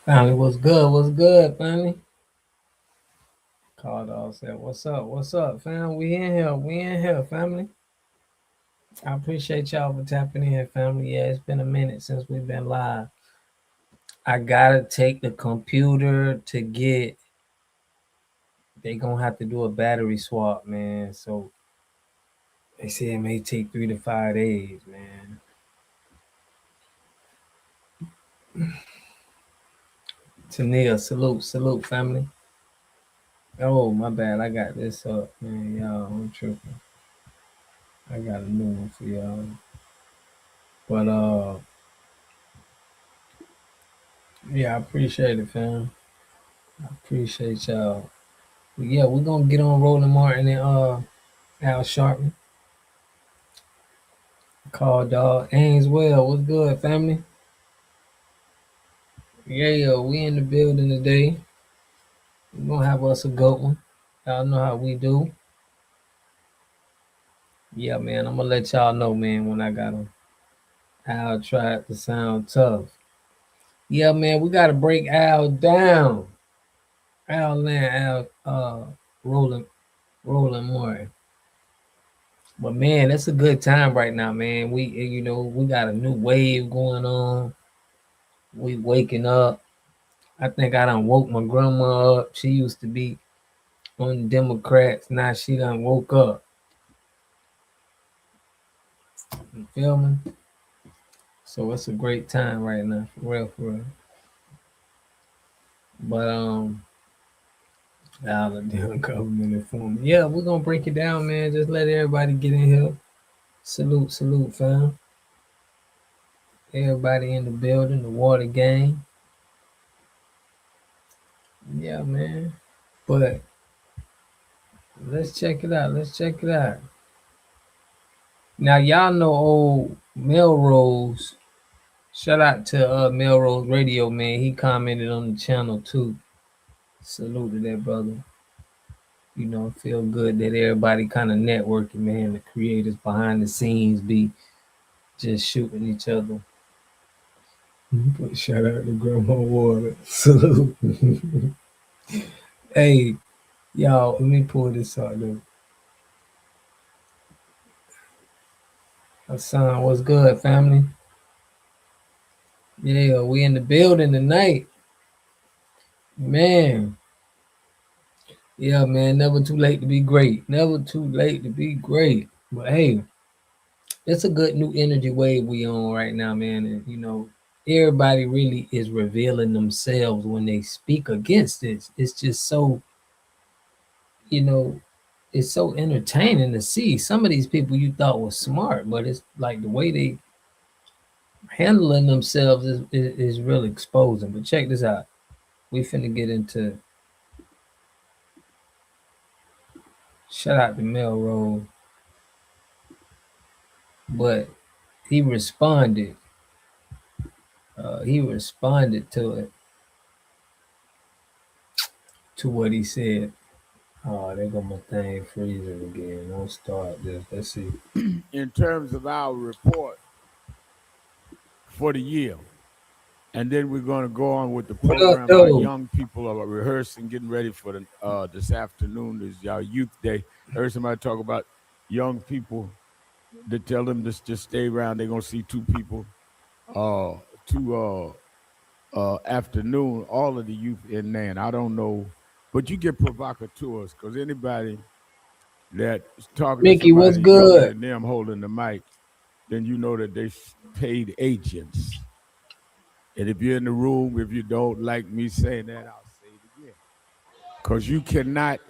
Family, what's good? What's good, family? Called all said, "What's up? What's up, fam? We in here. We in here, family." I appreciate y'all for tapping in, family. Yeah, it's been a minute since we've been live. I gotta take the computer to get. They gonna have to do a battery swap, man. So they say it may take 3 to 5 days, man. Tania, salute, salute, family. Oh, my bad. I got this up, man. Y'all, I'm tripping. I got a new one for y'all. But yeah, I appreciate it, fam. I appreciate y'all. But yeah, we're gonna get on Roland Martin and Al Sharpton. Call dog. Ainswell, what's good, family? Yeah, we in the building today. We're gonna have us a good one. Y'all know how we do. Yeah, man, I'm gonna let y'all know, man, when I got him. Al tried to sound tough. Yeah, man, we gotta break Al down. Al Land, Al Roland Martin. But man, that's a good time right now, man. We got a new wave going on. We waking up. I think I done woke my grandma up. She used to be on Democrats. Now she done woke up. You feel me? So it's a great time right now, for real, for real. But out of damn government inform me. Yeah, we're gonna break it down, man. Just let everybody get in here. Salute, salute, fam. Everybody in the building, the water gang. Yeah, man. But let's check it out. Let's check it out. Now y'all know old Melrose. Shout out to Melrose Radio, man. He commented on the channel too. Salute to that brother. You know, feel good that everybody kind of networking, man. The creators behind the scenes be just shooting each other. But shout out to Grandma Water. Salute. Hey, y'all, let me pull this out though. Hassan, what's good, family? Yeah, we in the building tonight. Man, yeah, man, never too late to be great. Never too late to be great. But hey, it's a good new energy wave we on right now, man. And you know, everybody really is revealing themselves when they speak against this. It's just so, you know, it's so entertaining to see. Some of these people you thought was smart, but it's like the way they handling themselves is really exposing. But check this out. We finna get into shout out to Melrose, but he responded. He responded to it, to what he said. Oh, there go my thing freezing again. Don't start this. Let's see. In terms of our report for the year. And then we're going to go on with the What up, program. Our though? young people are rehearsing, getting ready for this afternoon. Is our youth day. I heard somebody talk about young people to tell them to just stay around. They're going to see two people, uh, two afternoon. All of the youth in there. And I don't know, but you get provocateurs because anybody that's talking to Mickey, what's somebody younger good? than them holding the mic, then you know that they paid agents. And if you're in the room, if you don't like me saying that, I'll say it again. Because you cannot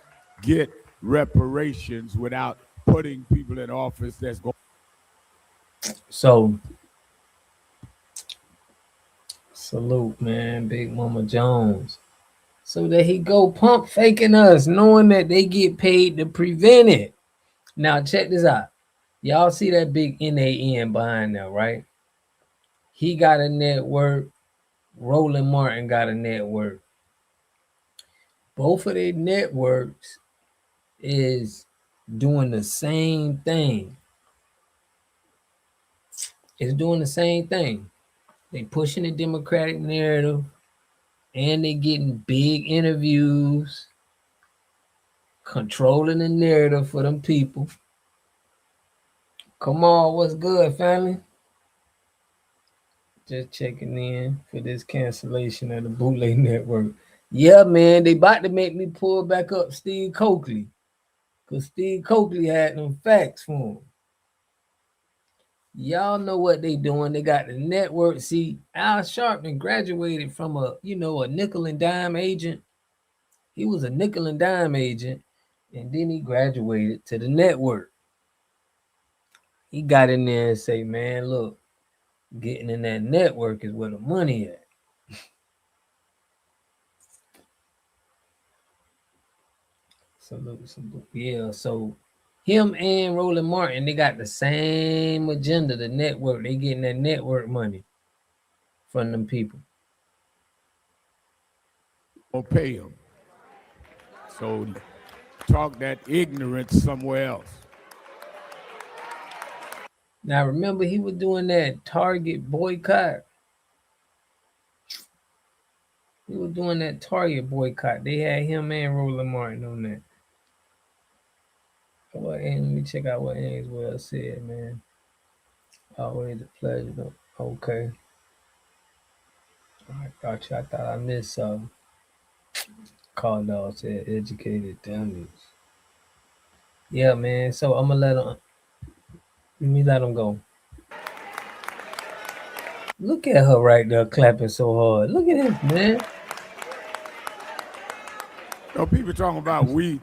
get reparations without putting people in office that's going. So, salute, man. Big Mama Jones. So there he go, pump faking us, knowing that they get paid to prevent it. Now, check this out. Y'all see that big NAN behind there, right? He got a network. Roland Martin got a network. Both of their networks is doing the same thing. It's doing the same thing. They pushing the Democratic narrative. and they getting big interviews, controlling the narrative for them people. Come on, what's good, family? Just checking in for this cancellation of the bootleg network. Yeah, man, they about to make me pull back up Steve Coakley. Because Steve Coakley had them facts for him. Y'all know what they doing. They got the network. See, Al Sharpton graduated from a nickel and dime agent. He was a nickel and dime agent, and then he graduated to the network. He got in there and say, man, look, getting in that network is where the money at. Salute. Yeah, so him and Roland Martin, they got the same agenda, the network. They getting that network money from them people. Or pay them. So talk that ignorance somewhere else. Now remember he was doing that Target boycott. He was doing that Target boycott. They had him and Roland Martin on that. Let me check out what Ainswell said, man. Always a pleasure. Though. Okay. I got you. I thought I missed something. Call dog said educated dummies. Yeah, man. So I'm gonna let him go. Look at her right there clapping so hard. Look at him, man. You know, people talking about we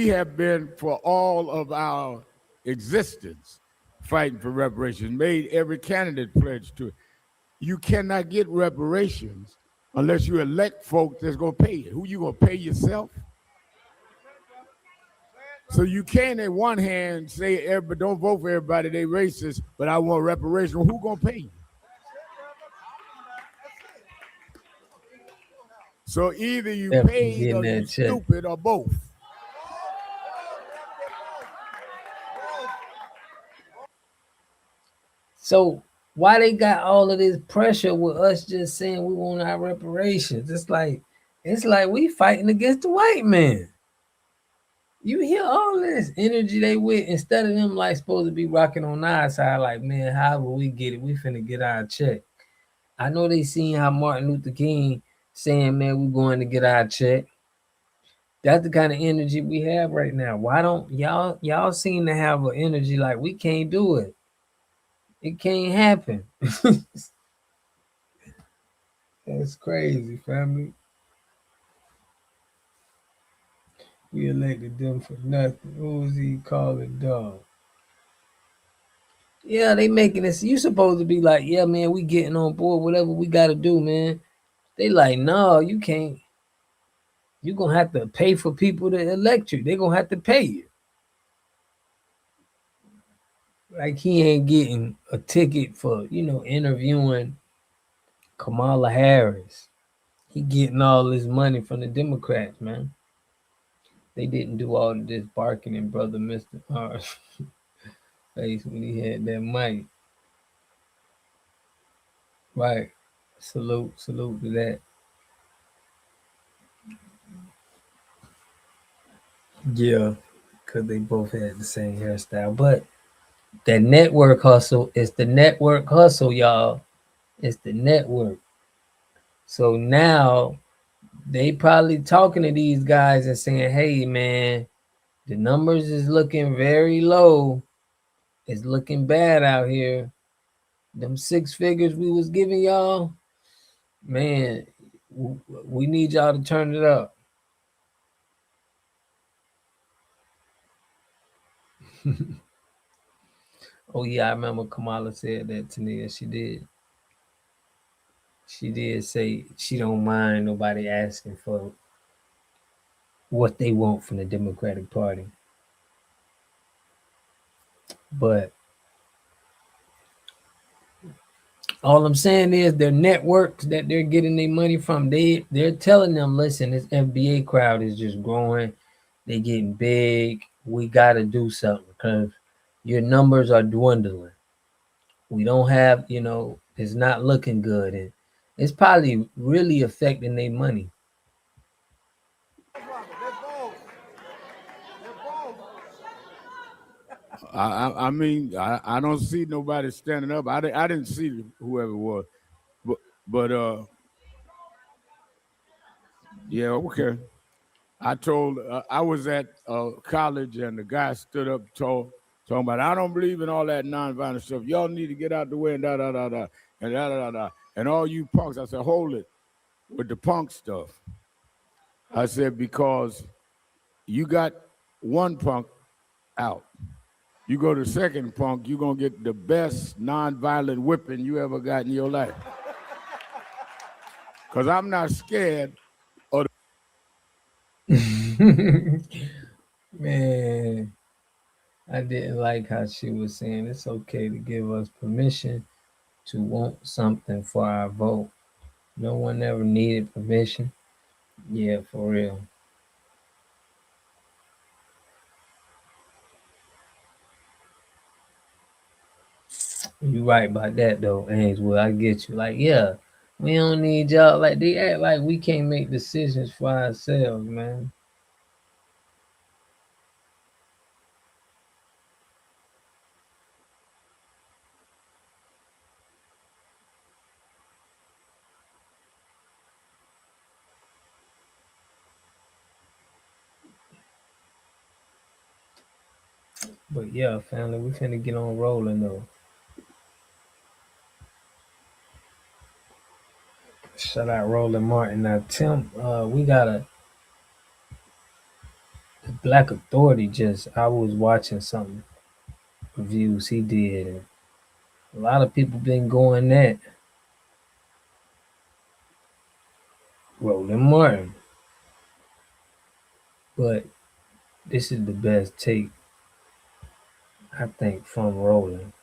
have been for all of our existence fighting for reparations, made every candidate pledge to it. You cannot get reparations unless you elect folks that's gonna pay it. Who you gonna pay yourself? So you can't, at one hand, say everybody don't vote for everybody, they racist, but I want reparations. Who gonna pay you? So either you Definitely paid getting or you that check. stupid or both. So why they got all of this pressure with us just saying we want our reparations? It's like we fighting against the white man. You hear all this energy they with instead of them like supposed to be rocking on our side, like man, how will we get it? We finna get our check. I know they seen how Martin Luther King saying, man, we going to get our check. That's the kind of energy we have right now. Why don't y'all seem to have an energy like we can't do it? It can't happen. That's crazy, family. We elected them for nothing. Who was he calling dog? Yeah, they making this. You supposed to be like, yeah, man, we getting on board. Whatever we got to do, man. They like, no, you can't. You gonna have to pay for people to elect you. They gonna have to pay you. Like he ain't getting a ticket for interviewing Kamala Harris. He getting all this money from the Democrats, man. They didn't do all of this barking in brother Mr. Harris face when he had that mic. Right. Salute to that. Yeah, because they both had the same hairstyle. But that network hustle is the network hustle, y'all. It's the network. So now they probably talking to these guys and saying, hey, man, the numbers is looking very low. It's looking bad out here. Them 6 figures we was giving y'all, man, we need y'all to turn it up. Oh yeah, I remember Kamala said that to me, and she did. She did say she don't mind nobody asking for what they want from the Democratic Party. But all I'm saying is their networks that they're getting their money from, they're telling them, listen, this FBA crowd is just growing. They getting big. We gotta do something because your numbers are dwindling. We don't have, it's not looking good. And It's probably really affecting their money. I don't see nobody standing up. I didn't see whoever it was, but but yeah, okay. I told I was at college and the guy stood up talking about I don't believe in all that nonviolent stuff. Y'all need to get out the way and da da da da and da da da da and all you punks. I said, hold it with the punk stuff. I said because you got one punk out. You go to second punk, you're gonna get the best nonviolent whipping you ever got in your life. Cause I'm not scared of Man, I didn't like how she was saying it's okay to give us permission to want something for our vote. No one ever needed permission. Yeah, for real. You right about that though, Ainsworth. I get you. Like, yeah, we don't need y'all. Like they act like we can't make decisions for ourselves, man. But yeah, family, we finna get on rolling though. Shout out Roland Martin. Now, Tim, we got a the Black Authority. Just I was watching some reviews he did, and a lot of people been going that Roland Martin. But this is the best take I think from Roland.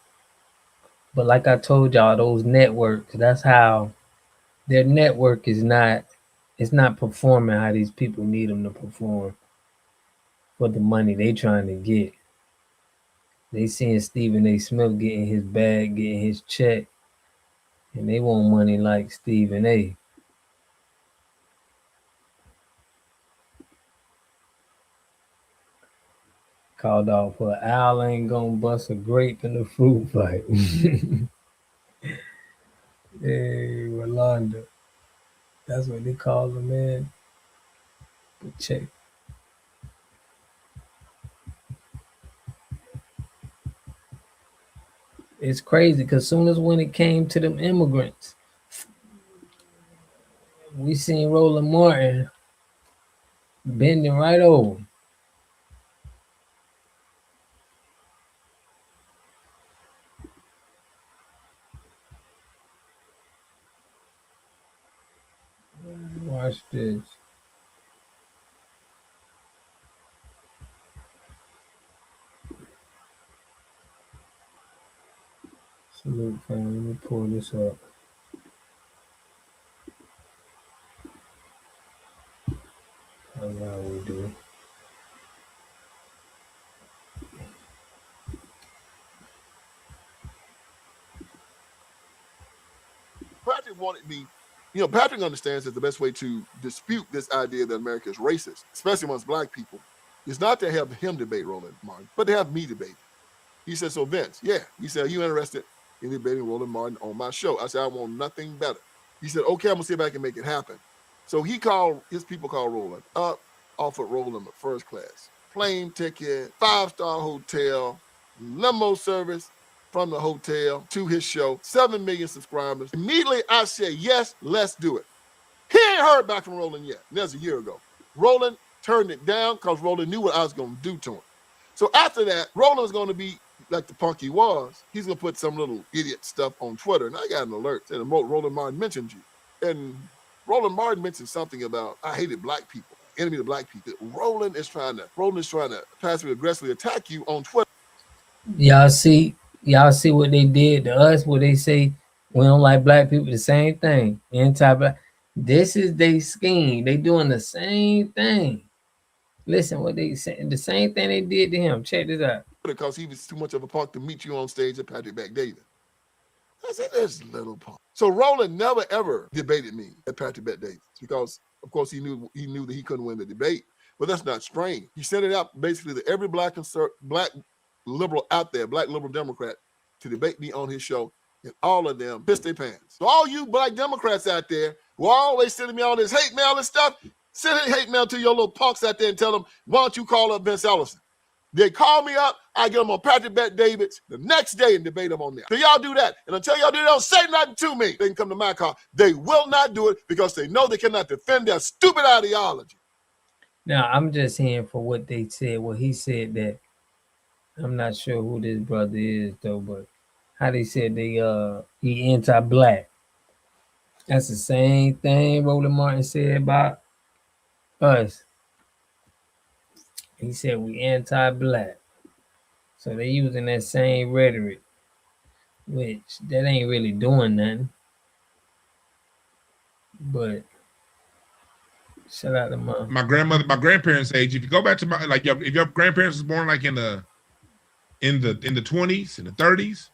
But like I told y'all, those networks, that's how their network is not it's not performing how these people need them to perform for the money they trying to get. They seeing Stephen A. Smith getting his bag, getting his check, and they want money like Stephen A. Called off for Al ain't gonna bust a grape in the fruit fight. Hey, Roland, that's what they call him, man. But check. It's crazy because soon as when it came to them immigrants, we seen Roland Martin bending right over. Watch this. Salute, fam. Let me pull this up. How we do. Patrick wanted me, Patrick understands that the best way to dispute this idea that America is racist, especially amongst black people, is not to have him debate Roland Martin, but to have me debate. He said, so Vince, yeah. He said, are you interested in debating Roland Martin on my show? I said, I want nothing better. He said, okay, I'm gonna see if I can make it happen. So his people called Roland up, offered Roland a first class plane ticket, 5-star hotel, limo service from the hotel to his show, 7 million subscribers. Immediately I said, yes, let's do it. He ain't heard back from Roland yet. And that's a year ago. Roland turned it down because Roland knew what I was going to do to him. So after that, Roland's going to be like the punk he was. He's going to put some little idiot stuff on Twitter. And I got an alert saying Roland Martin mentioned you. And Roland Martin mentioned something about I hated black people, enemy of black people. Roland is trying to passively aggressively attack you on Twitter. Y'all see, y'all see what they did to us. What they say we don't like black people. The same thing. Anti-black. This is their scheme. They doing the same thing. Listen, what they saying. The same thing they did to him. Check this out. Because he was too much of a punk to meet you on stage at Patrick Bet David. I said, there's little Paul. So Roland never ever debated me at Patrick Bet Davis because, of course, he knew that he couldn't win the debate. But that's not strange. He sent it out basically to every black liberal out there, black liberal Democrat, to debate me on his show, and all of them pissed their pants. So all you black Democrats out there who are always sending me all this hate mail and stuff, send hate mail to your little punks out there and tell them, why don't you call up Vince Ellison? They call me up, I get them on Patrick Bet Davis the next day and debate them on there. So y'all do that. And until y'all do that, don't say nothing to me. They can come to my car. They will not do it because they know they cannot defend their stupid ideology. Now, I'm just hearing for what they said. Well, he said that, I'm not sure who this brother is, though, but how they said he anti-black. That's the same thing Roland Martin said about us. He said we anti-black. So they using that same rhetoric, which that ain't really doing nothing. But shout out to my grandparents' age. If you go back to if your grandparents was born like in the 20s, in the 30s,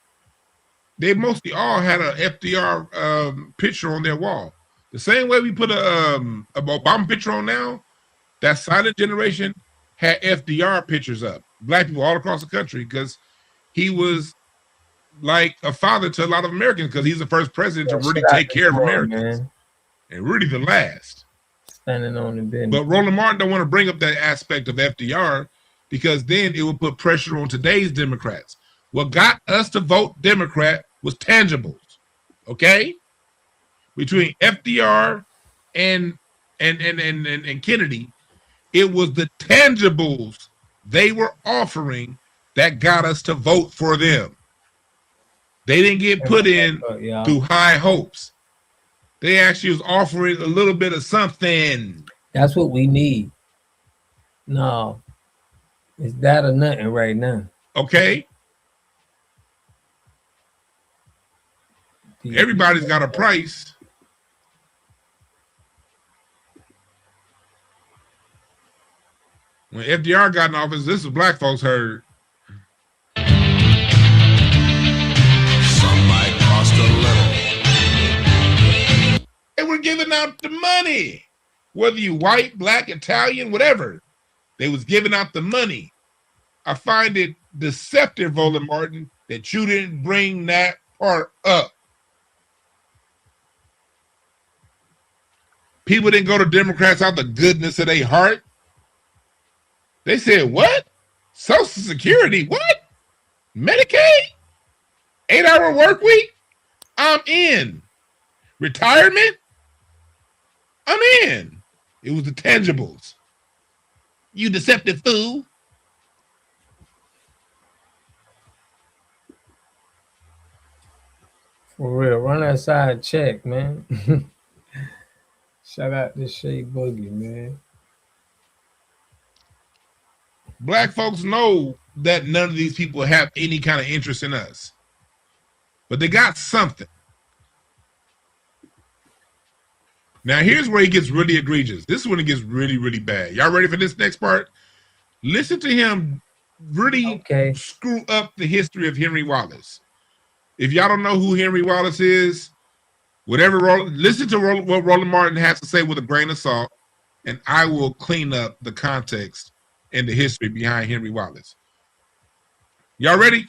they mostly all had a FDR picture on their wall. The same way we put a Obama picture on now, that silent generation had FDR pictures up. Black people all across the country, because he was like a father to a lot of Americans, because he's the first president to really take care of Americans, and really the last. Standing on the bench. But Roland Martin don't want to bring up that aspect of FDR, because then it would put pressure on today's Democrats. What got us to vote Democrat was tangibles, okay? Between FDR and Kennedy, it was the tangibles they were offering that got us to vote for them. They didn't get put in through high hopes. They actually was offering a little bit of something. That's what we need. No, it's that or nothing right now. Okay. Everybody's got a price. When FDR got in office, this is black folks heard. Some might cost a little. They were giving out the money. Whether you white, black, Italian, whatever. They was giving out the money. I find it deceptive, Roland Martin, that you didn't bring that part up. People didn't go to Democrats out the goodness of their heart. They said, what? Social Security, what? Medicaid? 8-hour work week? I'm in. Retirement? I'm in. It was the tangibles. You deceptive fool. For real, run that side check, man. Shout out to Shay Boogie, man. Black folks know that none of these people have any kind of interest in us. But they got something. Now, here's where it gets really egregious. This is when it gets really, really bad. Y'all ready for this next part? Listen to him really screw up the history of Henry Wallace. If y'all don't know who Henry Wallace is, listen to what Roland Martin has to say with a grain of salt, and I will clean up the context and the history behind Henry Wallace. Y'all ready?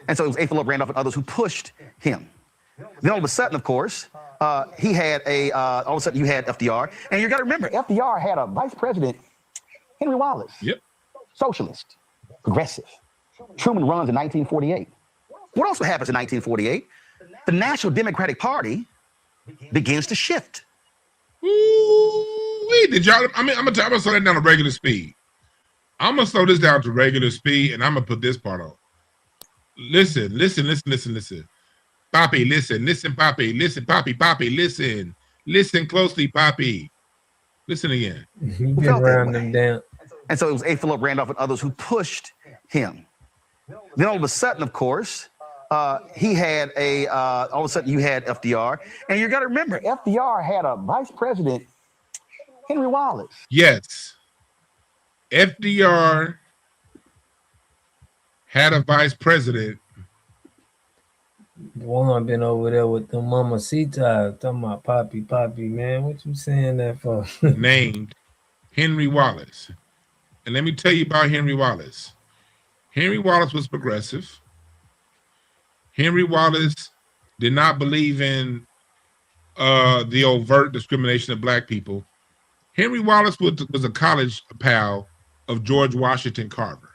And so it was A. Philip Randolph and others who pushed him. Then all of a sudden, of course, he had all of a sudden you had FDR. And you got to remember, FDR had a vice president, Henry Wallace. Yep. Socialist, progressive. Truman runs in 1948. What also happens in 1948? The National Democratic Party begins to shift. Ooh, did y'all? I'm gonna slow that down to regular speed. I'm gonna slow this down to regular speed, and I'm gonna put this part on. Listen. Poppy, listen, Poppy, listen, Poppy, listen. Listen closely, Poppy. Listen again. Get around them down. And so it was A. Philip Randolph and others who pushed him. Then all of a sudden, of course, he had all of a sudden you had FDR. And you got to remember, FDR had a vice president, Henry Wallace. Yes. FDR had a vice president. Juan been over there with the mamacitas talking about Poppy, man. What you saying that for? Named Henry Wallace. And let me tell you about Henry Wallace. Henry Wallace was progressive. Henry Wallace did not believe in the overt discrimination of black people. Henry Wallace was a college pal of George Washington Carver.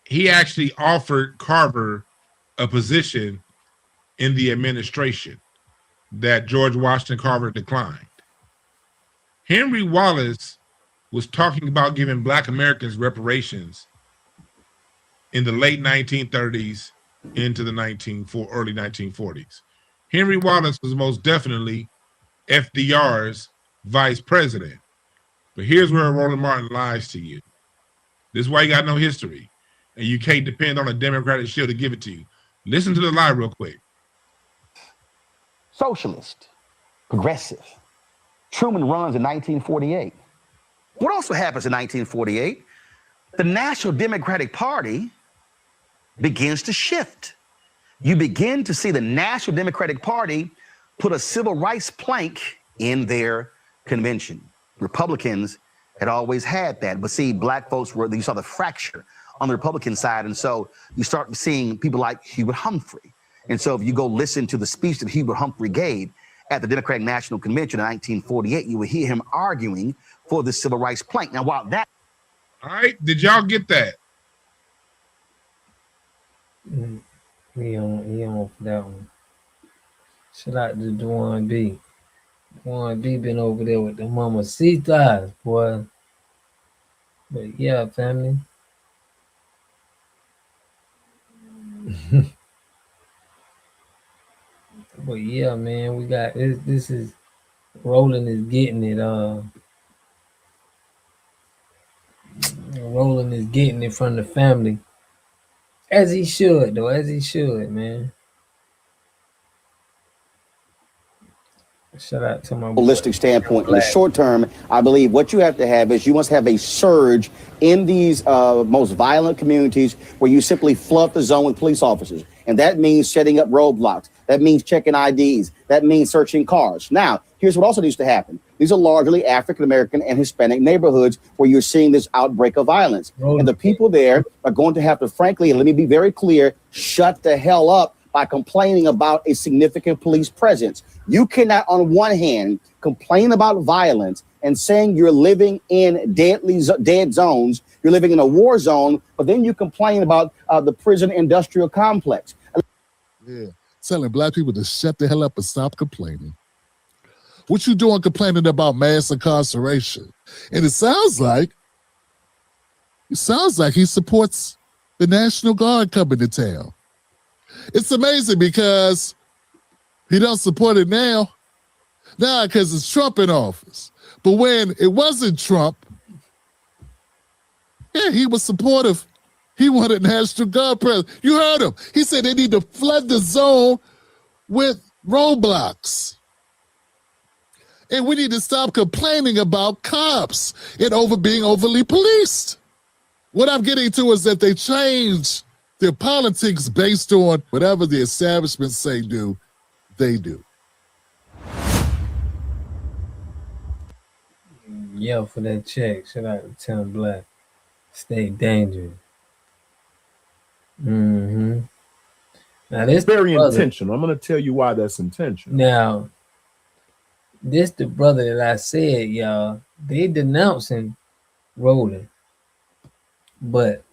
He actually offered Carver a position in the administration that George Washington Carver declined. Henry Wallace was talking about giving black Americans reparations in the late 1930s into the early 1940s. Henry Wallace was most definitely FDR's vice president. But here's where Roland Martin lies to you. This is why you got no history. And you can't depend on a Democratic shield to give it to you. Listen to the lie real quick. Socialist, progressive. Truman runs in 1948. What also happens in 1948? The National Democratic Party begins to shift. You begin to see the National Democratic Party put a civil rights plank in their convention. Republicans had always had that, but see, black folks you saw the fracture on the Republican side, and so you start seeing people like Hubert Humphrey. And so if you go listen to the speech that Hubert Humphrey gave at the Democratic National Convention in 1948, you will hear him arguing for the civil rights plank. Now, while that... All right, did y'all get that? He on for that one. Shout out to Dwan B. Dwan B been over there with the mamacitas, boy. But yeah, family. But yeah, man, we got this is Roland is getting it. Roland is getting it from the family. As he should, though, as he should, man. Shout out to my holistic standpoint. In the short term, I believe what you have to have is you must have a surge in these most violent communities where you simply flood the zone with police officers. And that means setting up roadblocks. That means checking IDs. That means searching cars. Now, here's what also needs to happen. These are largely African-American and Hispanic neighborhoods where you're seeing this outbreak of violence. And the people there are going to have to, frankly, let me be very clear, shut the hell up by complaining about a significant police presence. You cannot, on one hand, complain about violence and saying you're living in dead zones, you're living in a war zone, but then you complain about the prison industrial complex. Yeah, telling black people to shut the hell up and stop complaining. What you doing complaining about mass incarceration? And it sounds like he supports the National Guard coming to town. It's amazing because he don't support it now. Now, because it's Trump in office. But when it wasn't Trump, yeah, he was supportive. He wanted National Guard presence. You heard him. He said they need to flood the zone with roadblocks. And we need to stop complaining about cops and being overly policed. What I'm getting to is that they change their politics based on whatever the establishment say do, they do. Yeah, for that check. Shout out to Tim Black. Stay dangerous. Mm-hmm. Now this very intentional. I'm going to tell you why that's intentional. Now, this the brother that I said, y'all. They denouncing Roland, but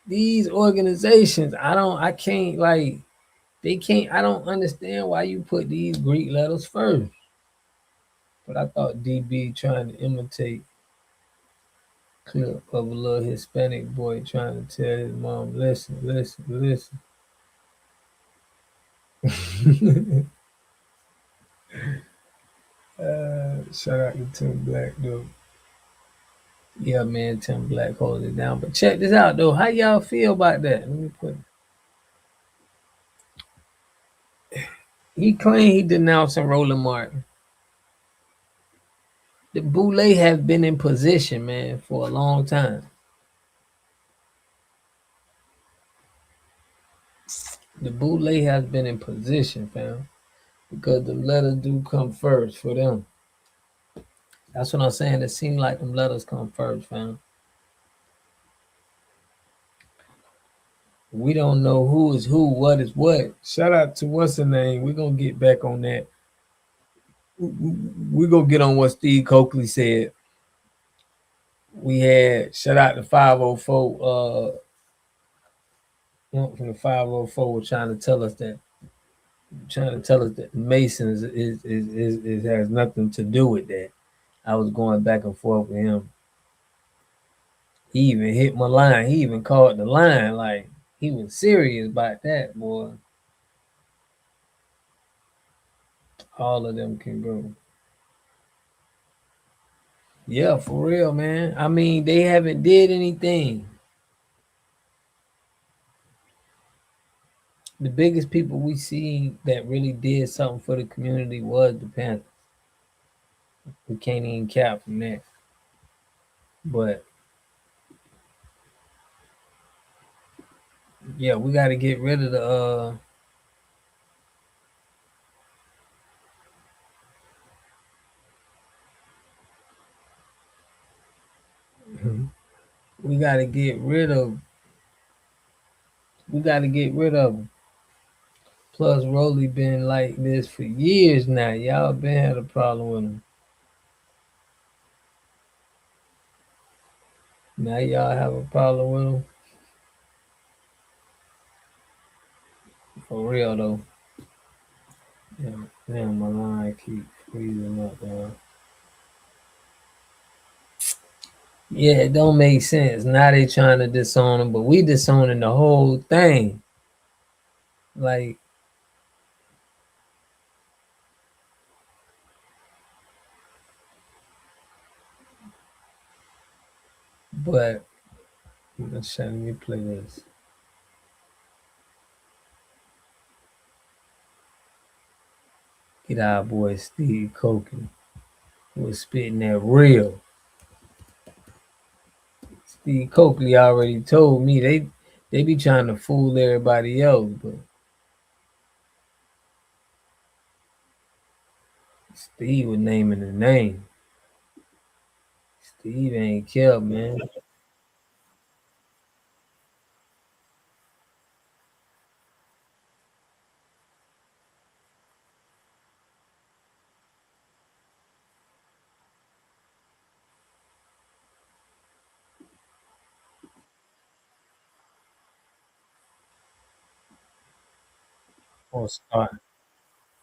these organizations, I don't understand why you put these Greek letters first. But I thought DB trying to imitate clip of a little Hispanic boy trying to tell his mom, listen. Shout out to Tim Black, though. Yeah, man, Tim Black holding it down. But check this out, though. How y'all feel about that? Let me put it. He claimed he denouncing Roland Martin. The Boule have been in position, man, for a long time. The Boule has been in position, fam, because the letters do come first for them. That's what I'm saying. It seems like them letters come first, fam. We don't know who is who, what is what. Shout out to what's the name. We're gonna get back on that. We're gonna get on what Steve Coakley said. We had shout out to 504 from the 504 were trying to tell us that Masons is has nothing to do with that. I was going back and forth with him. He even hit my line. He even called the line like he was serious about that, boy. All of them can go. Yeah, for real, man. I mean, they haven't did anything. The biggest people we see that really did something for the community was the Panthers. We can't even count from that. But yeah, we got to get rid of the. We got to get rid of. We got to get rid of them. Plus, Rolly been like this for years now. Y'all been had a problem with him. Now y'all have a problem with him. For real though. Damn, my line keep freezing up, man. Yeah, it don't make sense. Now they trying to disown him, but we disowning the whole thing. Like, but let me play this. Get our boy Steve Coakley, who was spitting that real. Steve Coakley already told me they be trying to fool everybody else, but Steve was naming the name. Steve ain't killed, man. Gonna start.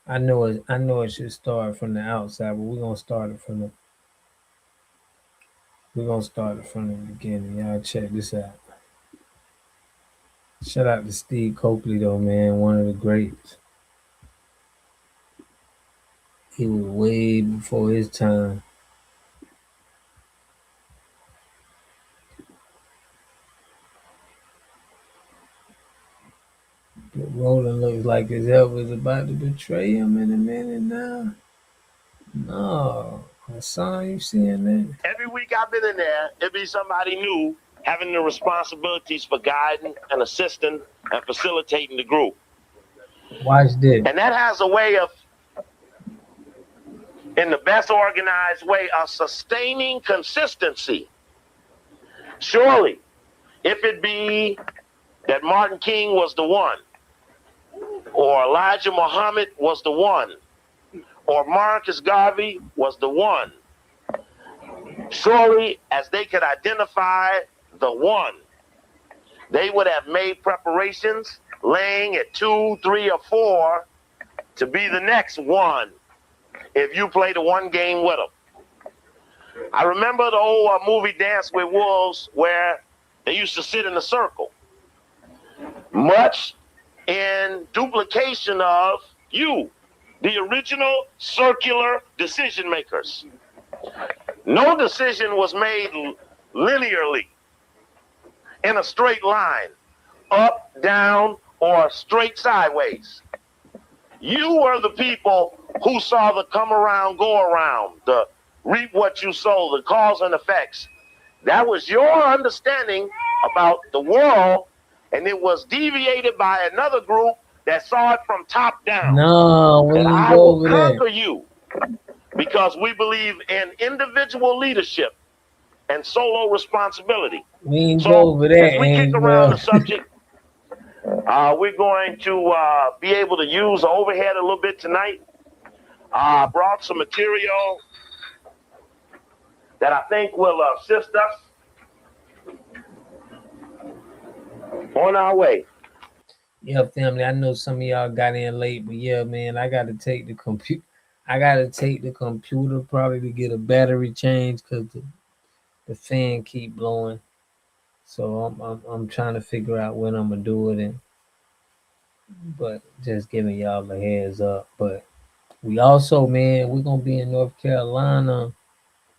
I know it should start from the outside, but we're gonna start it from the beginning. Y'all check this out. Shout out to Steve Coakley though, man, one of the greats. He was way before his time. But Roland looks like his health is about to betray him in a minute now. No. Hassan, you seeing that? Every week I've been in there, it be somebody new having the responsibilities for guiding and assisting and facilitating the group. Watch this. And that has a way of, in the best organized way, of sustaining consistency. Surely, if it be that Martin King was the one, or Elijah Muhammad was the one, or Marcus Garvey was the one, surely as they could identify the one, they would have made preparations laying at 2, 3, or 4 to be the next one if you play the one game with them. I remember the old movie Dance with Wolves where they used to sit in a circle, much in duplication of you, the original circular decision makers. No decision was made linearly in a straight line, up, down, or straight sideways. You were the people who saw the come around, go around, the reap what you sow, the cause and effects. That was your understanding about the world, and it was deviated by another group that saw it from top down. No, we And ain't I go will over conquer that. you because we believe in individual leadership and solo responsibility. We ain't go So over that, as we kick around the Angel. subject, we're going to be able to use the overhead a little bit tonight. I brought some material that I think will assist us on our way. Yeah, family. I know some of y'all got in late, but yeah, man, I got to take the computer. I got to take the computer probably to get a battery change because the fan keep blowing. So I'm trying to figure out when I'm gonna do it, and but just giving y'all a heads up. But we also, man, we're gonna be in North Carolina.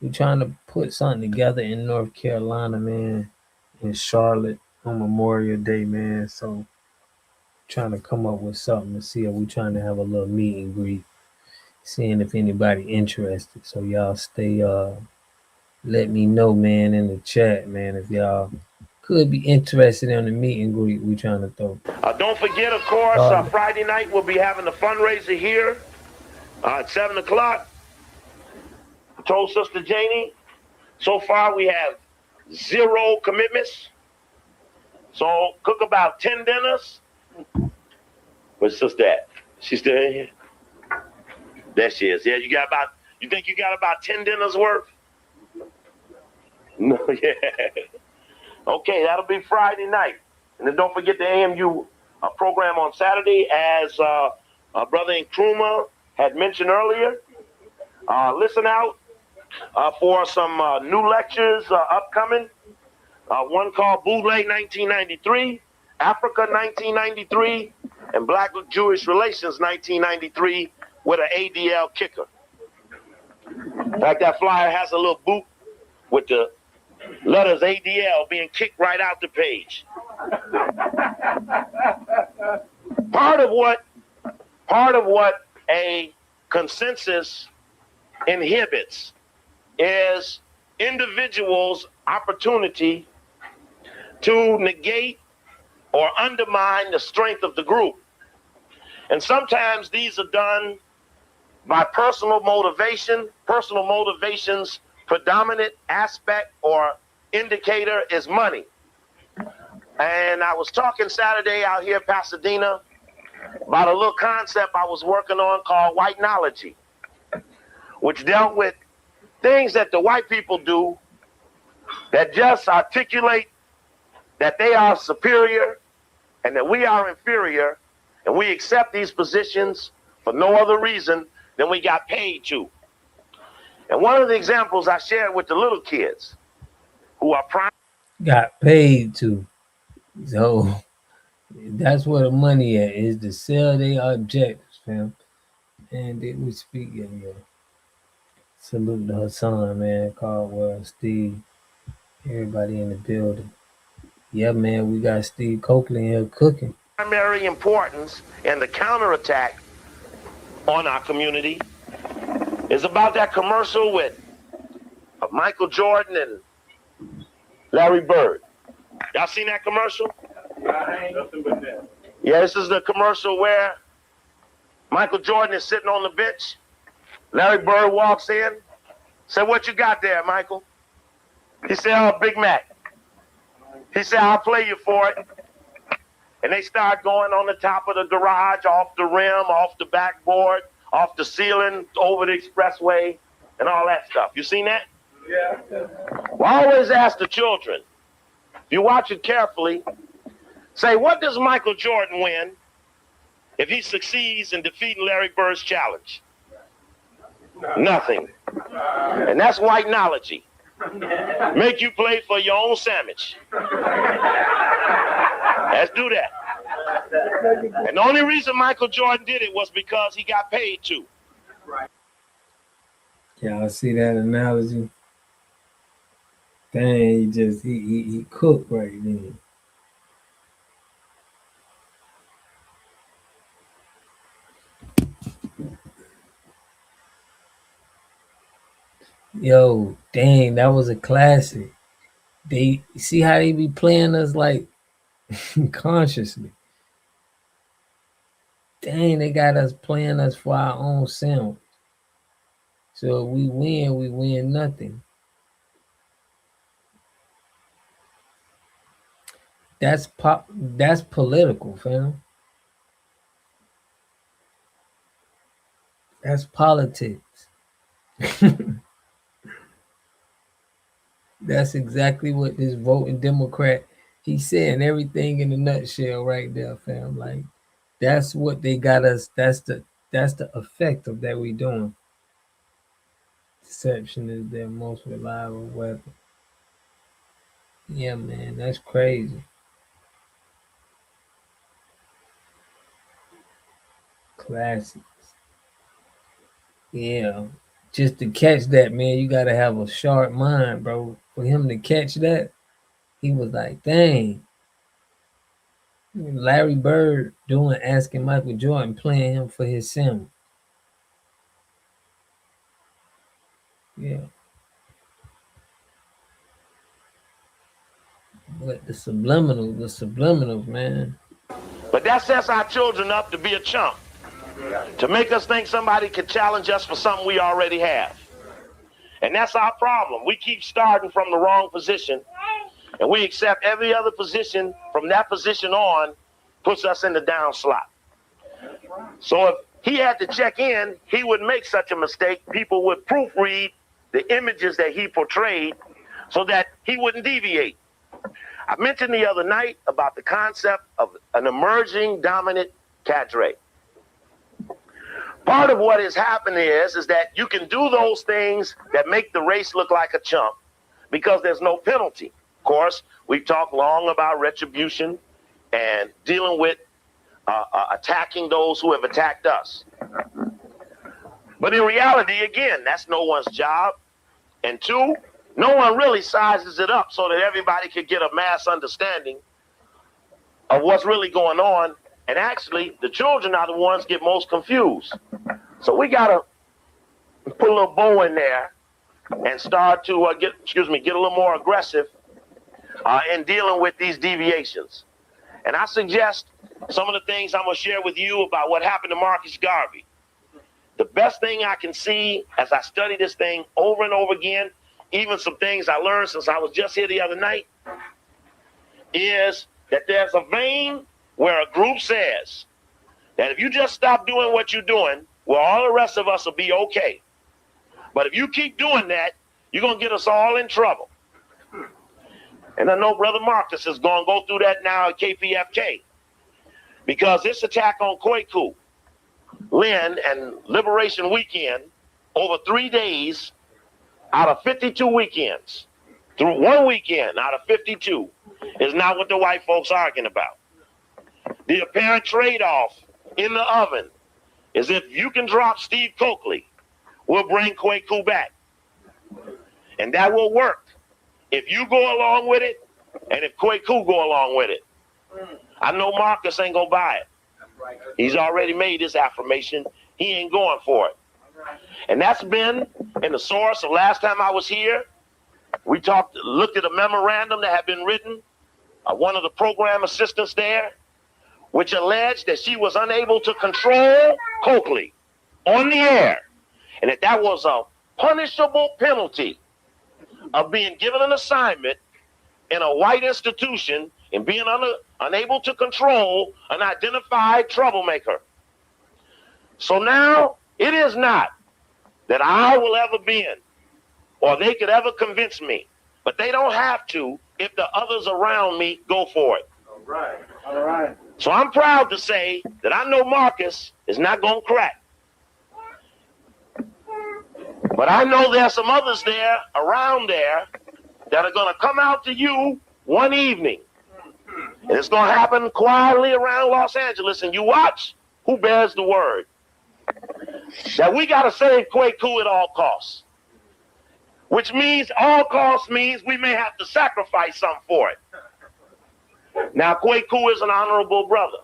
We're trying to put something together in North Carolina, man, in Charlotte on Memorial Day, man. So trying to come up with something to see if we trying to have a little meet and greet, seeing if anybody interested. So y'all stay let me know, man, in the chat, man, if y'all could be interested in the meet and greet we trying to throw. Don't forget, of course, Friday night we'll be having a fundraiser here at 7 o'clock. I told Sister Janie, so far we have 0 commitments. So cook about 10 dinners. Where's Sister at? She's still in here? There she is. Yeah, you think you got about 10 dinners worth? No, yeah. Okay, that'll be Friday night. And then don't forget the AMU program on Saturday, as Brother Nkrumah had mentioned earlier. Listen out for some new lectures upcoming. One called Bootleg 1993, Africa 1993, and Black Jewish Relations 1993 with an ADL kicker. In fact, that flyer has a little boot with the letters ADL being kicked right out the page. Part of what a consensus inhibits is individuals' opportunity to negate or undermine the strength of the group. And sometimes these are done by personal motivation. Personal motivation's predominant aspect or indicator is money. And I was talking Saturday out here in Pasadena about a little concept I was working on called whitenology, which dealt with things that the white people do that just articulate that they are superior and that we are inferior, and we accept these positions for no other reason than we got paid to. And one of the examples I shared with the little kids who are got paid to. So that's where the money at, is to sell their objectives, fam. And then we speak in here. Salute to Hassan, man, Caldwell, Steve, everybody in the building. Yeah, man, we got Steve Copeland here cooking. primary importance and the counterattack on our community is about that commercial with Michael Jordan and Larry Bird. Y'all seen that commercial? Yeah, this is the commercial where Michael Jordan is sitting on the bench. Larry Bird walks in, said, "What you got there, Michael?" He said, "Oh, Big Mac." He said, "I'll play you for it." And they start going on the top of the garage, off the rim, off the backboard, off the ceiling, over the expressway, and all that stuff. You seen that? Yeah. Well, I always ask the children, if you watch it carefully, say, what does Michael Jordan win if he succeeds in defeating Larry Bird's challenge? Nothing. And that's whitenology. Make you play for your own sandwich. Let's do that. And the only reason Michael Jordan did it was because he got paid to. Y'all see that analogy? Dang, he cooked right then. Yo, dang, that was a classic. They see how they be playing us like consciously. Dang, they got us playing us for our own sound. So if we win nothing. That's political, fam. That's politics. That's exactly what this voting Democrat he's saying everything in a nutshell right there, fam. Like that's what they got us. That's the effect of that we doing. Deception is their most reliable weapon. Yeah, man, that's crazy. Classics. Yeah. Just to catch that, man, you gotta have a sharp mind, bro. For him to catch that, he was like, dang. Larry Bird doing asking Michael Jordan playing him for his sim. Yeah. But the subliminals, man. But that sets our children up to be a chump, to make us think somebody could challenge us for something we already have. And that's our problem. We keep starting from the wrong position, and we accept every other position from that position on puts us in the down slot. So if he had to check in, he would make such a mistake. People would proofread the images that he portrayed so that he wouldn't deviate. I mentioned the other night about the concept of an emerging dominant cadre. Part of what has happened is that you can do those things that make the race look like a chump because there's no penalty. Of course, we've talked long about retribution and dealing with attacking those who have attacked us. But in reality, again, that's no one's job. And two, no one really sizes it up so that everybody could get a mass understanding of what's really going on. And actually, the children are the ones get most confused. So we got to put a little bow in there and start to get a little more aggressive in dealing with these deviations. And I suggest some of the things I'm going to share with you about what happened to Marcus Garvey. The best thing I can see as I study this thing over and over again, even some things I learned since I was just here the other night, is that there's a vein where a group says that if you just stop doing what you're doing, well, all the rest of us will be okay. But if you keep doing that, you're going to get us all in trouble. And I know Brother Marcus is going to go through that now at KPFK, because this attack on Kwaku, Lynn, and Liberation Weekend over 3 days out of 52 weekends, through one weekend out of 52, is not what the white folks are arguing about. The apparent trade-off in the oven is if you can drop Steve Coakley, we'll bring Kwaku back. And that will work if you go along with it and if Kwaku go along with it. I know Marcus ain't going to buy it. He's already made his affirmation. He ain't going for it. And that's been in the source of last time I was here. We looked at a memorandum that had been written, one of the program assistants there, which alleged that she was unable to control Coakley on the air, and that was a punishable penalty of being given an assignment in a white institution and being unable to control an identified troublemaker. So now it is not that I will ever be in, or they could ever convince me, but they don't have to if the others around me go for it. All right. All right. So I'm proud to say that I know Marcus is not going to crack. But I know there's some others there, around there, that are going to come out to you one evening. And it's going to happen quietly around Los Angeles, and you watch who bears the word. That we got to save Kwaku at all costs. Which means all costs means we may have to sacrifice something for it. Now, Kwaku is an honorable brother,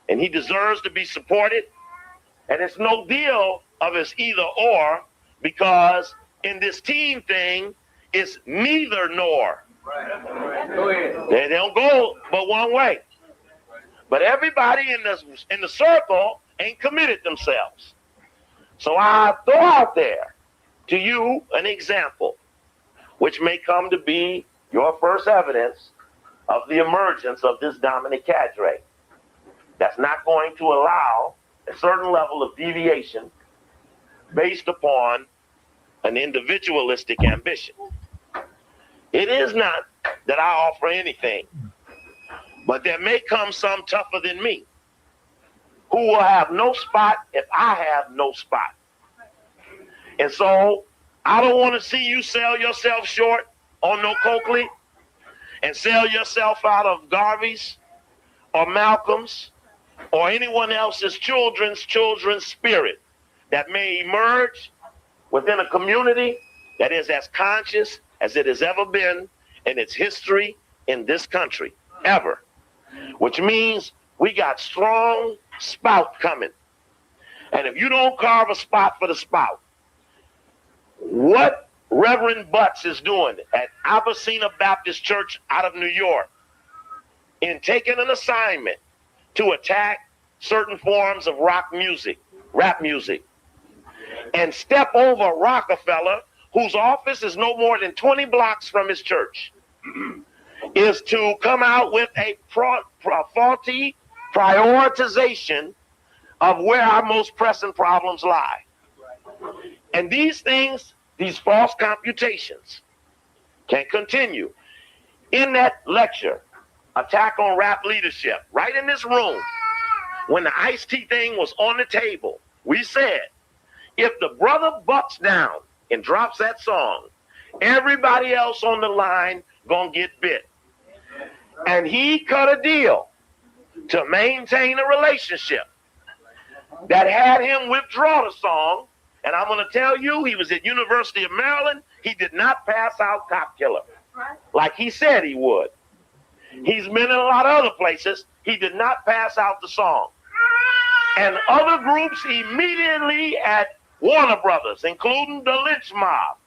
and he deserves to be supported. And it's no deal of it's either or, because in this team thing is neither nor. Go ahead. They don't go but one way. But everybody in the circle ain't committed themselves. So I throw out there to you an example, which may come to be your first evidence of the emergence of this dominant cadre that's not going to allow a certain level of deviation based upon an individualistic ambition. It is not that I offer anything, but there may come some tougher than me who will have no spot if I have no spot. And so I don't want to see you sell yourself short on no Coakley and sell yourself out of Garvey's or Malcolm's or anyone else's children's spirit that may emerge within a community that is as conscious as it has ever been in its history in this country, ever. Which means we got strong spout coming. And if you don't carve a spot for the spout, what Reverend Butts is doing at Abyssina Baptist Church out of New York in taking an assignment to attack certain forms of rap music, and step over Rockefeller, whose office is no more than 20 blocks from his church, is to come out with a faulty prioritization of where our most pressing problems lie. And these things, these false computations, can continue. In that lecture, Attack on Rap Leadership, right in this room, when the Ice-T thing was on the table, we said, if the brother bucks down and drops that song, everybody else on the line gonna get bit. And he cut a deal to maintain a relationship that had him withdraw the song. And I'm gonna tell you, he was at University of Maryland. He did not pass out Cop Killer like he said he would. He's been in a lot of other places. He did not pass out the song. And other groups immediately at Warner Brothers, including the Lynch Mob,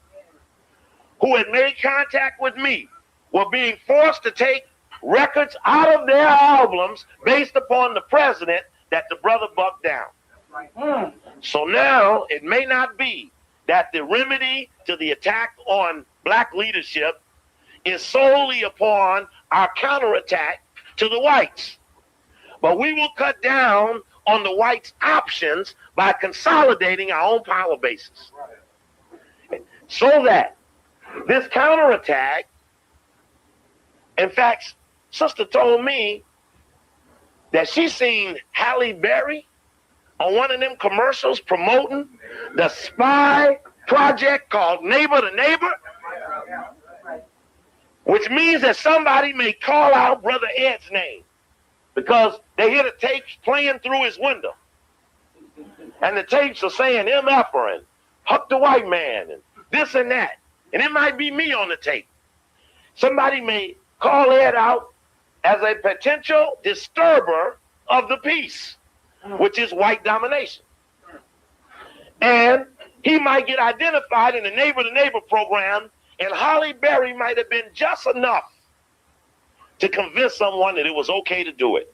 who had made contact with me, were being forced to take records out of their albums based upon the president that the brother bucked down. So now it may not be that the remedy to the attack on black leadership is solely upon our counterattack to the whites. But we will cut down on the whites' options by consolidating our own power bases. So that this counterattack, in fact, sister told me that she seen Halle Berry on one of them commercials promoting the spy project called Neighbor to Neighbor, which means that somebody may call out Brother Ed's name because they hear the tapes playing through his window. And the tapes are saying MFer and Huck the White Man and this and that. And it might be me on the tape. Somebody may call Ed out as a potential disturber of the peace, which is white domination. And he might get identified in the Neighbor to Neighbor program, and Halle Berry might have been just enough to convince someone that it was okay to do it.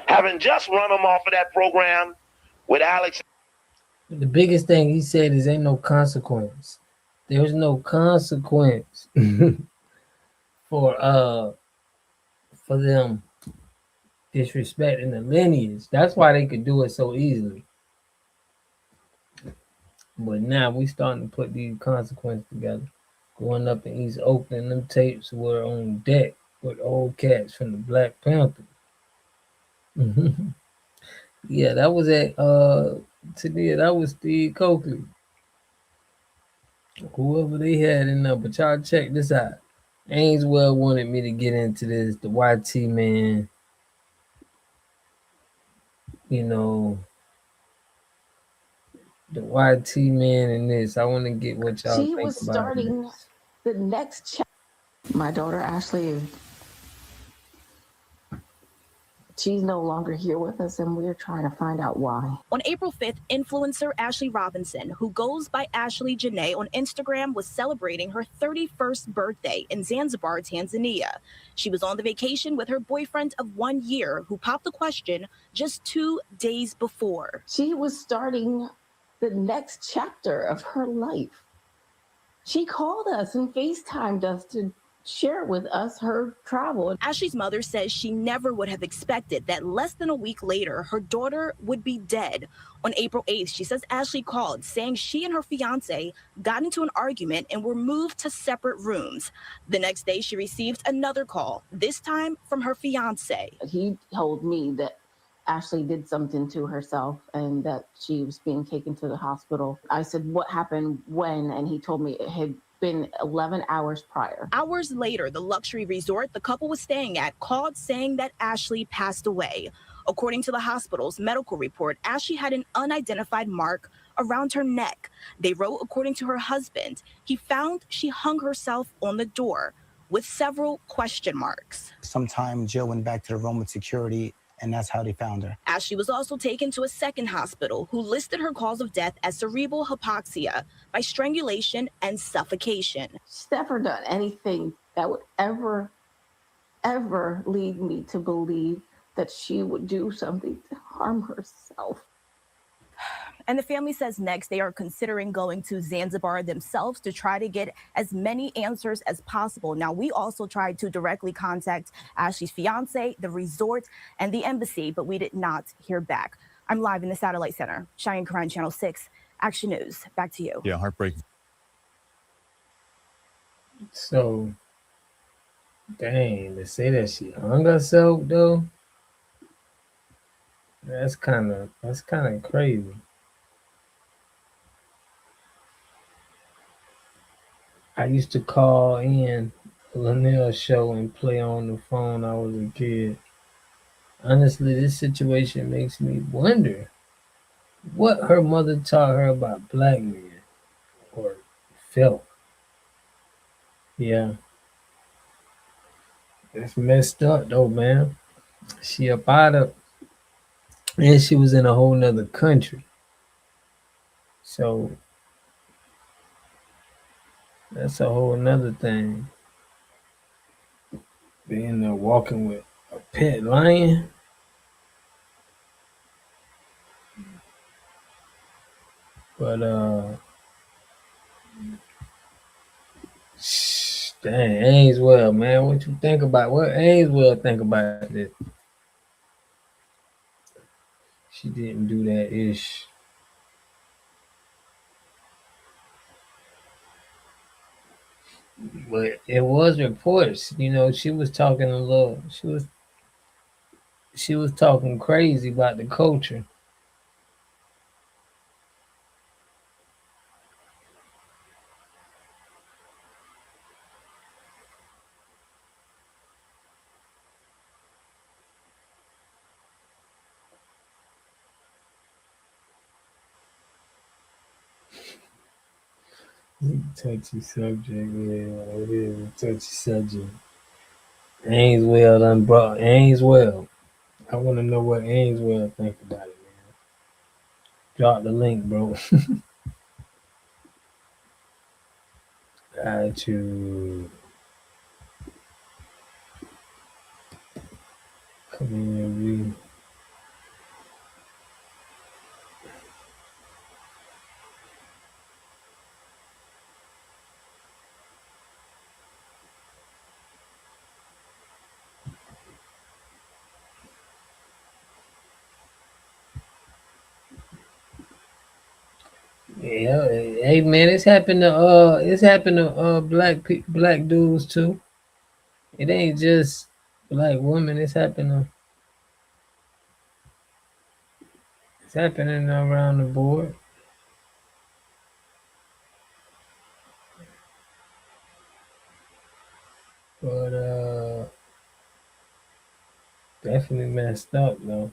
Having just run him off of that program with Alex. The biggest thing he said is ain't no consequence. There's no consequence for them disrespecting the lineage. That's why they could do it so easily. But now we starting to put these consequences together. Going up in East Oakland, them tapes were on deck with old cats from the Black Panther. Yeah, that was at today. That was Steve Coakley. Whoever they had in there, but y'all check this out. Ainswell wanted me to get into this, the YT man. You know, the YT man and this. I want to get what y'all think about this. She was starting the next chapter. My daughter Ashley She's no longer here with us, and we're trying to find out why. On April 5th, influencer Ashley Robinson, who goes by Ashley Janae on Instagram, was celebrating her 31st birthday in Zanzibar, Tanzania. She was on the vacation with her boyfriend of 1 year, who popped the question just 2 days before. She was starting the next chapter of her life. She called us and FaceTimed us to share with us her travel. Ashley's mother says she never would have expected that less than a week later, her daughter would be dead. On April 8th, she says Ashley called saying she and her fiance got into an argument and were moved to separate rooms. The next day, she received another call, this time from her fiance. He told me that Ashley did something to herself and that she was being taken to the hospital. I said, what happened when? And he told me it had been 11 hours prior. Hours later, the luxury resort the couple was staying at called saying that Ashley passed away. According to the hospital's medical report, Ashley had an unidentified mark around her neck. They wrote, according to her husband, he found she hung herself on the door with several question marks. Sometime Jill went back to the room with security, and that's how they found her. Ashley was also taken to a second hospital who listed her cause of death as cerebral hypoxia by strangulation and suffocation. She's never done anything that would ever lead me to believe that she would do something to harm herself. And the family says next they are considering going to Zanzibar themselves to try to get as many answers as possible. Now, we also tried to directly contact Ashley's fiance, the resort, and the embassy, but we did not hear back. I'm live in the Satellite Center. Cheyenne Karan, Channel 6, Action News. Back to you. Yeah, heartbreaking. So, dang, to say that she hung herself though, that's kind of crazy. I used to call in Linnell's show and play on the phone. I was a kid. Honestly, this situation makes me wonder what her mother taught her about black men or felt. Yeah. That's messed up though, man. She up out of, and she was in a whole nother country. So that's a whole nother thing. Being there walking with a pet lion. But dang, Ainswell, man, what you think about what Ainswell think about this? She didn't do that ish. But it was reports, she was talking a little. She was talking crazy about the culture. Touchy subject, yeah, it is a touchy subject. Ainswell done brought Ainswell. I want to know what Ainswell think about it, man. Drop the link, bro. Got you. Come in and read. Yeah, hey man, it's happened to black dudes too. It ain't just black women. It's happening around the board. But definitely messed up though.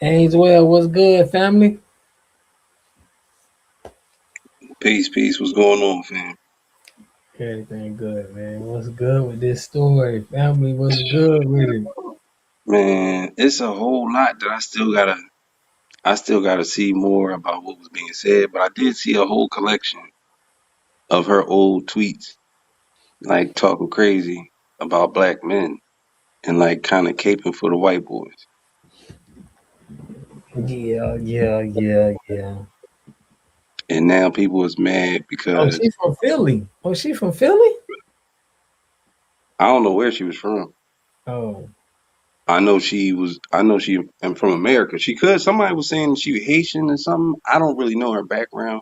Ainswell, what's good, family? Peace. What's going on, fam? Everything good, man. What's good with this story? Family, what's good with it? Man, it's a whole lot that I still gotta see more about what was being said, but I did see a whole collection of her old tweets, like talking crazy about black men and like kind of caping for the white boys. Yeah, yeah, yeah, yeah. And now people is mad Oh, because she's from Philly. Oh, she from Philly? I don't know where she was from. Oh, I know she am from America. Somebody was saying she was Haitian or something. I don't really know her background.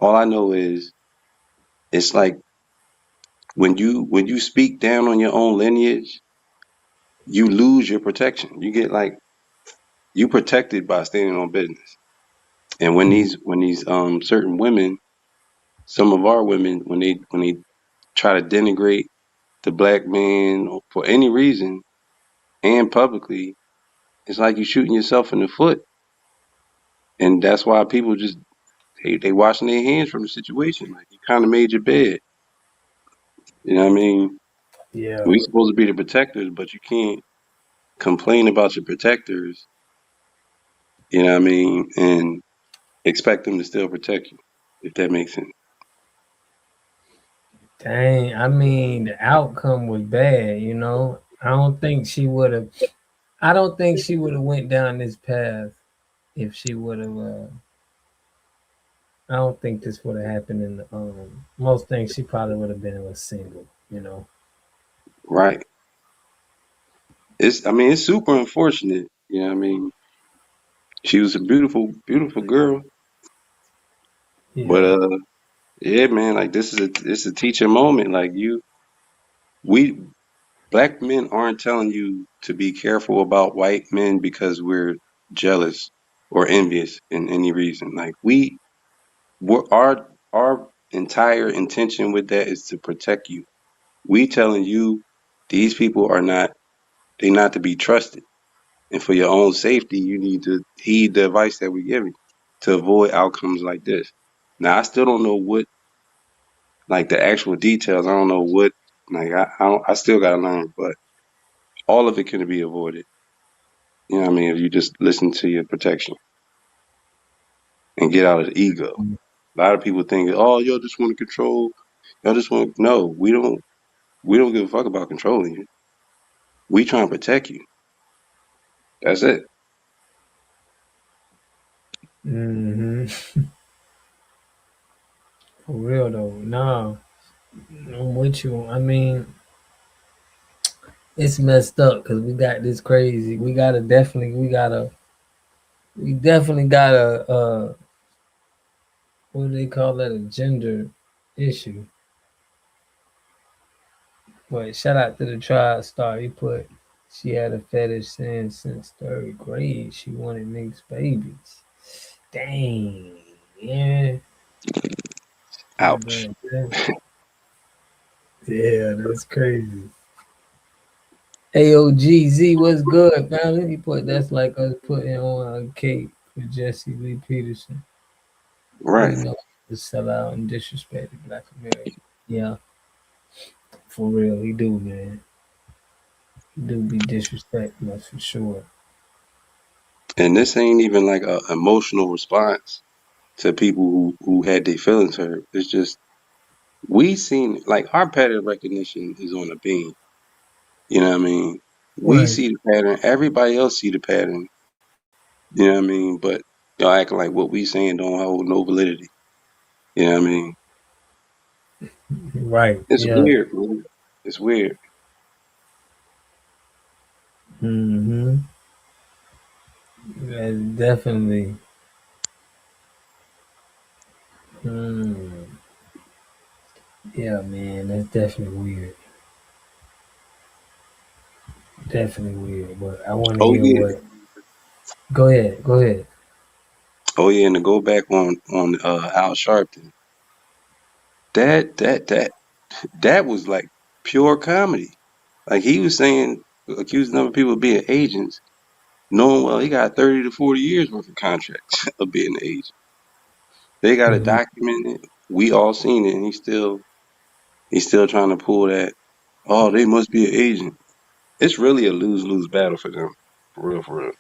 All I know is it's like when you speak down on your own lineage, you lose your protection. You get like you protected by standing on business. And when these certain women, some of our women, when they try to denigrate the black man for any reason and publicly, it's like you shooting yourself in the foot. And that's why people just they washing their hands from the situation. Like you kind of made your bed. You know what I mean? yeah. We supposed to be the protectors, but you can't complain about your protectors. You know what I mean? And expect them to still protect you, if that makes sense. Dang, I mean, the outcome was bad, you know. I don't think she would have went down this path if she would have I don't think this would have happened in the most things she probably would have been a single, you know. Right. It's super unfortunate. You know what I mean? She was a beautiful, beautiful girl. But Yeah. yeah, man, like this is a teaching moment. Like we black men aren't telling you to be careful about white men because we're jealous or envious in any reason. Like our entire intention with that is to protect you. We telling you these people are not to be trusted. And for your own safety, you need to heed the advice that we give you to avoid outcomes like this. Now, I still don't know what, like the actual details. I don't know what, like I still gotta learn, but all of it can be avoided. You know what I mean? If you just listen to your protection and get out of the ego. A lot of people think, oh, y'all just want to control. Y'all just want. No, we don't. We don't give a fuck about controlling you. We try and protect you. That's it. Hmm. For real though. Nah, I'm with you. I mean, it's messed up because we got this crazy. We definitely gotta what do they call that, a gender issue. But shout out to the Tribe Star. He put she had a fetish saying since third grade she wanted mixed babies. Dang, yeah. Ouch. Yeah, that's crazy. AOGZ, what's good, family? He put that's like us putting on a cake for Jesse Lee Peterson. We Right. know to sell out and disrespect Black America. Yeah, for real, he do, man. He do be disrespecting us for sure. And this ain't even like a emotional response to people who had their feelings hurt. It's just we seen like our pattern recognition is on a beam. You know what I mean? We Right. see the pattern. Everybody else see the pattern. You know what I mean? But y'all acting like what we saying don't hold no validity. You know what I mean? Right. It's Yeah. weird, man. It's weird. Mm-hmm. That's definitely. Mm, yeah, man. That's definitely weird. Definitely weird. But I want to Oh hear yeah. what. Go ahead. Go ahead. Oh yeah. And to go back on Al Sharpton, that was like pure comedy. Like he was saying, accusing other people of being agents, knowing well he got 30 to 40 years worth of contracts of being an agent. They got it Mhm. documented. We all seen it, and he still He's still trying to pull that. Oh, they must be an agent. It's really a lose-lose battle for them. For real, for real.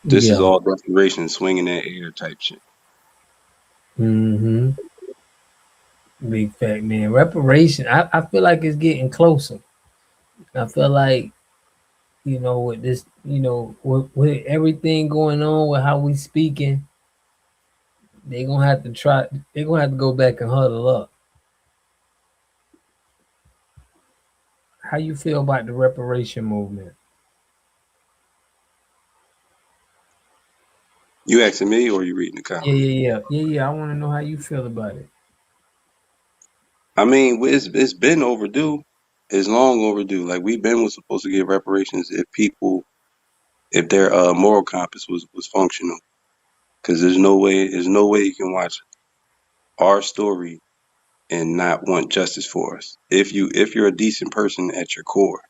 This is Yeah. all desperation, swinging that air type shit. Mm-hmm. Big fact, man. Reparation. I feel like it's getting closer. I feel like, with this, with everything going on, with how we speaking, they gonna have to try. They're gonna have to go back and huddle up. How you feel about the reparation movement? You asking me or you reading the Yeah, comment? yeah, yeah, yeah, yeah. I want to know how you feel about it. I mean, it's been overdue. It's long overdue. Like we've been was supposed to get reparations if their moral compass was functional. Because there's no way you can watch our story and not want justice for us. If you're a decent person at your core,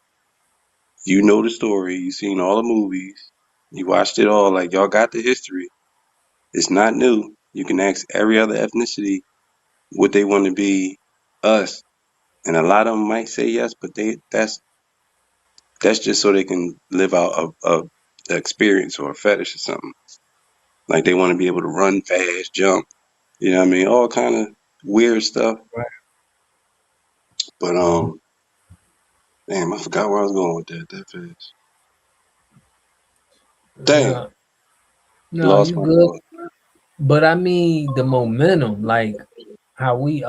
you know the story. You've seen all the movies. You watched it all. Like y'all got the history. It's not new. You can ask every other ethnicity what they want to be us, and a lot of them might say yes, but that's just so they can live out a experience or a fetish or something. Like they want to be able to run fast, jump. You know what I mean? All kind of weird stuff. Right. But damn, I forgot where I was going with that fast. Dang, No, no, lost you my good. thought. But I mean the momentum, like how we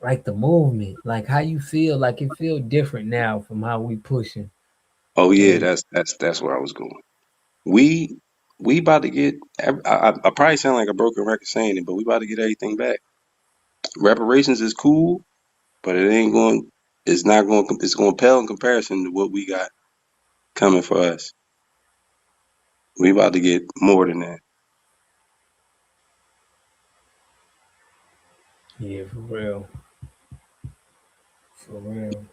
like the movement, like how you feel, like it feel different now from how we pushing. Oh yeah, And that's where I was going. We we about to get. I probably sound like a broken record saying it, but we about to get everything back. Reparations is cool, but it ain't going. It's not going. It's going to pale in comparison to what we got coming for us. We about to get more than that. yeah, for real, for real.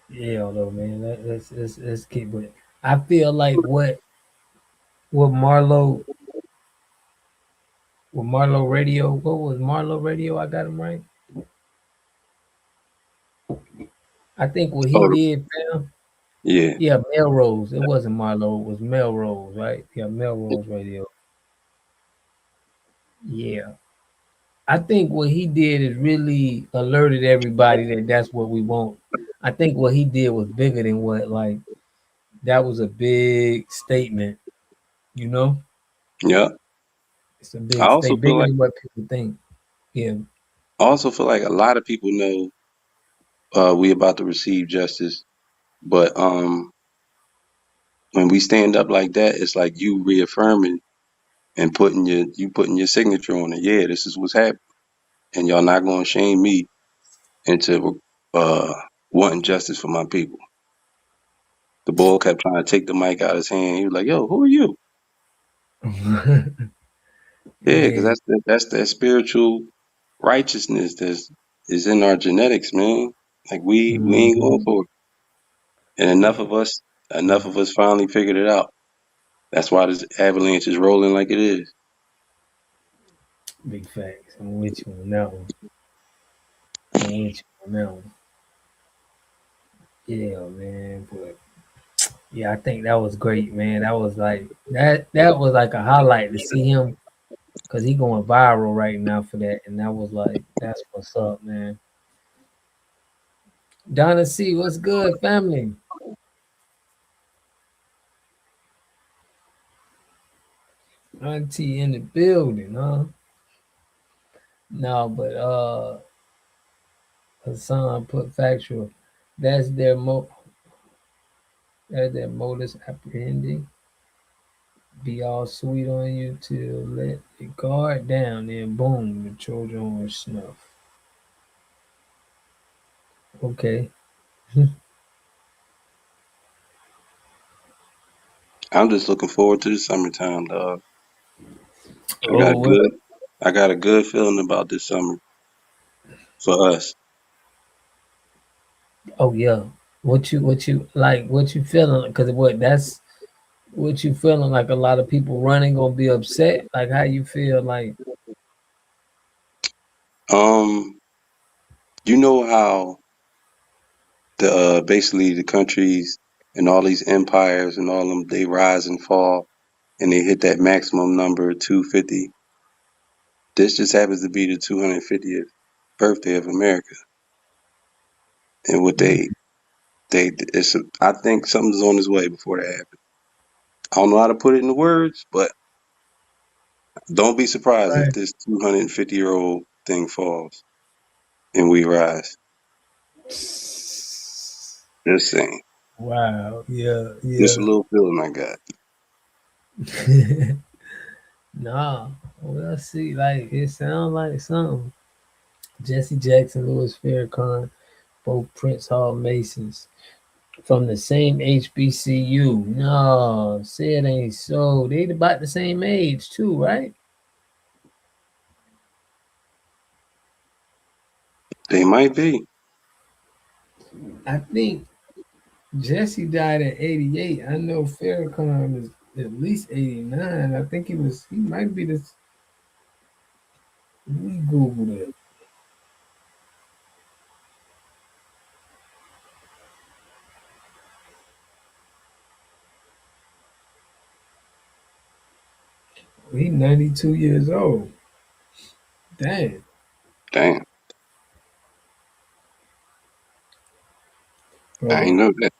Yeah, although man, let's keep it. I feel like what Marlo Marlo Radio. What was Marlo Radio? I got him right. I think what he Oh did, fam. yeah, Yeah, Melrose. It wasn't Marlo. It was Melrose, right? Yeah, Melrose Radio. Yeah. I think what he did is really alerted everybody that that's what we want. I think what he did was bigger than what, like, that was a big statement, you know? yeah. It's a I big also state, feel bigger like than what people think. Yeah. a lot of people know we about to receive justice, but when we stand up like that, it's like you reaffirming and putting your signature on it. Yeah, this is what's happening, and y'all not gonna shame me into wanting justice for my people. The boy kept trying to take the mic out of his hand. He was like, "Yo, who are you?" Yeah, because Yeah. that's that spiritual righteousness that's is in our genetics, man. Like we ain't going Mhm. for it, and Yeah. enough of us finally figured it out. That's why this avalanche is rolling like it is. Big facts. I'm with you on that one. I'm with you on that one. Yeah, man. But yeah, I think that was great, man. That was like that was like a highlight to see him because he going viral right now for that, and that was like that's what's up, man. Donna C, what's good, family? Auntie in the building, huh? No, but Hassan put factual. That's their mo that's their modus apprehending. Be all sweet on you till let your guard down, then boom, the Trojan horse snuff. Okay. I'm just looking forward to the summertime, dog. I got a Oh, what? good I got a good feeling about this summer for us. Oh yeah. What you like? What you feeling? Because what that's what you feeling like? A lot of people running gonna be upset. Like how you feel? Like Um, you know how the basically the countries and all these empires and all them they rise and fall and they hit that maximum number 250. This just happens to be the 250th birthday of America, and what they it's I think something's on its way before that happens. I don't know how to put it into words, but don't be surprised if right? this 250-year-old thing falls and we rise. Just saying. Wow. Yeah. Just a Yeah. little feeling I got. Nah. Well, see, like it sounds like something. Jesse Jackson, Louis Farrakhan, both Prince Hall Masons from the same HBCU. No, say it ain't so. They about the same age too, right? They might be. I think Jesse died at 88. I know Farrakhan is at least 89. I think he might be this. Let me Google it. He 92 years old. Dang. Damn. I Bro. ain't know that.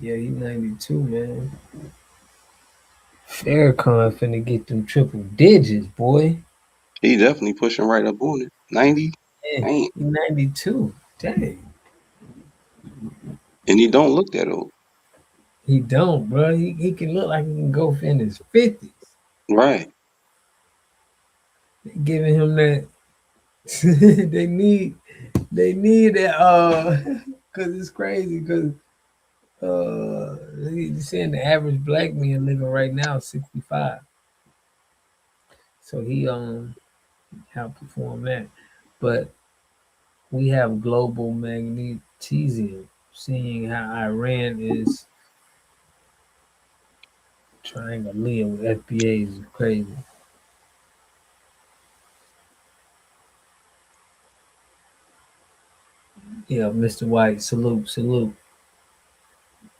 Yeah, he 92, man. Farrakhan finna get them triple digits, boy. He definitely pushing right up on it. 90? Yeah, Damn. he 92. Dang. And he don't look that old. He don't, bro. He can look like he can go in his 50s. Right. They giving him that. they need that because it's crazy because he's saying the average black man living right now is 65. So he outperformed that. But we have global magnesium, seeing how Iran is trying to live with FBA is crazy. Yeah, Mr. White, salute, salute.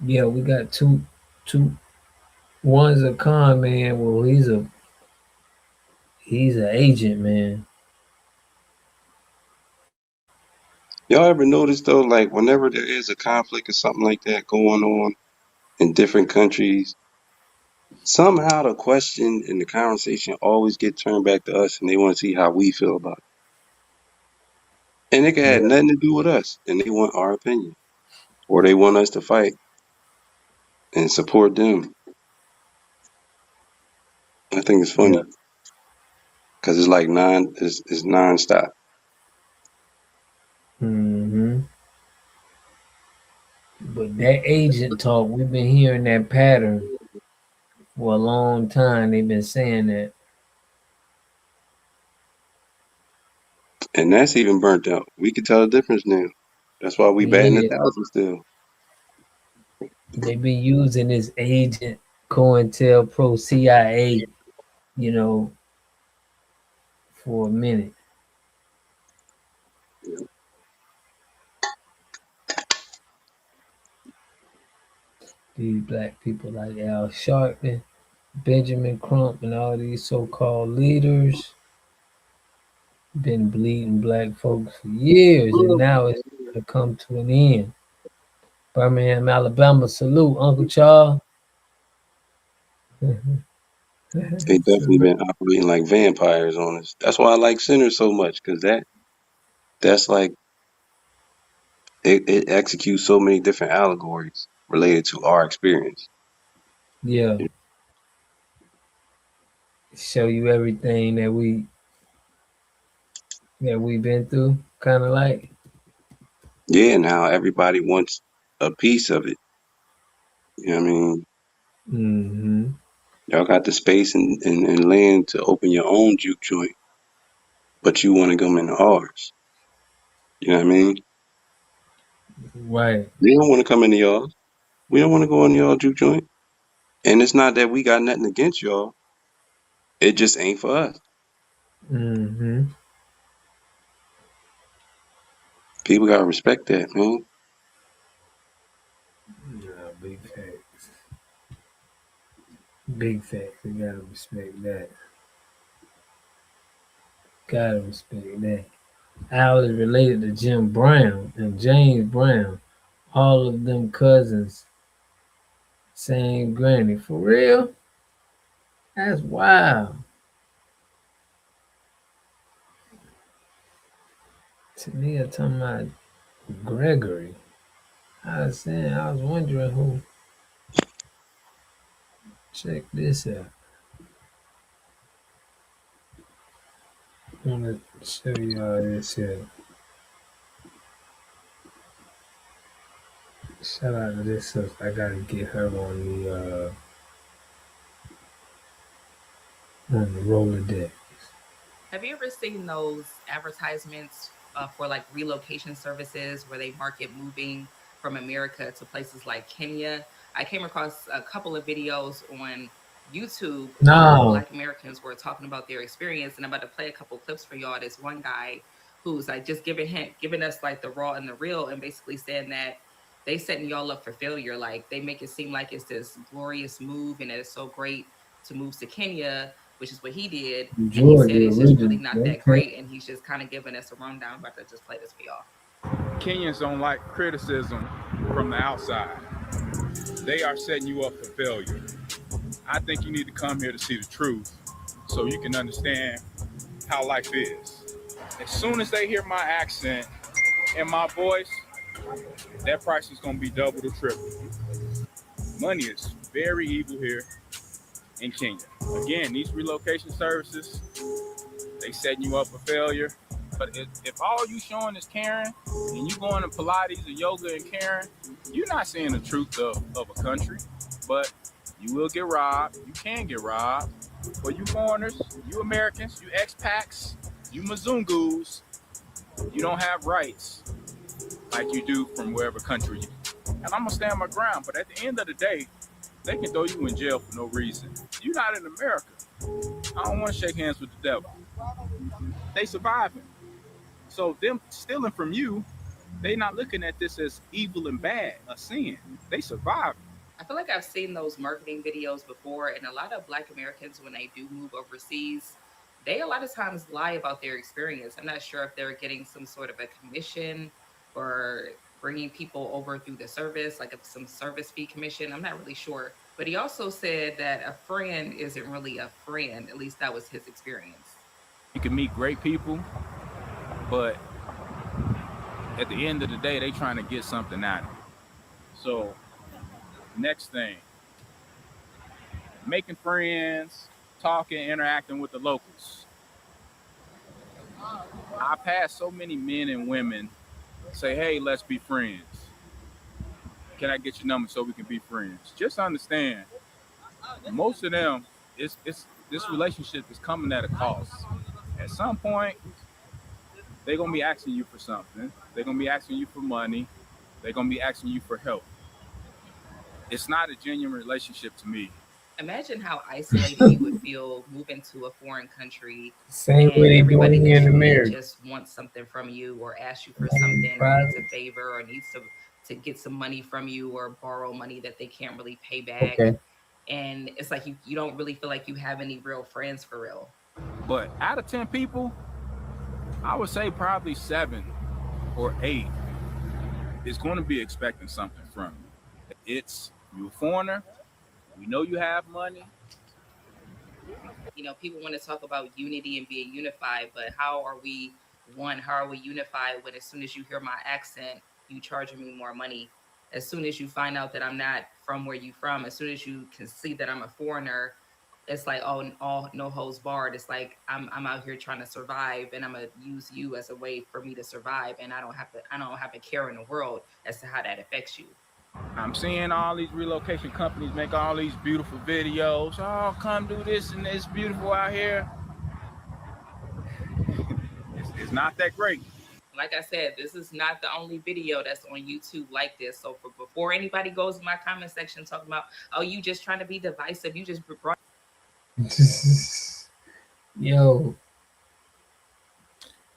Yeah, we got two. One's a con man. Well, he's an agent, man. Y'all ever notice though, like whenever there is a conflict or something like that going on in different countries, somehow the question and the conversation always get turned back to us and they want to see how we feel about it. And it can have Yeah, nothing to do with us. And they want our opinion. Or they want us to fight and support them. I think it's yeah. funny. Because it's like it's nonstop. hmm But that agent talk, we've been hearing that pattern for a long time. They've been saying that. And that's even burnt out. We can tell the difference now. That's why we batting a Yeah, thousand still. they've been using this agent, COINTELPRO, CIA, you know, for a minute. These black people like Al Sharpton, Benjamin Crump, and all these so-called leaders been bleeding black folks for years, and now it's gonna come to an end. Birmingham, Alabama, salute, Uncle Charles. They definitely Salute. been operating like vampires on us. That's why I like Sinners so much, because that's like it executes so many different allegories related to our experience. Yeah, show you everything that we've been through, kind of like. Yeah, now everybody wants a piece of it. You know what I mean? hmm Y'all got the space and land to open your own juke joint, but you want to come into ours. You know what I mean? Right. They don't want to come into y'all. We don't want to go in y'all juke joint. And it's not that we got nothing against y'all. It just ain't for us. Mm-hmm. People gotta respect that, man. Yeah, big facts. Big facts. You gotta respect that. Gotta respect that. Al is related to Jim Brown and James Brown. All of them cousins. Same granny. For real? That's wild. Tania talking about Gregory. I was wondering who. Check this out. I want to show y'all this here. Shout out to this sister. I gotta get her on the Rolodex. Have you ever seen those advertisements for like relocation services where they market moving from America to places like Kenya? I came across a couple of videos on YouTube where No. Black Americans were talking about their experience, and I'm about to play a couple clips for y'all. This one guy who's like just giving us like the raw and the real, and basically saying that they setting y'all up for failure. Like they make it seem like it's this glorious move and that it's so great to move to Kenya, which is what he did. And he said Georgia it's just really originally. not that Okay. great. And he's just kind of giving us a rundown. I'm about to just play this for y'all. Kenyans don't like criticism from the outside. They are setting you up for failure. I think you need to come here to see the truth so you can understand how life is. As soon as they hear my accent and my voice, that price is going to be double to triple. Money is very evil here in Kenya. Again, these relocation services, they setting you up for failure. But if all you showing is caring and you going to Pilates or yoga and caring, you're not seeing the truth of a country. But you will get robbed. You can get robbed. But you foreigners, you Americans, you expats, you Mzungus, you don't have rights like you do from wherever country you. And I'm gonna stand my ground. But at the end of the day, they can throw you in jail for no reason. You're not in America. I don't want to shake hands with the devil. They surviving. So them stealing from you, they not looking at this as evil and bad, a sin. They survive. I feel like I've seen those marketing videos before, and a lot of Black Americans, when they do move overseas, they a lot of times lie about their experience. I'm not sure if they're getting some sort of a commission for bringing people over through the service, like some service fee commission. I'm not really sure. But he also said that a friend isn't really a friend. At least that was his experience. You can meet great people, but at the end of the day, they trying to get something out of you. So, next thing, making friends, talking, interacting with the locals. I pass so many men and women say, hey, let's be friends. Can I get your number so we can be friends? Just understand, most of them, it's this relationship is coming at a cost. At some point, they're going to be asking you for something. They're going to be asking you for money. They're going to be asking you for help. It's not a genuine relationship to me. Imagine how isolated you would feel moving to a foreign country Same way and they everybody doing here that in you meet America. just wants something from you or asks you for something or needs a favor or needs to get some money from you or borrow money that they can't really pay back. Okay. And it's like you don't really feel like you have any real friends for real. But out of 10 people, I would say probably 7 or 8 is going to be expecting something from you. It's you a foreigner, we know you have money. You know, people want to talk about unity and being unified, but how are we one? How are we unified when as soon as you hear my accent, you charging me more money? As soon as you find out that I'm not from where you from, as soon as you can see that I'm a foreigner, it's like all no holds barred. It's like I'm out here trying to survive, and I'm gonna use you as a way for me to survive, and I don't have a care in the world as to how that affects you. I'm seeing all these relocation companies make all these beautiful videos. Oh, come do this and it's beautiful out here. It's not that great. Like I said, this is not the only video that's on YouTube like this. So before anybody goes in my comment section talking about, oh, you just trying to be divisive, you just brought. Yo,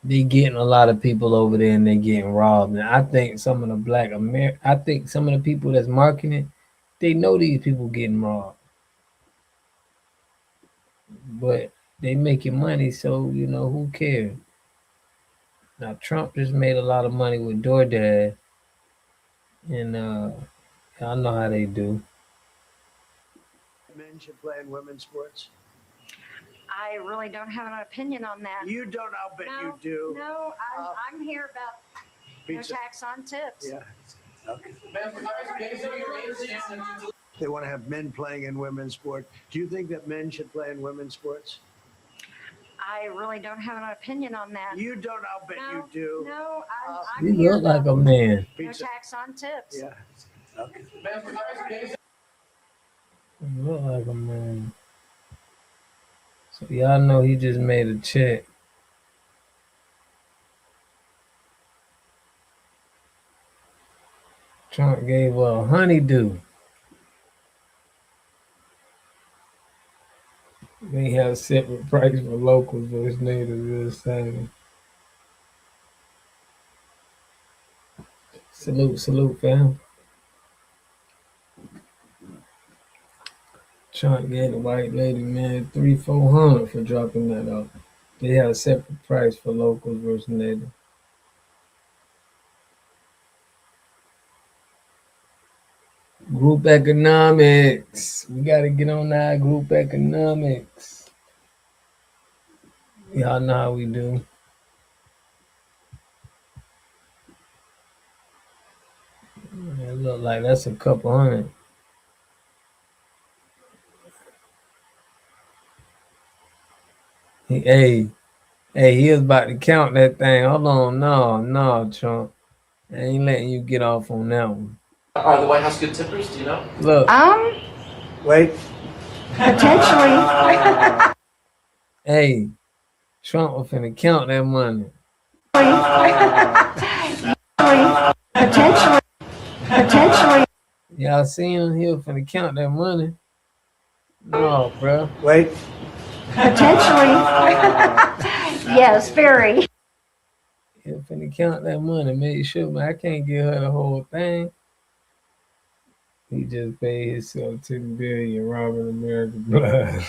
they getting a lot of people over there and they getting robbed. And I think some of the I think some of the people that's marketing it, they know these people getting robbed. But they making money, so you know who cares. Now Trump just made a lot of money with DoorDash, and y'all know how they do. Men should play in women's sports. I really don't have an opinion on that. You don't, I'll bet No, you do. No, I'm here about no tax on tips. Yeah. Okay. They want to have men playing in women's sport. Do you think that men should play in women's sports? I really don't have an opinion on that. You don't, I'll bet you do. No, I'm You here look like about a man. no tax on tips. Yeah. Okay. You look like a man. So y'all know he just made a check. Trump gave a honeydew. They have a separate price for locals versus natives this Saturday. Salute, fam. Trump gave the white lady, man, $300-400 for dropping that off. They have a separate price for locals versus natives. Group economics. We got to get on that group economics. Y'all know how we do. It look like that's a couple hundred. Hey, he was about to count that thing. Hold on, no, Trump. I ain't letting you get off on that one. Are the White House good tippers? Do you know? Look. Wait. Potentially. Hey, Trump was finna count that money. Potentially. Y'all seen him? He was finna count that money. No, bro. Wait. Potentially. Yes, very. He was finna count that money. Make sure, man, I can't give her the whole thing. He just paid himself $10 billion robbing American blood.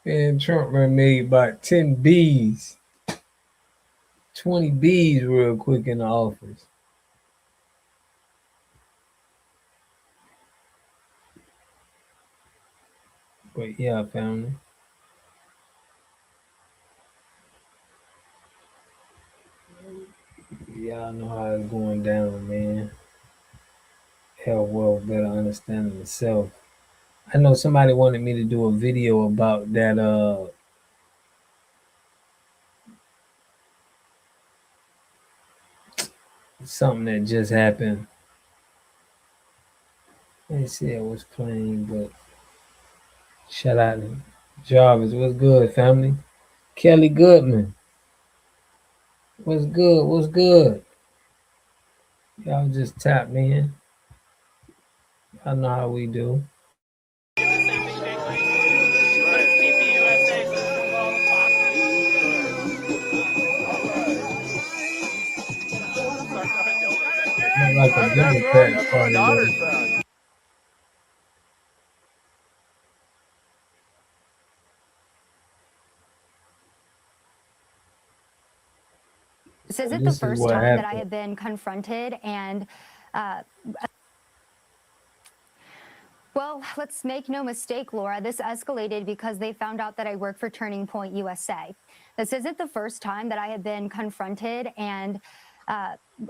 And Trump made about 10 B's, 20 B's real quick in the office. But yeah, family. Y'all know how it's going down, man. Hell, well, better understanding the self. I know somebody wanted me to do a video about that something that just happened. They said it was playing, but shout out to Jarvis. What's good, family? Kelly Goodman. What's good? Y'all just tap me in. Y'all know how we do. Like a Democrat party. This isn't the first time that I have been confronted and well, let's make no mistake, Laura, this escalated because they found out that I work for Turning Point USA. This isn't the first time that I have been confronted and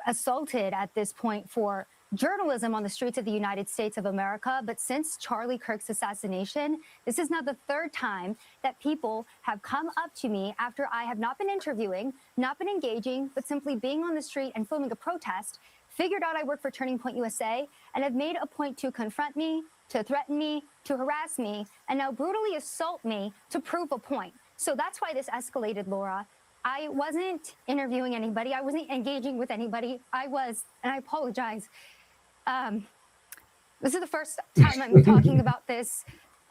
assaulted at this point for journalism on the streets of the United States of America. But since Charlie Kirk's assassination, this is now the third time that people have come up to me after I have not been interviewing, not been engaging, but simply being on the street and filming a protest, figured out I work for Turning Point USA, and have made a point to confront me, to threaten me, to harass me, and now brutally assault me to prove a point. So that's why this escalated, Laura. I wasn't interviewing anybody. I wasn't engaging with anybody. I was, and I apologize. This is the first time I'm talking about this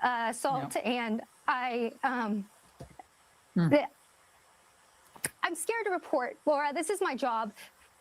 assault, and I'm scared to report, Laura. This is my job.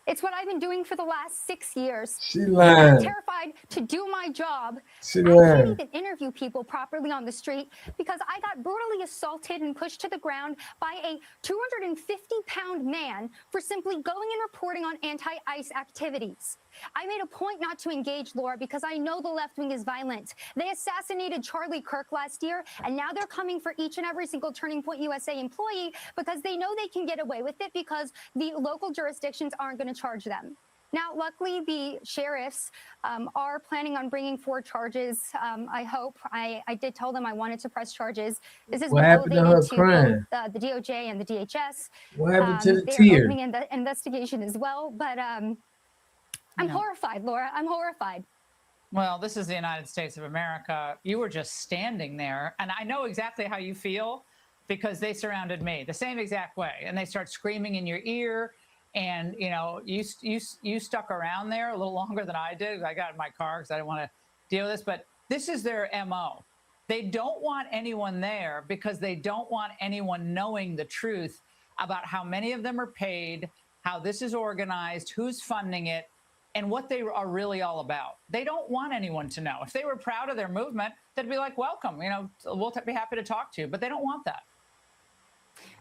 It's what I've been doing for the last 6 years. She I'm lying. terrified to do my job. She I lying. can't even interview people properly on the street because I got brutally assaulted and pushed to the ground by a 250-pound man for simply going and reporting on anti-ICE activities. I made a point not to engage, Laura, because I know the left wing is violent. They assassinated Charlie Kirk last year, and now they're coming for each and every single Turning Point USA employee because they know they can get away with it because the local jurisdictions aren't going to charge them. Now, luckily, the sheriffs are planning on bringing forward charges. I hope. I did tell them I wanted to press charges. This has What been happened to her elevated to crime? both the DOJ and the DHS. What happened to the They're tear? opening an investigation as well, but I'm horrified, Laura. I'm horrified. Well, this is the United States of America. You were just standing there, and I know exactly how you feel because they surrounded me the same exact way, and they start screaming in your ear. And you stuck around there a little longer than I did. I got in my car because I didn't want to deal with this. But this is their MO. They don't want anyone there because they don't want anyone knowing the truth about how many of them are paid, how this is organized, who's funding it, and what they are really all about. They don't want anyone to know. If they were proud of their movement, they'd be like, welcome, we'll be happy to talk to you. But they don't want that.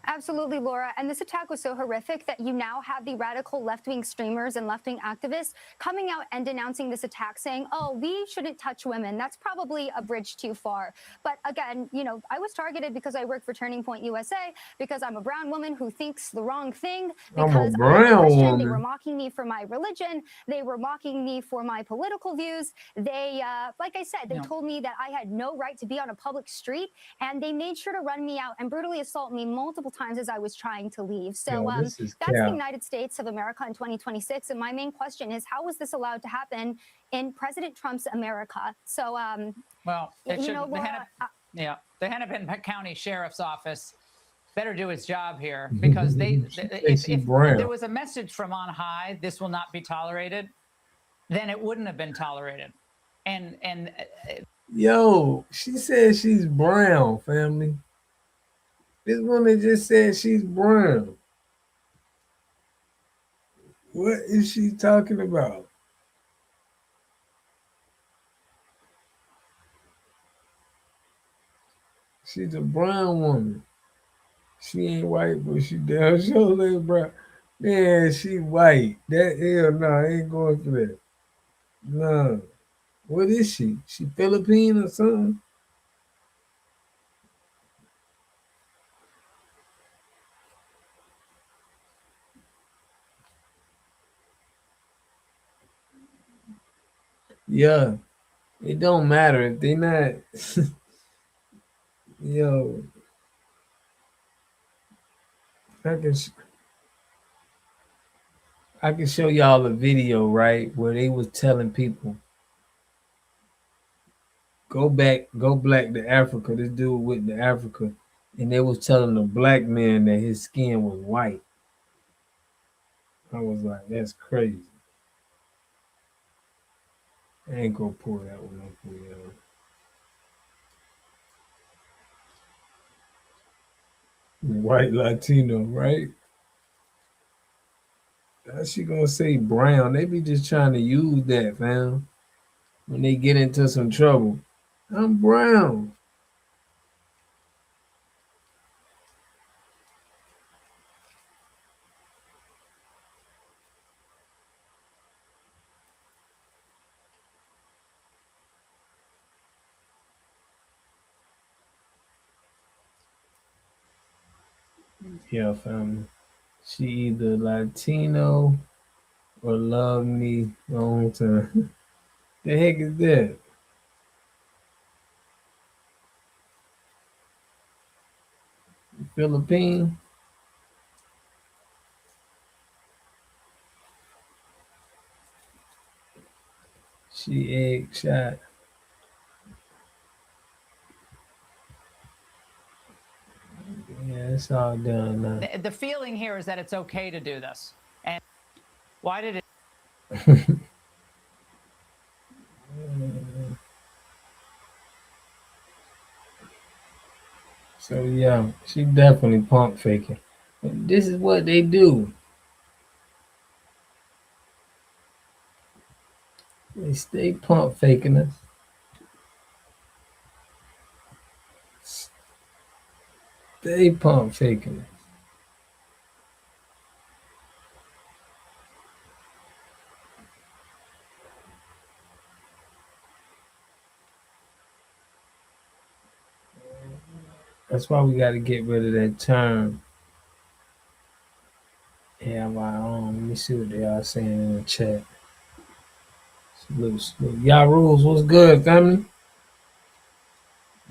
Absolutely, Laura. And this attack was so horrific that you now have the radical left-wing streamers and left-wing activists coming out and denouncing this attack, saying, oh, we shouldn't touch women. That's probably a bridge too far. But again, I was targeted because I work for Turning Point USA, because I'm a brown woman who thinks the wrong thing, because I'm a Christian. They were mocking me for my religion. They were mocking me for my political views. They, like I said, they told me that I had no right to be on a public street, and they made sure to run me out and brutally assault me multiple times as I was trying to leave. So that's the United States of America in 2026. And my main question is, how was this allowed to happen in President Trump's America? So, well, Laura, the Hennepin County Sheriff's Office better do its job here, because if there was a message from on high, this will not be tolerated, then it wouldn't have been tolerated. And yo, she said she's brown, family. This woman just said she's brown. What is she talking about? She's a brown woman. She ain't white, but she damn sure like brown. Man, she white. That hell no, I ain't going for that. No. What is she? She Philippine or something? Yeah, it don't matter if they not. Yo, I can show y'all a video, right, where they was telling people, go black to Africa. This dude went to Africa, and they was telling the black man that his skin was white. I was like, that's crazy. I ain't gonna pull that one up for y'all. White Latino, right? How's she gonna say brown? They be just trying to use that, fam. When they get into some trouble. I'm brown. Yeah, fam. She either Latino or love me long time. The heck is that? Philippine? She egg shot. Yeah, it's all done now. The feeling here is that it's okay to do this. And why did it? So yeah, she definitely pump faking. This is what they do. They stay pump faking us. Stay pump faking us. That's why we got to get rid of that term. Have our own. Let me see what they are saying in the chat. Salute. Y'all rules, what's good, family?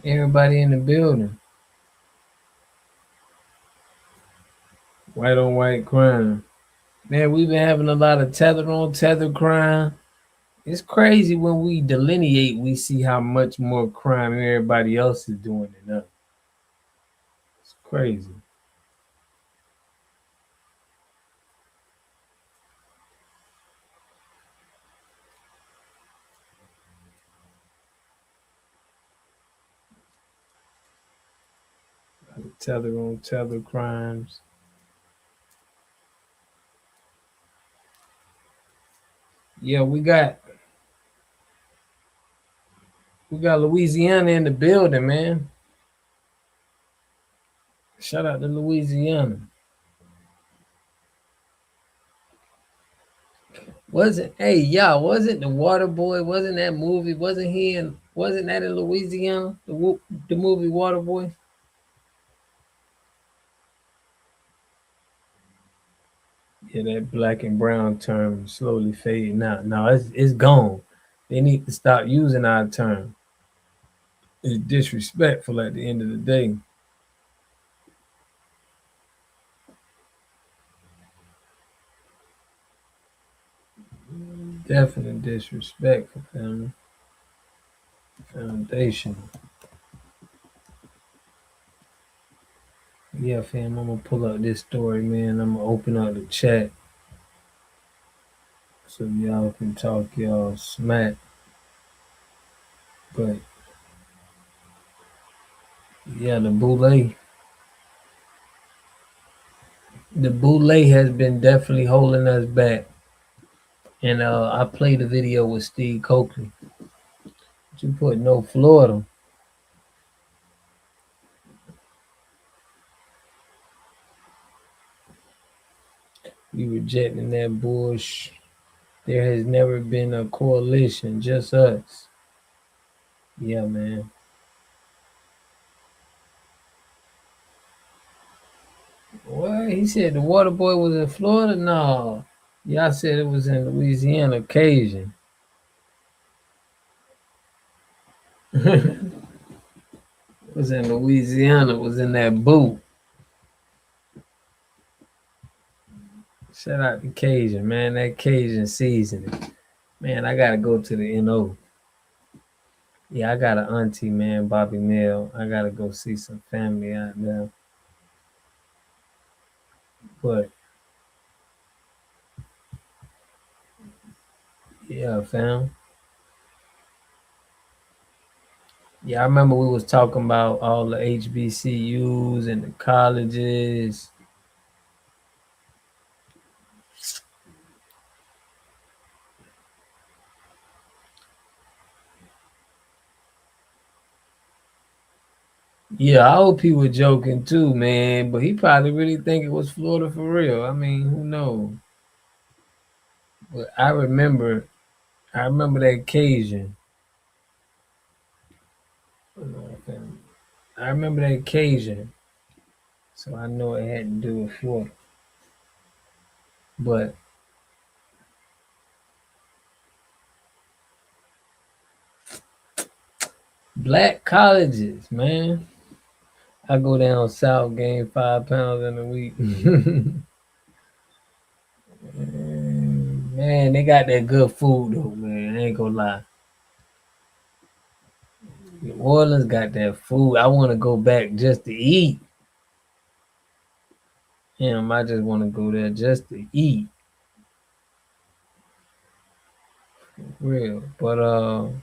Everybody in the building. White on white crime. Man, we've been having a lot of tether on tether crime. It's crazy when we delineate, we see how much more crime everybody else is doing than us. It's crazy. Tether on tether crimes. Yeah, we got Louisiana in the building, man. Shout out to Louisiana. Wasn't the Water Boy? Wasn't that movie? Wasn't that in Louisiana? The movie Water Boy? Yeah, that black and brown term slowly fading out. No, it's gone. They need to stop using our term. It's disrespectful at the end of the day. Definitely disrespectful, family. Foundation. Yeah, fam, I'm gonna pull up this story, man. I'm gonna open up the chat so y'all can talk y'all smack. But yeah, the boule has been definitely holding us back. And I played a video with Steve Coakley. But you put no Florida. We rejecting that bush. There has never been a coalition, just us. Yeah, man. What? He said the water boy was in Florida? No. Y'all said it was in Louisiana, Cajun. It was in Louisiana, it was in that boot. Shout out to Cajun, man. That Cajun seasoning. Man, I gotta go to the NO. Yeah, I got an auntie, man, Bobby Mill. I gotta go see some family out there. But yeah, fam. Yeah, I remember we was talking about all the HBCUs and the colleges. Yeah, I hope he was joking too, man. But he probably really think it was Florida for real. I mean, who knows? But I remember that Cajun. I remember that Cajun. So I know it had to do with Florida. But black colleges, man. I go down south, gain 5 pounds in a week. Man, they got that good food though, man. I ain't gonna lie. New Orleans got that food. I want to go back just to eat. Damn, I just want to go there just to eat. Real. But will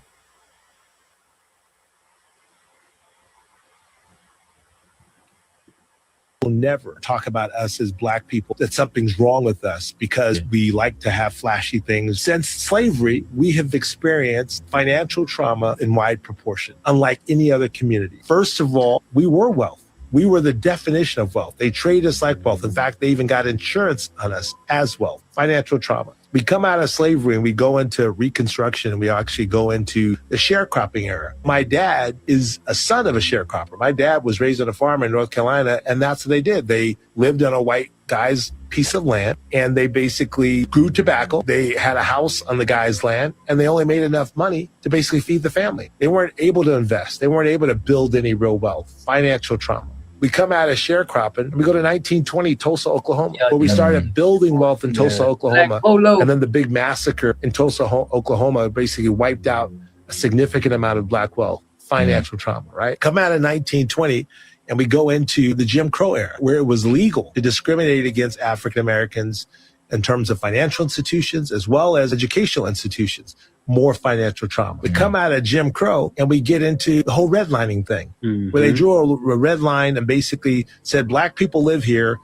never talk about us as black people, that something's wrong with us because we like to have flashy things. Since slavery, we have experienced financial trauma in wide proportion, unlike any other community. First of all, we were wealth. We were the definition of wealth. They treated us like wealth. In fact, they even got insurance on us as wealth. Financial trauma. We come out of slavery and we go into Reconstruction and we actually go into the sharecropping era. My dad is a son of a sharecropper. My dad was raised on a farm in North Carolina, and that's what they did. They lived on a white guy's piece of land and they basically grew tobacco. They had a house on the guy's land and they only made enough money to basically feed the family. They weren't able to invest. They weren't able to build any real wealth. Financial trauma. We come out of sharecropping and we go to 1920 Tulsa, Oklahoma, where we started building wealth in Tulsa, Oklahoma. And then the big massacre in Tulsa, Oklahoma basically wiped out a significant amount of black wealth, financial trauma, right? Come out of 1920 and we go into the Jim Crow era, where it was legal to discriminate against African Americans in terms of financial institutions as well as educational institutions. More financial trauma. We come out of Jim Crow and we get into the whole redlining thing, where they drew a red line and basically said, black people live here,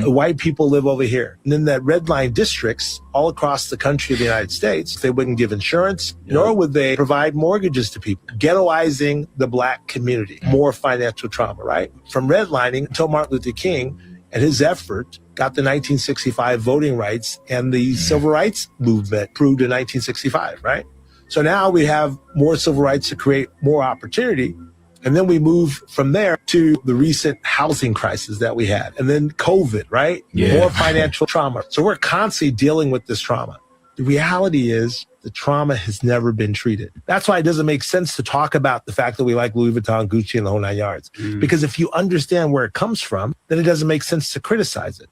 white people live over here. And then that red line districts all across the country of the United States, they wouldn't give insurance, nor would they provide mortgages to people, ghettoizing the black community. More financial trauma, right? From redlining until Martin Luther King and his effort got the 1965 voting rights and the civil rights movement proved in 1965, right? So now we have more civil rights to create more opportunity. And then we move from there to the recent housing crisis that we had. And then COVID, right? More financial trauma. So we're constantly dealing with this trauma. The reality is the trauma has never been treated. That's why it doesn't make sense to talk about the fact that we like Louis Vuitton, Gucci, and the whole 9 yards. Because if you understand where it comes from, then it doesn't make sense to criticize it.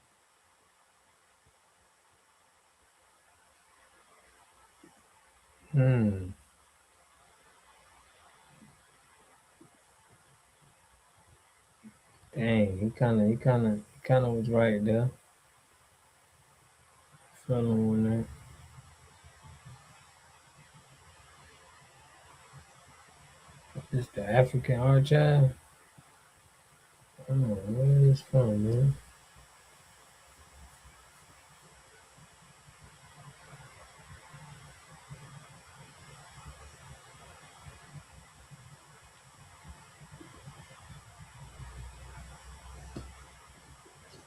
Dang, he kind of was right there. Fellow on that. It's the African archive. I don't know where it's from, man.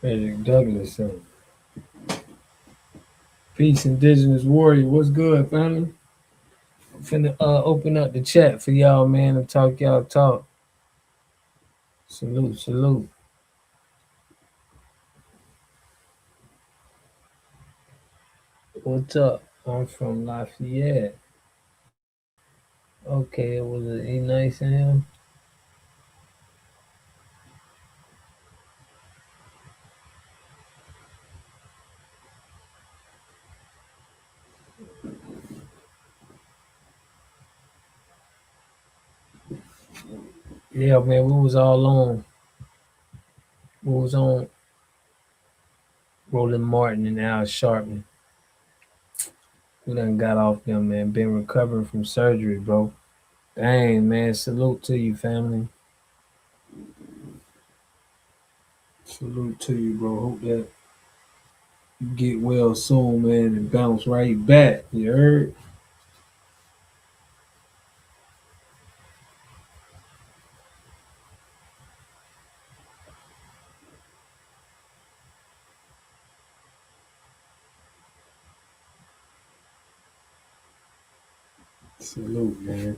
Frederick Douglass. Peace, Indigenous Warrior. What's good, family? I'm finna open up the chat for y'all, man, and talk y'all talk. Salute, salute. What's up? I'm from Lafayette. Okay, was it nice in him? Yeah, man, we was all on. We was on Roland Martin and Al Sharpton. We done got off them, man. Been recovering from surgery, bro. Dang, man. Salute to you, family. Salute to you, bro. Hope that you get well soon, man, and bounce right back. You heard? Salute, man.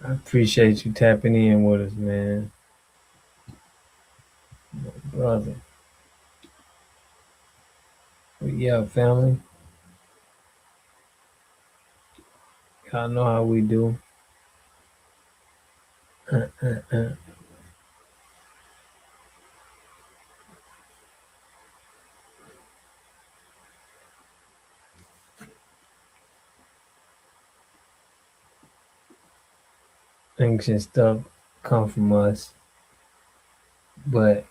I appreciate you tapping in with us, man. My brother. But yeah, family. Y'all know how we do. Ancient stuff come from us, but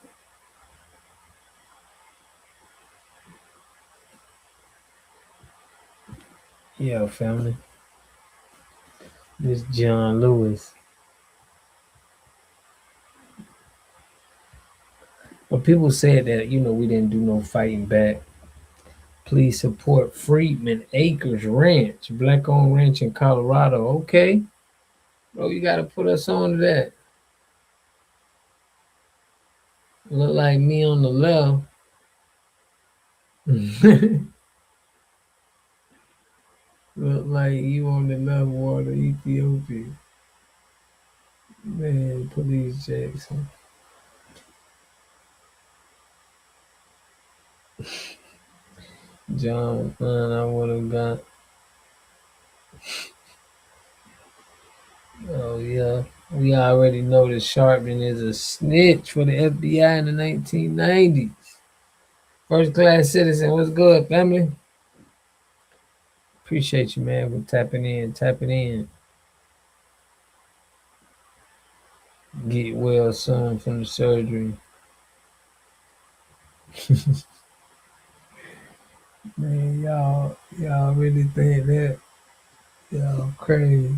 Yeah, family. This John Lewis. But people said that, we didn't do no fighting back. Please support Freedman Acres Ranch, black owned ranch in Colorado. Okay. Bro, you gotta put us on to that. Look like me on the left. Look like you on the left water, Ethiopia. Man, police Jackson. John, man, I would have got. Oh, yeah. We already know that Sharpton is a snitch for the FBI in the 1990s. First class citizen, what's good, family? Appreciate you, man, for tapping in, Get well soon from the surgery. Man, y'all really think that? Y'all crazy.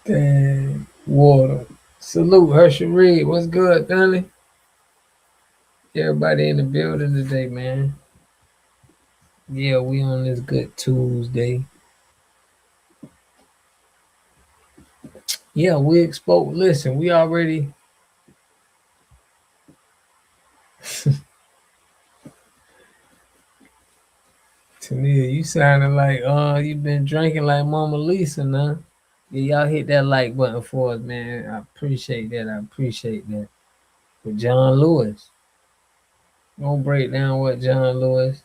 Dang, water. Salute, Herschel Reed. What's good, family? Everybody in the building today, man. Yeah, we on this good Tuesday. Yeah, we exposed. Listen, we already. Tania, you sounding like you been drinking like Mama Lisa now. Yeah, y'all hit that like button for us, man. I appreciate that. But John Lewis. Gonna break down what John Lewis.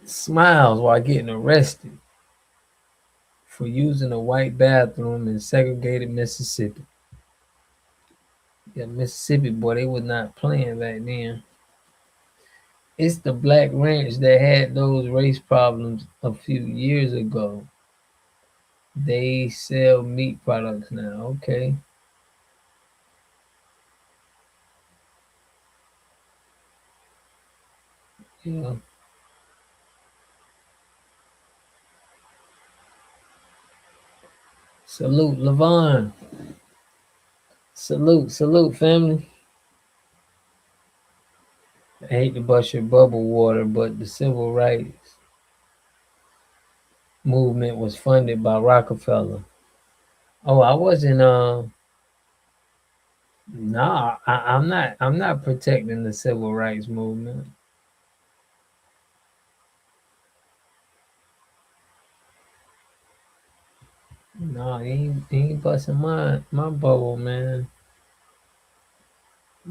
Smiles while getting arrested for using a white bathroom in segregated Mississippi. Yeah, Mississippi, boy, they was not playing back then. It's the black ranch that had those race problems a few years ago. They sell meat products now. Okay. Yeah. Salute, Levon. Salute, family. I hate to bust your bubble water, but the civil rights movement was funded by Rockefeller. Oh, I wasn't nah, I'm not protecting the civil rights movement. No, he ain't busting my bubble, man.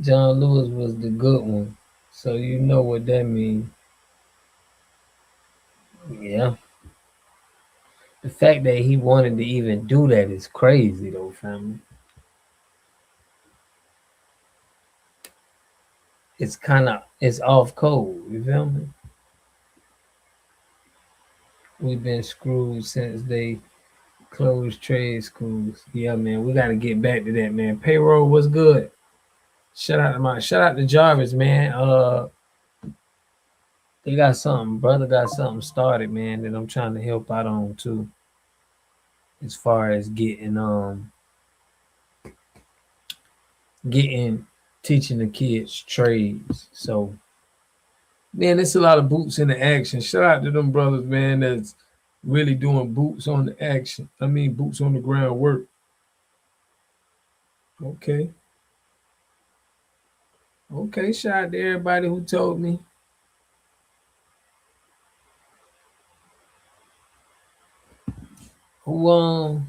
John Lewis was the good one. So you know what that means. Yeah. The fact that he wanted to even do that is crazy though, family. It's off code, you feel me? We've been screwed since they closed trade schools. Yeah, man, we gotta get back to that, man. Payroll was good. Shout out to Jarvis, man. They got something, brother got something started, man, that I'm trying to help out on too. As far as getting teaching the kids trades. So man, it's a lot of boots in the action. Shout out to them brothers, man, that's really doing boots on the action. I mean boots on the ground work. Okay. Okay, shout out to everybody who told me. Who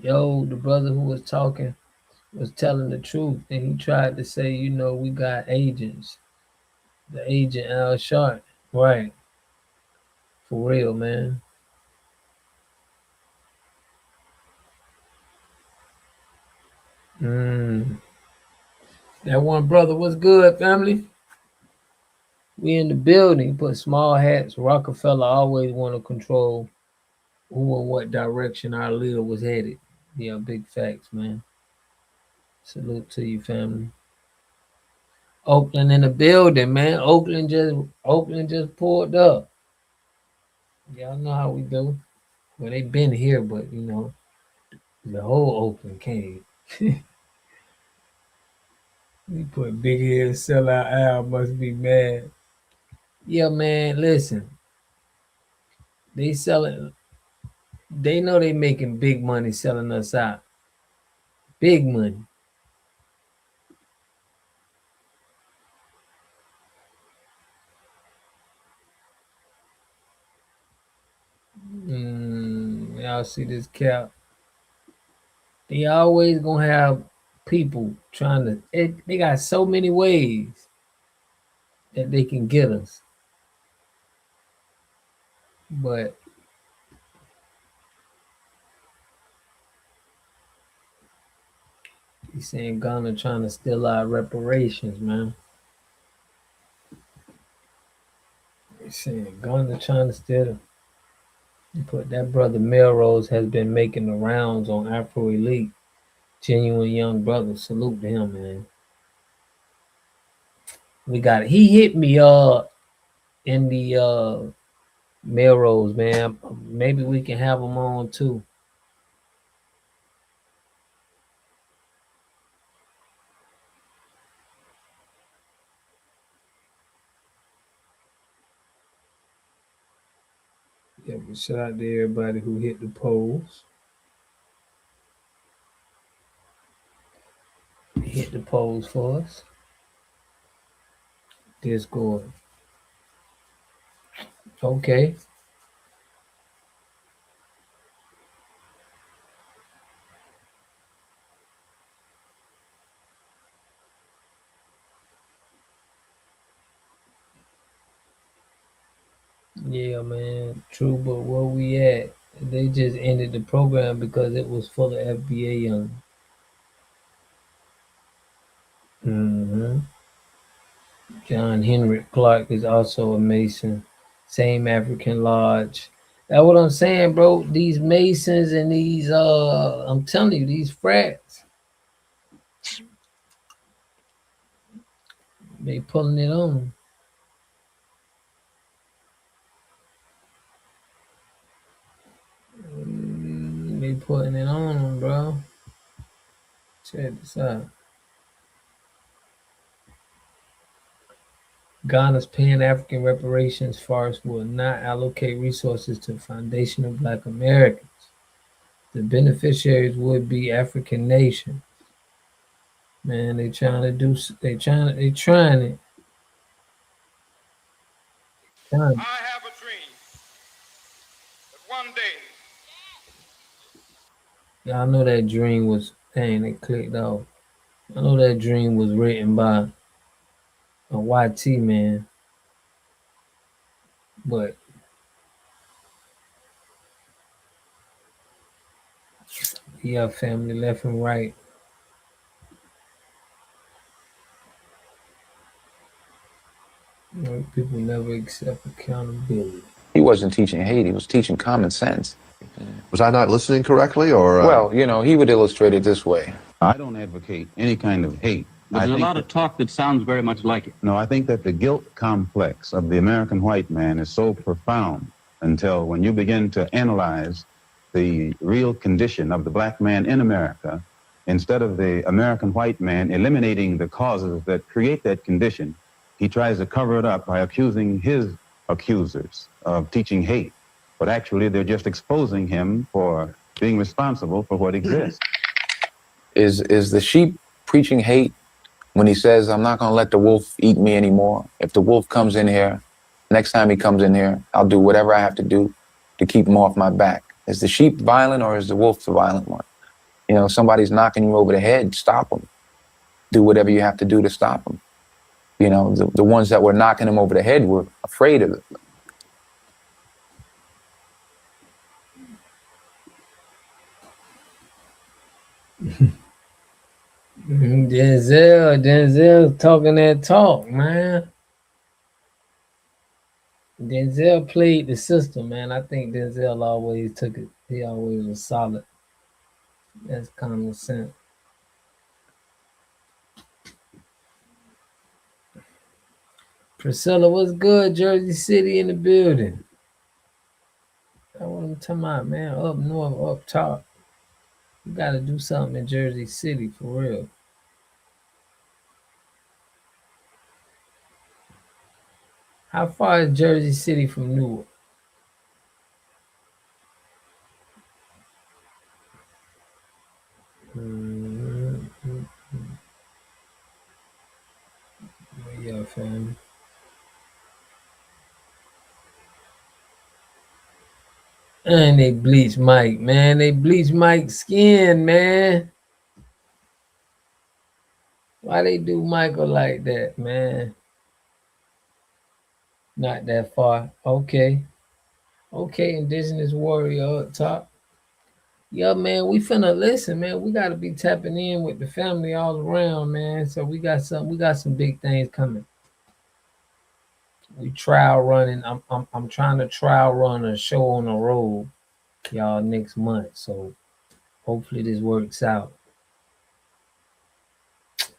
yo, the brother who was talking was telling the truth, and he tried to say, we got agents. The agent Al Sharp. Right. For real, man. That one brother was good, family. We in the building, put small hats. Rockefeller always want to control who and what direction our leader was headed. Yeah, big facts, man. Salute to you, family. Oakland in the building, man. Oakland just pulled up. Y'all know how we do. Well, they been here, but the whole Oakland came. We put big head sellout Al must be mad. Yeah, man. Listen, they selling. They know they making big money selling us out. Big money. Y'all see this cap? They always gonna have people trying to. They got so many ways that they can get us, but he's saying Ghana trying to steal our reparations, man. He's saying Ghana trying to steal. Put that brother Melrose has been making the rounds on Afro Elite. Genuine young brother. Salute to him, man. We got it. He hit me in the Melrose, man. Maybe we can have him on too. Yeah, but shout out to everybody who hit the polls. Hit the polls for us. Discord. Okay. Yeah, man. True, but where we at? They just ended the program because it was full of FBA young. John Henry Clark is also a Mason. Same African Lodge. That's what I'm saying, bro. These Masons and these I'm telling you, these frats, they pulling it on. They putting it on them, bro. Check this out. Ghana's Pan-African Reparations Farce will not allocate resources to foundational Black Americans. The beneficiaries would be African nations. Man, they trying it. I have a dream that one day. Y'all know that dream was, dang, it clicked off. I know that dream was written by a YT man, but yeah, family left and right. People never accept accountability. He wasn't teaching hate, he was teaching common sense. Was I not listening correctly, or? Well, he would illustrate it this way. I don't advocate any kind of hate. There's a lot of talk that sounds very much like it. No, I think that the guilt complex of the American white man is so profound until when you begin to analyze the real condition of the black man in America, instead of the American white man eliminating the causes that create that condition, he tries to cover it up by accusing his accusers of teaching hate. But actually, they're just exposing him for being responsible for what exists. Is the sheep preaching hate when he says, I'm not going to let the wolf eat me anymore? If the wolf comes in here, next time he comes in here, I'll do whatever I have to do to keep him off my back. Is the sheep violent or is the wolf the violent one? Somebody's knocking you over the head, stop them. Do whatever you have to do to stop them. The ones that were knocking him over the head were afraid of it. Denzel talking that talk, man. Denzel played the system, man. I think Denzel always took it. He always was solid. That's common sense. Priscilla, what's good? Jersey City in the building. That's what I'm talking about, man. Up north, up top. You gotta do something in Jersey City for real. How far is Jersey City from Newark? Yeah, fam. And they bleach Mike, man. They bleach Mike's skin, man. Why they do Michael like that, man? Not that far. Okay. Okay, Indigenous warrior up top. Yeah, man, we finna listen, man. We gotta be tapping in with the family all around, man. So we got some big things coming. We trial running. I'm trying to trial run a show on the road, y'all, next month. So hopefully this works out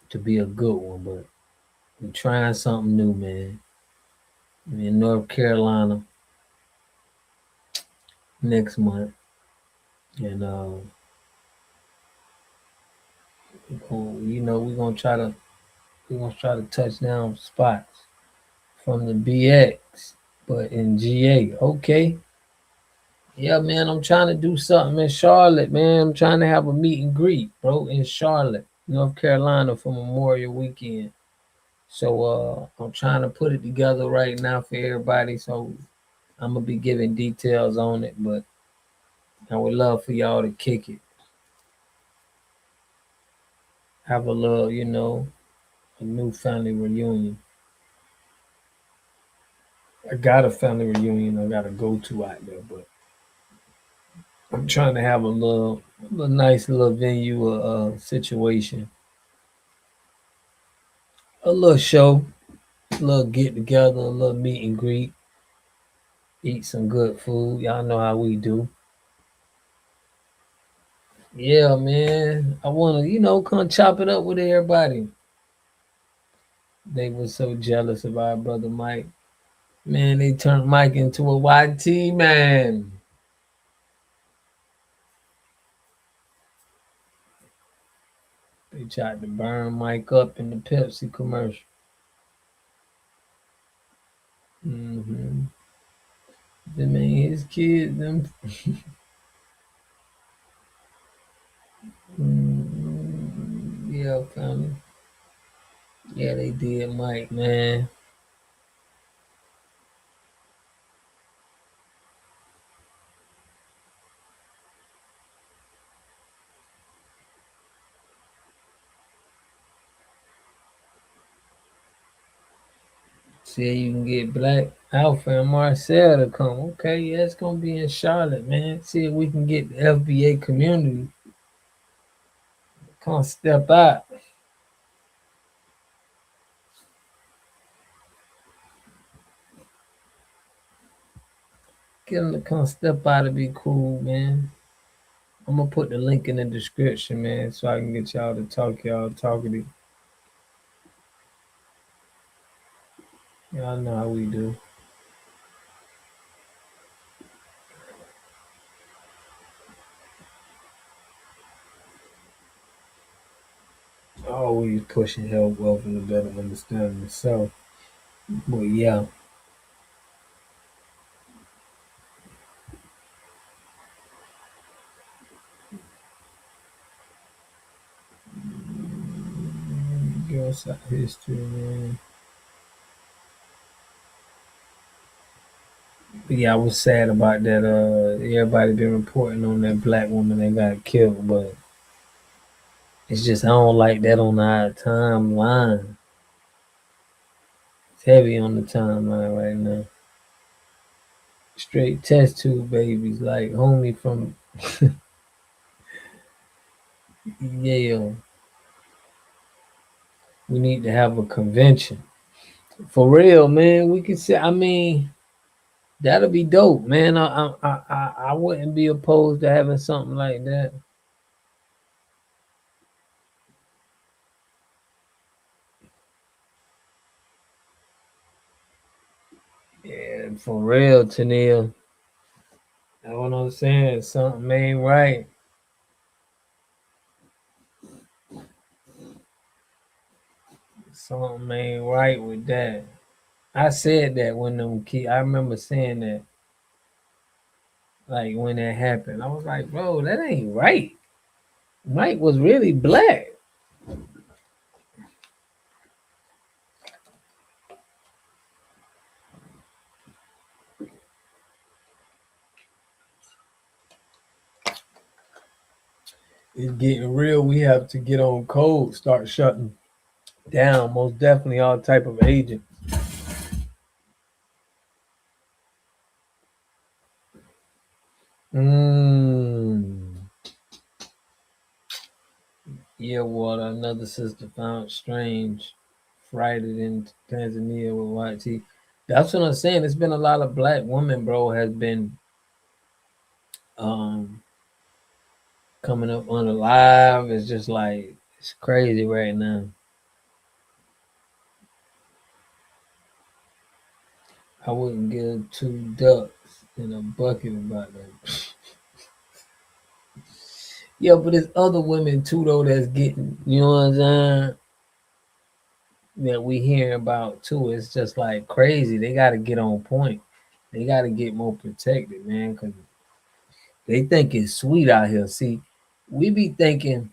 to be a good one. But we trying something new, man. In North Carolina next month, and we're gonna try to touch down spots from the BX, but in GA. Okay. Yeah, man, I'm trying to do something in Charlotte, man. I'm trying to have a meet and greet, bro, in Charlotte, North Carolina for Memorial Weekend. So I'm trying to put it together right now for everybody. So I'm gonna be giving details on it, but I would love for y'all to kick it. Have a little, a new family reunion. I got a family reunion I gotta go to out there, but I'm trying to have a nice little venue situation, a little show, a little get together, a little meet and greet, eat some good food. Y'all know how we do. Yeah, man. I wanna, come chop it up with everybody. They were so jealous of our brother Mike. Man, they turned Mike into a YT man. They tried to burn Mike up in the Pepsi commercial. Mm-hmm. Them ain't his kids. Them. Yeah, family. Yeah, they did, Mike, man. See, you can get Black Alpha and Marcel to come. Okay, yeah, it's gonna be in Charlotte, man. See if we can get the FBA community come step out. Get them to come step out and be cool, man. I'm gonna put the link in the description, man, so I can get y'all to talk y'all talking. Y'all know how we do. Always pushing health, wealth, and a better understanding of self. But yeah. Give us our history, man. But yeah, I was sad about that. Everybody been reporting on that black woman that got killed, but it's just I don't like that on our timeline. It's heavy on the timeline right now. Straight test tube babies, like homie from Yale. We need to have a convention. For real, man. We can say, I mean, that'll be dope, man. I wouldn't be opposed to having something like that. Yeah, for real, Tania. That's what I'm saying. Something ain't right. Something ain't right with that. I said that when them kids. I remember saying that, like when that happened. I was like, bro, that ain't right. Mike was really black. It's getting real. We have to get on code, start shutting down most definitely all type of agents. Yeah, water. Another sister found strange frighted in Tanzania with white teeth. That's what I'm saying. It's been a lot of black women, bro, has been um coming up on the live. It's just like it's crazy right now. I wouldn't give 2 ducks in a bucket about that. Yeah, but there's other women too though that's getting, you know what I'm saying? That we hear about too. It's just like crazy. They got to get on point. They got to get more protected, man, because they think it's sweet out here. See, we be thinking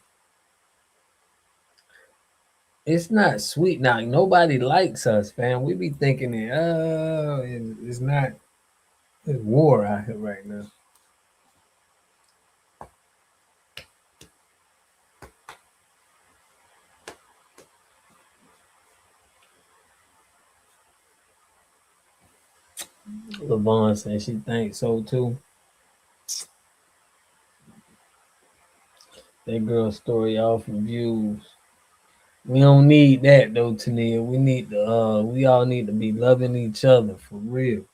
it's not sweet now. Nobody likes us, fam. We be thinking that it's not. It's war out here right now. LaVon said she thinks so too. That girl story off of views. We don't need that though, Tania. We need to we all need to be loving each other for real.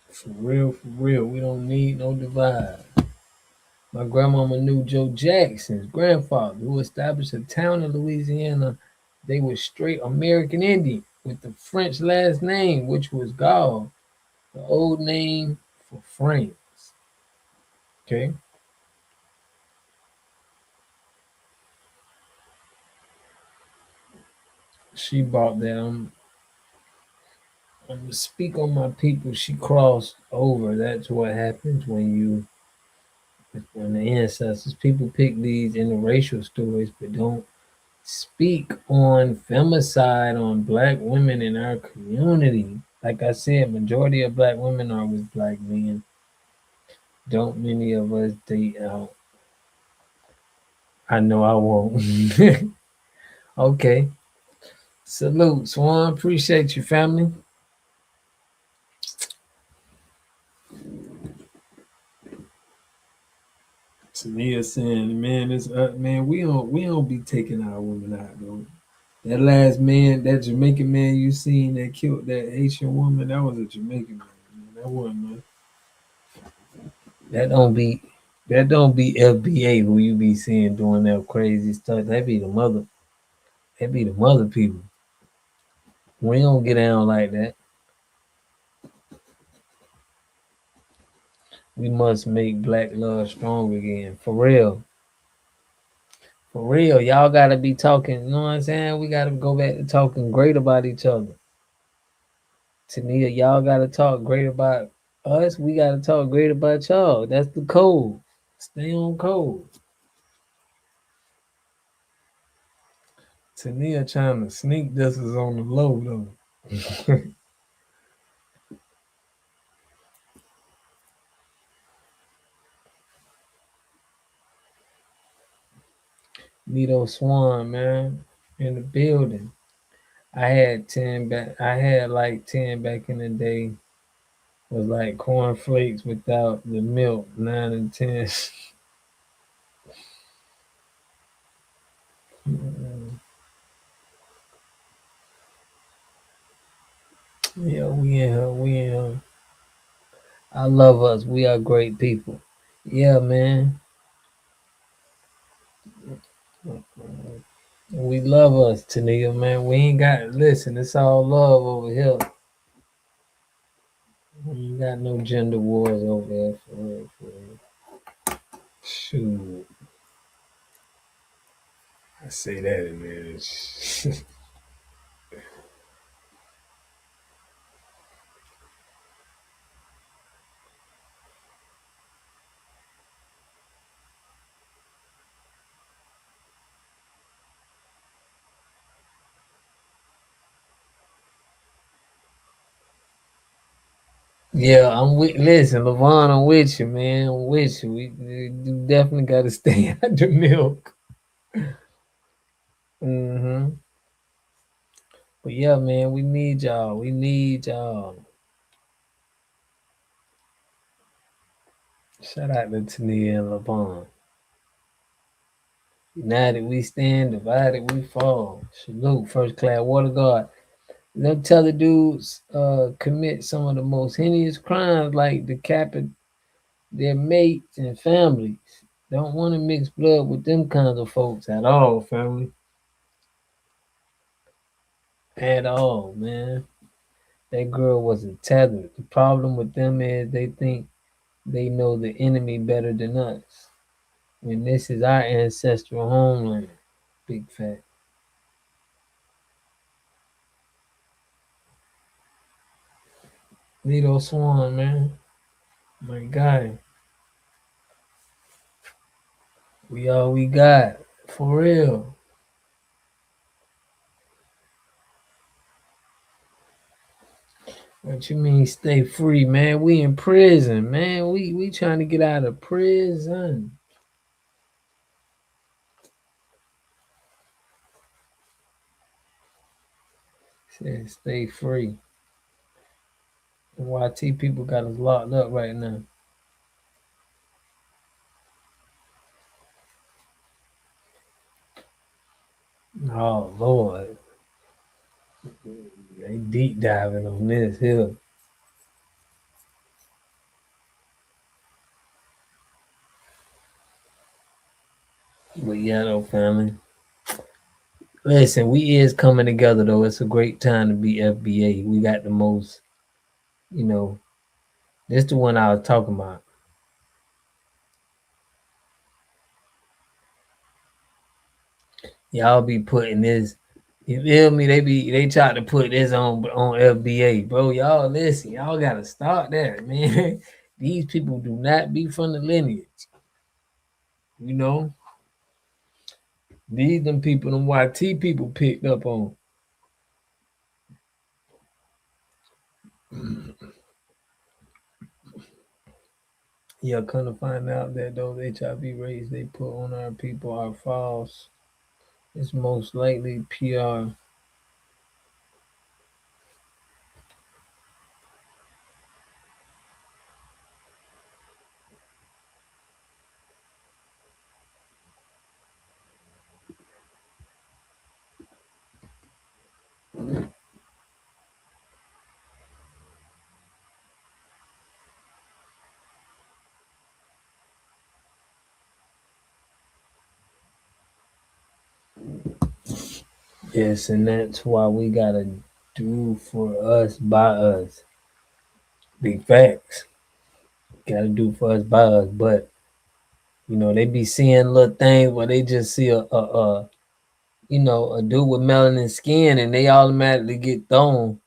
For real, for real. We don't need no divide. My grandmama knew Joe Jackson's grandfather, who established a town in Louisiana. They were straight American Indian with the French last name, which was Gall, the old name for France. Okay. She bought them. I'm gonna speak on my people. She crossed over. That's what happens when the ancestors. People pick these interracial stories, but don't speak on femicide on black women in our community. Like I said, majority of black women are with black men. Don't many of us date out? I know I won't. Okay. Salute, Swan. Appreciate you, family. Tania saying, man, it's man, we don't be taking our women out though. That last man, that Jamaican man you seen that killed that Haitian woman, that was a Jamaican man. That wasn't. That don't be FBA who you be seeing doing that crazy stuff. That be the mother. That be the mother people. We don't get down like that. We must make black love strong again. For real. For real. Y'all gotta be talking, you know what I'm saying? We gotta go back to talking great about each other. Tania, y'all gotta talk great about us. We gotta talk great about y'all. That's the code. Stay on code. Tania trying to sneak this is on the low though. Nito Swan, man, in the building. I had 10 back. I had like 10 back in the day. Was like cornflakes without the milk. 9 and 10. Yeah, we in here. We in here. I love us. We are great people. Yeah, man. We love us, Tania, man. We ain't got listen. It's all love over here. We ain't got no gender wars over there for real, for real. Shoot, I say that in there. Yeah, I'm with. Listen, Levon, I'm with you, man. I'm with you. We definitely got to stay out the milk. But yeah, man, we need y'all. We need y'all. Shout out to Tania and Levon. United we stand, divided we fall. Salute, first class water guard. Them tell dudes commit some of the most heinous crimes like decapitate their mates and families. Don't want to mix blood with them kinds of folks at all, family. At all, man. That girl wasn't tethered. The problem with them is they think they know the enemy better than us. When this is our ancestral homeland. Big fact. Lito Swan, man. My guy. We all we got. For real. What you mean stay free, man? We in prison, man. We trying to get out of prison. Said stay free. The YT people got us locked up right now. Oh Lord. They deep diving on this here. But yeah, though, family. Listen, we is coming together though. It's a great time to be FBA. We got the most, you know, this the one I was talking about. Y'all be putting this, you feel me? They try to put this on FBA, bro. Y'all listen, y'all gotta start that, man. These people do not be from the lineage. You know? These them people, them YT people picked up on. Yeah, come to find out that those HIV rates they put on our people are false. It's most likely PR. Yes, and that's why we gotta do for us by us. Big facts. Gotta do for us by us. But you know, they be seeing little things where they just see a you know, a dude with melanin skin and they automatically get thrown.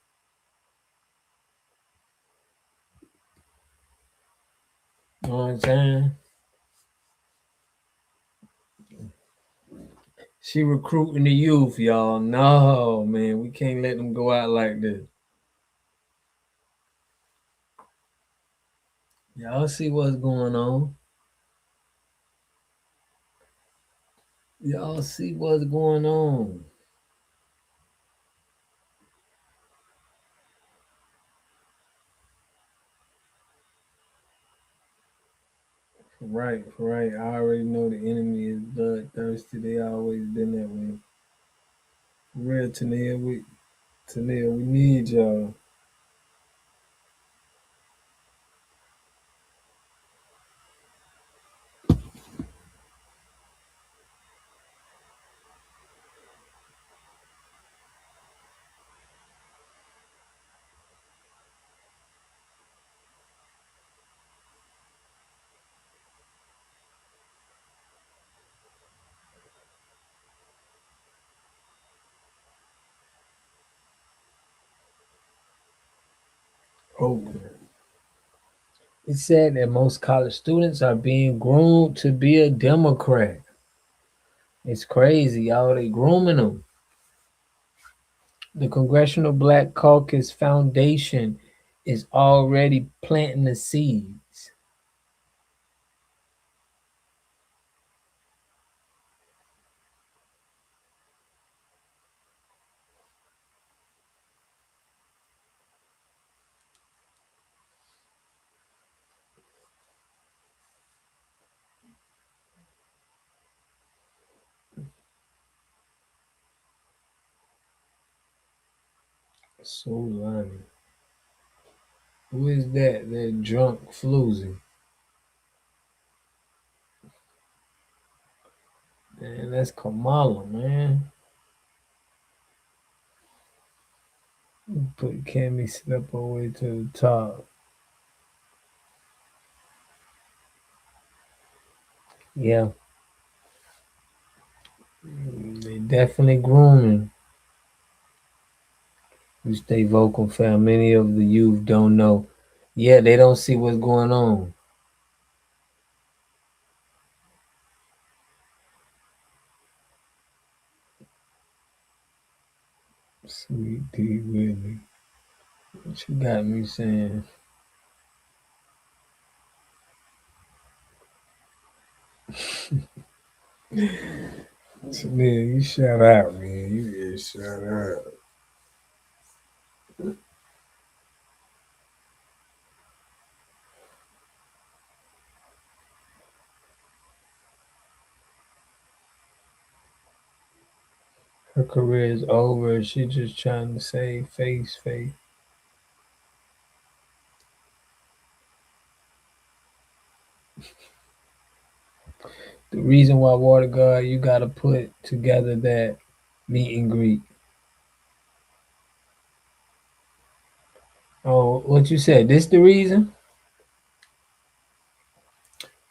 You know what I'm saying? She recruiting the youth, y'all. No, man, we can't let them go out like this. Y'all see what's going on. Y'all see what's going on. Right, right. I already know the enemy is bloodthirsty. They always been that way. For real, Tania, we need y'all. program. It said that most college students are being groomed to be a Democrat. It's crazy, y'all. They grooming them. The Congressional Black Caucus Foundation is already planting the seeds. Solani. Who is that? That drunk floozy. Man, that's Kamala, man. Put Cammy Slip all the way to the top. Yeah. They definitely grooming. You stay vocal, fam. Many of the youth don't know. Yeah, they don't see what's going on. Sweet D Willie. What you got me saying? Man, you shut out, man. You just shut up. Her career is over. She just trying to save face. The reason why Water God, you gotta put together that meet and greet. Oh, what you said? This the reason?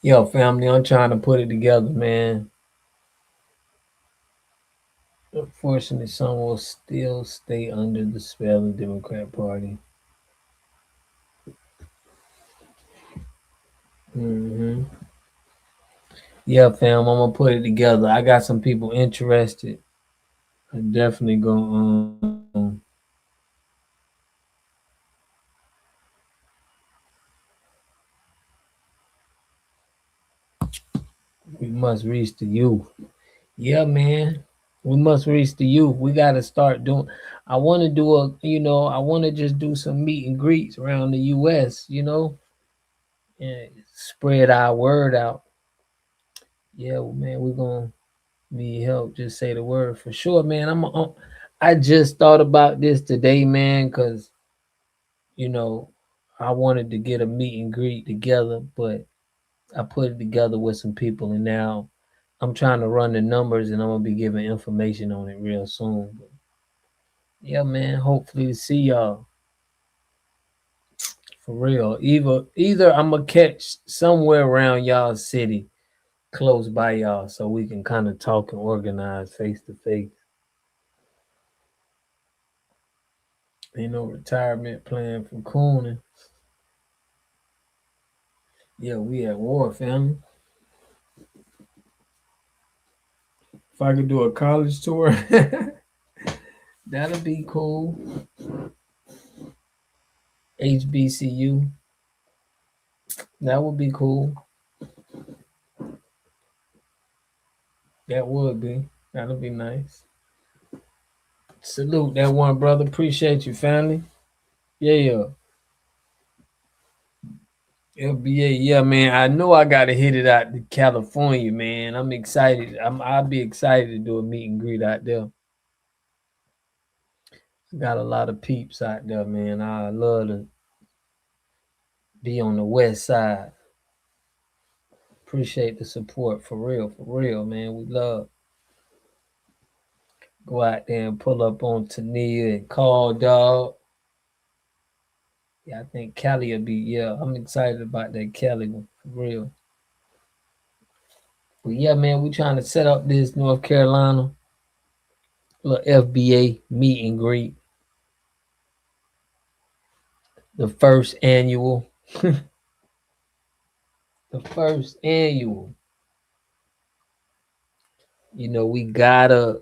Yo, family, I'm trying to put it together, man. Unfortunately, some will still stay under the spell of the Democrat Party. Yeah, fam, I'm gonna put it together. I got some people interested. I'm definitely gonna we must reach the youth. Yeah, man. We must reach the youth. We gotta start doing. I want to do I want to just do some meet and greets around the U.S. And spread our word out. Yeah, well, man, we're gonna need help. Just say the word for sure, man. I just thought about this today, man, because you know I wanted to get a meet and greet together, but I put it together with some people, and now I'm trying to run the numbers, and I'm gonna be giving information on it real soon. But yeah, man. Hopefully to see y'all for real. Either I'm gonna catch somewhere around y'all city, close by y'all, so we can kind of talk and organize face to face. Ain't no retirement plan for Coonan. Yeah, we at war, family. If I could do a college tour, that'll be cool. HBCU, that would be cool. That would be. That'll be nice. Salute that one, brother. Appreciate you, family. Yeah. FBA, yeah, man. I know I gotta hit it out to California, man. I'm excited. I'll be excited to do a meet and greet out there. Got a lot of peeps out there, man. I love to be on the west side. Appreciate the support for real, man. We love go out there and pull up on Tania and call dog. Yeah, I think Kelly will be. Yeah, I'm excited about that Kelly one for real. But yeah, man, we trying to set up this North Carolina little FBA meet and greet. The first annual. The first annual. You know, we gotta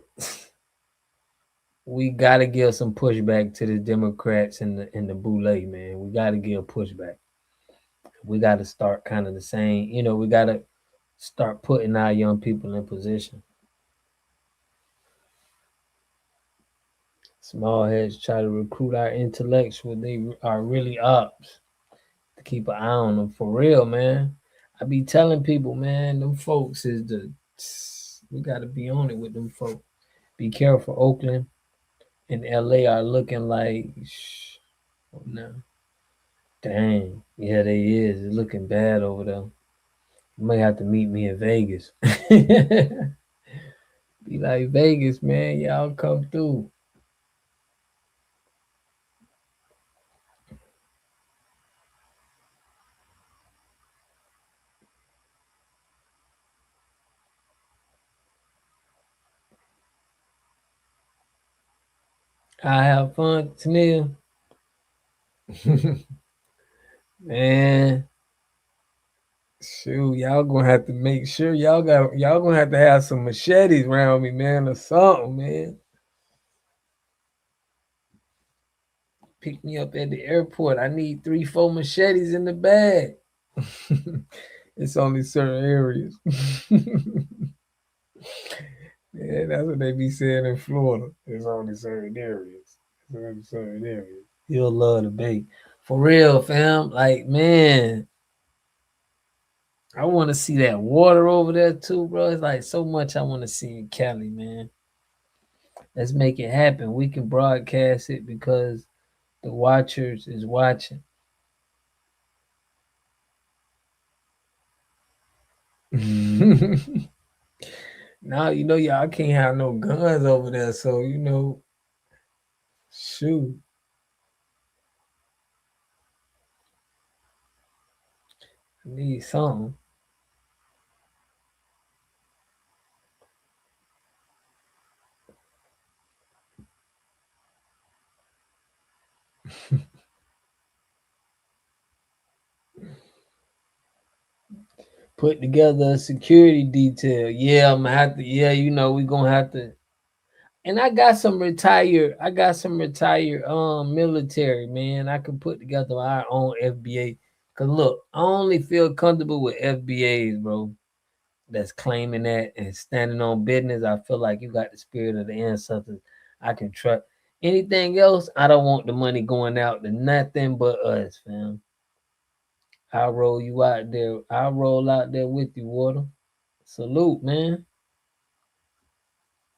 give some pushback to the Democrats and the Boule, man. We gotta give pushback. We gotta start kind of the same. You know, we gotta start putting our young people in position. Small heads try to recruit our intellectual. They are really ops to keep an eye on them for real, man. I be telling people, man, them folks is we gotta be on it with them folks. Be careful, Oakland and LA are looking like oh, no. Dang. Yeah, they is. It's looking bad over there. You might have to meet me in Vegas. Be like Vegas, man. Y'all come through. I have fun, Tennille. Man, shoot, y'all gonna have to make sure y'all gonna have to have some machetes around me, man, or something, man. Pick me up at the airport. I need 3, 4 machetes in the bag. It's only certain areas. Yeah, that's what they be saying in Florida. It's only certain areas. It's only certain areas. You'll love the bait. For real, fam. Like, man, I want to see that water over there too, bro. It's like so much I want to see in Cali, man. Let's make it happen. We can broadcast it because the watchers is watching. Now you know y'all can't have no guns over there, so you know, shoot. I need something. Put together a security detail. Yeah, I'm gonna have to. Yeah, you know we gonna have to. And I got some retired military, man. I can put together our own FBA. Cause look, I only feel comfortable with FBAs, bro. That's claiming that and standing on business. I feel like you got the spirit of the ancestors. I can trust. Anything else, I don't want the money going out to nothing but us, fam. I'll roll you out there. I'll roll out there with you, Water. Salute, man.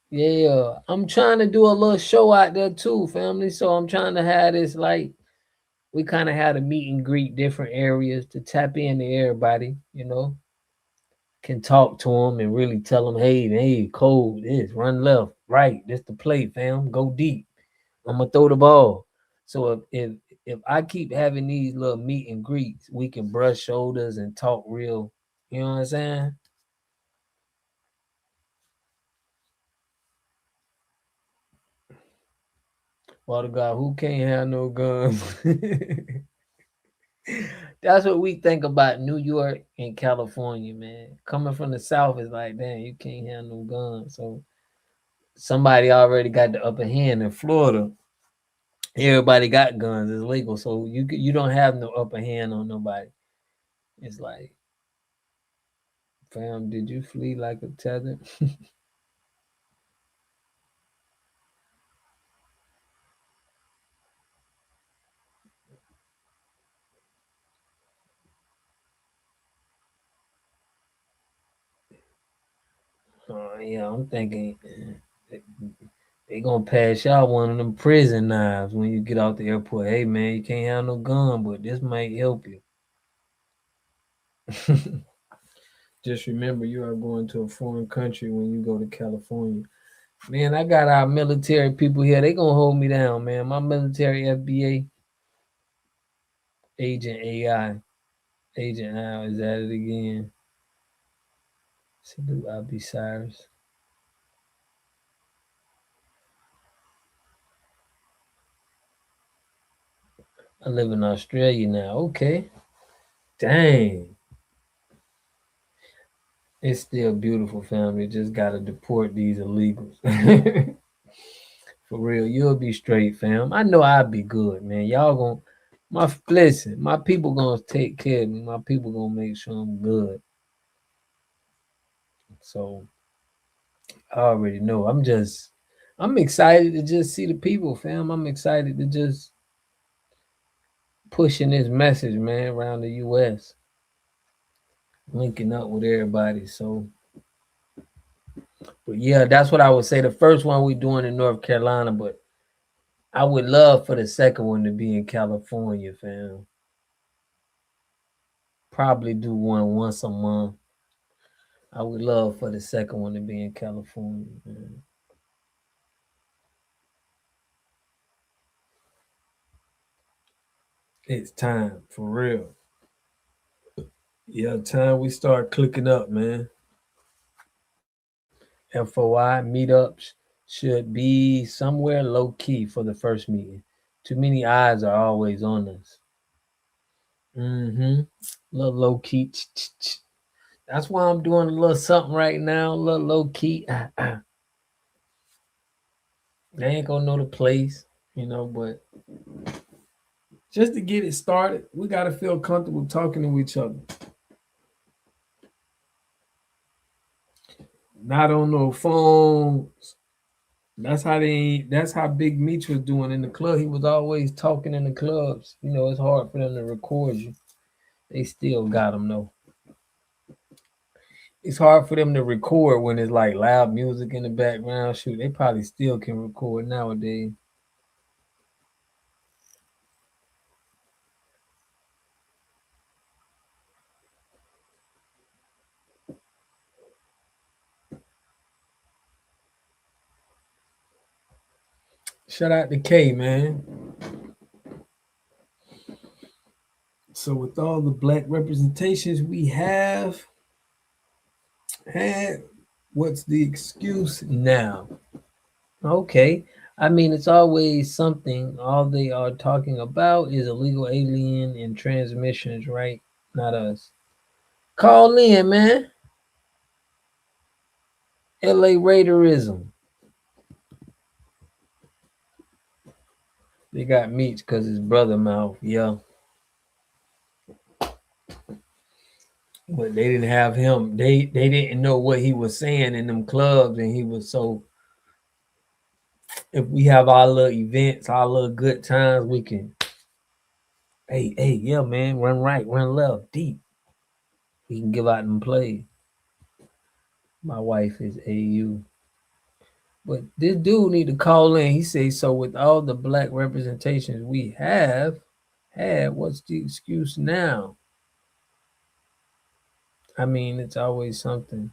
Yeah, I'm trying to do a little show out there too, family. So I'm trying to have this like we kind of had a meet and greet different areas to tap into everybody, you know, can talk to them and really tell them, hey, code this, run left, right, this the play, fam, go deep. I'm gonna throw the ball. So if I keep having these little meet and greets, we can brush shoulders and talk real. You know what I'm saying? Water God, who can't have no guns? That's what we think about New York and California, man. Coming from the South is like, damn, you can't have no guns. So somebody already got the upper hand in Florida. Everybody got guns. It's legal. So you don't have no upper hand on nobody. It's like, fam, did you flee like a tether? Yeah, I'm thinking they gonna pass y'all one of them prison knives when you get out the airport. Hey man, you can't have no gun, but this might help you. Just remember you are going to a foreign country when you go to California. Man, I got our military people here. They gonna hold me down, man. My military FBA agent AI. Agent Al is at it again. Salute I'll be Cyrus. I live in Australia now. Okay. Dang. It's still beautiful, family. Just gotta deport these illegals. For real, you'll be straight, fam. I know I'll be good, man. Y'all gonna listen. My people gonna take care of me. My people gonna make sure I'm good. So I already know. I'm excited to just see the people, fam. I'm excited to just pushing this message, man, around the U.S. Linking up with everybody. So, but yeah, that's what I would say. The first one we doing in North Carolina, but I would love for the second one to be in California, fam. Probably do one once a month. I would love for the second one to be in California, man. It's time for real. Yeah, time we start clicking up, man. FOI meetups should be somewhere low key for the first meeting. Too many eyes are always on us. Mm-hmm. Little low key. That's why I'm doing a little something right now. A little low key. They ain't gonna know the place, but just to get it started, we gotta feel comfortable talking to each other. Not on no phones. That's how Big Meech was doing in the club. He was always talking in the clubs. It's hard for them to record you. They still got him though. It's hard for them to record when it's like loud music in the background. Shoot, they probably still can record nowadays. Shout out to K, man. So with all the black representations we have had, what's the excuse now? Okay. I mean, it's always something. All they are talking about is illegal alien and transmissions, right? Not us. Call in, man. LA Raiderism. They got Meech because his brother mouth, yeah. But they didn't have him. They didn't know what he was saying in them clubs, and he was so. If we have our little events, our little good times, we can. Hey, yeah, man, run right, run left, deep. We can give out them plays. My wife is AU. But this dude need to call in. He says, so with all the black representations we have had, what's the excuse now? I mean, it's always something.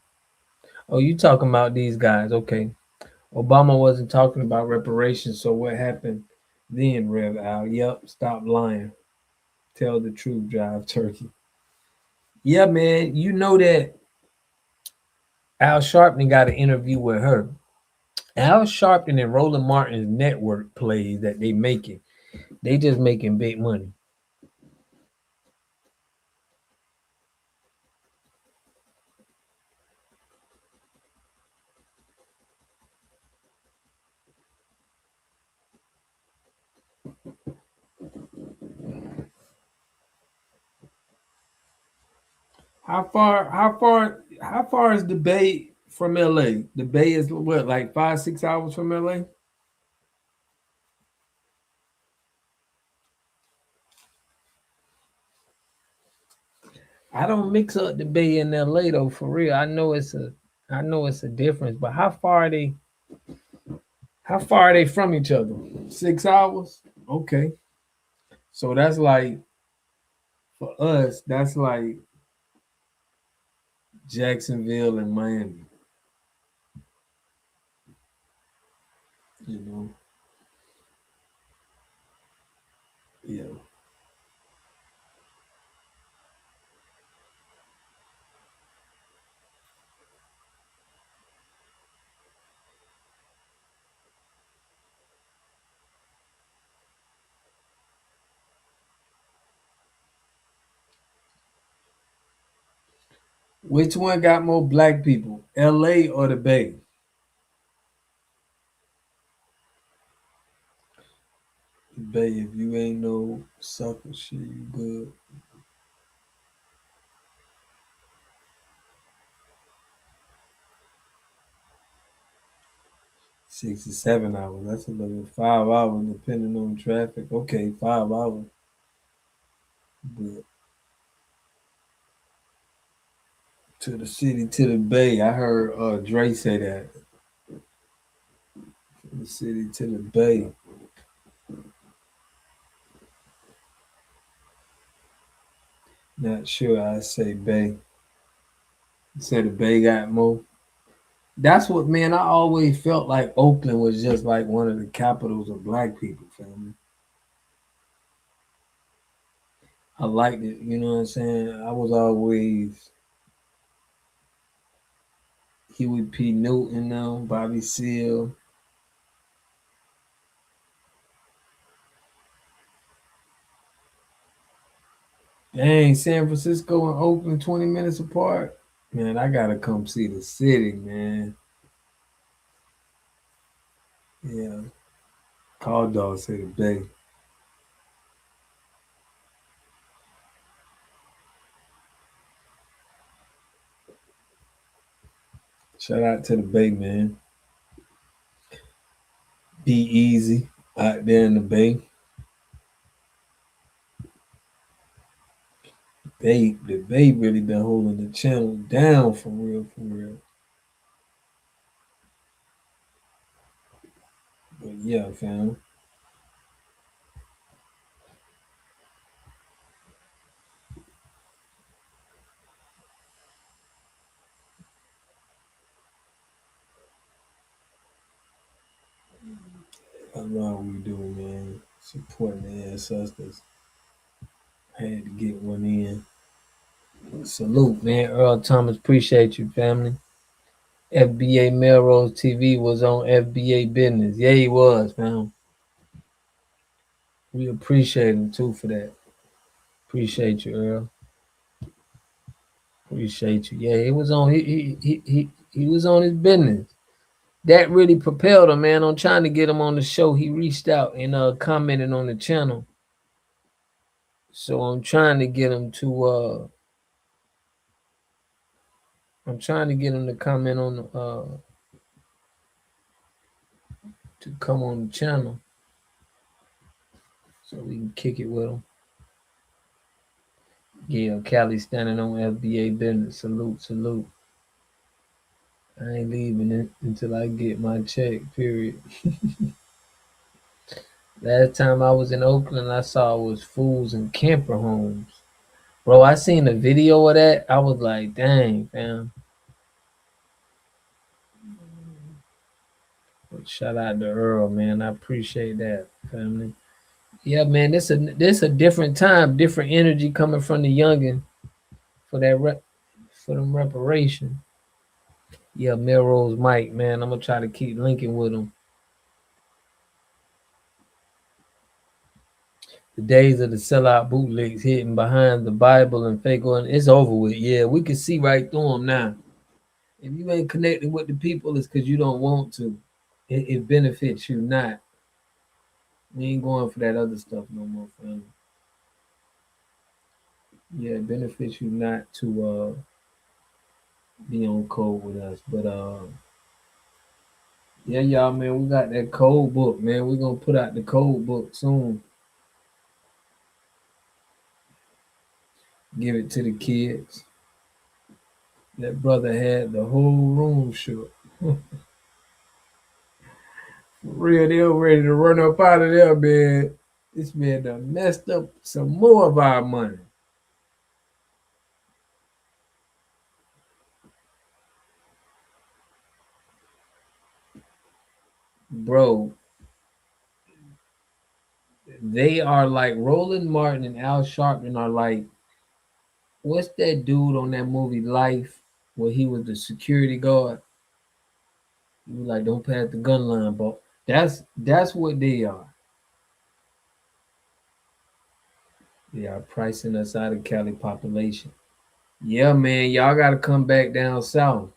Oh, you talking about these guys. Okay. Obama wasn't talking about reparations, so what happened then, Rev Al? Yep, stop lying. Tell the truth, drive turkey. Yeah, man, you know that Al Sharpton got an interview with her. Al Sharpton and Roland Martin's network plays that they making. They just making big money. How far is the Bay from LA? The Bay is what, like 5-6 hours from LA? I don't mix up the Bay and LA though, for real. I know it's a difference, but how far are they? How far are they from each other? 6 hours? Okay. So that's like, for us, that's like Jacksonville and Miami. You know? Yeah. Which one got more black people, L.A. or the Bay? The Bay. If you ain't no sucker shit, you good. 6 to 7 hours. That's a little 5 hours depending on traffic. Okay, 5 hours. But to the city, to the Bay. I heard Dre say that. From the city to the Bay. Not sure. I say Bay. Say the Bay got more. That's what, man. I always felt like Oakland was just like one of the capitals of black people, family. I liked it. You know what I'm saying? I was always Huey P. Newton, Bobby Seale. Dang, San Francisco and Oakland 20 minutes apart. Man, I gotta come see the city, man. Yeah. Call dog say the Bay. Shout out to the Bay, man. Be easy out there in the Bay. The Bay really been holding the channel down for real, for real. But yeah, fam. I know how we do, man. Supporting the ancestors. Had to get one in. Salute, man. Earl Thomas, appreciate you, family. FBA Melrose TV was on FBA business. Yeah, he was, fam. We appreciate him too for that. Appreciate you, Earl. Appreciate you. Yeah, he was on. He was on his business. That really propelled him, man. I'm trying to get him on the show. He reached out and commented on the channel. So I'm trying to get him to comment on the to come on the channel so we can kick it with him. Yeah, Cali standing on FBA business. Salute, salute. I ain't leaving it until I get my check, period. Last time I was in Oakland, I saw it was fools and camper homes. Bro, I seen a video of that. I was like, dang, fam. But shout out to Earl, man. I appreciate that, family. Yeah, man, this a different time, different energy coming from the youngin for that for them reparation. Yeah, Melrose Mike, man. I'm gonna try to keep linking with him. The days of the sellout bootlegs hidden behind the Bible and fake on it's over with. Yeah, we can see right through them now. If you ain't connected with the people, it's because you don't want to. It benefits you not. We ain't going for that other stuff no more, family. Yeah, it benefits you not to be on code with us. But yeah, y'all, man, we got that code book, man. We're gonna put out the code book soon. Give it to the kids. That brother had the whole room shook. For real, they were ready to run up out of there, man. This man done messed up some more of our money. Bro, they are like Roland Martin and Al Sharpton are like, what's that dude on that movie Life where he was the security guard? He was like, don't pass the gun line, bro. That's what they are. They are pricing us out of Cali population. Yeah, man, y'all gotta come back down south.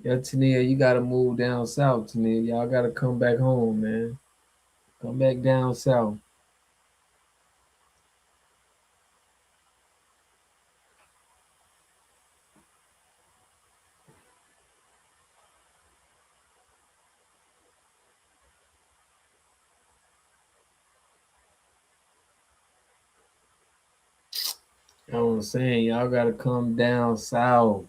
Yeah, Tania, you gotta move down south, Tania. Y'all gotta come back home, man. Come back down south. You know what I'm saying? Y'all gotta come down south.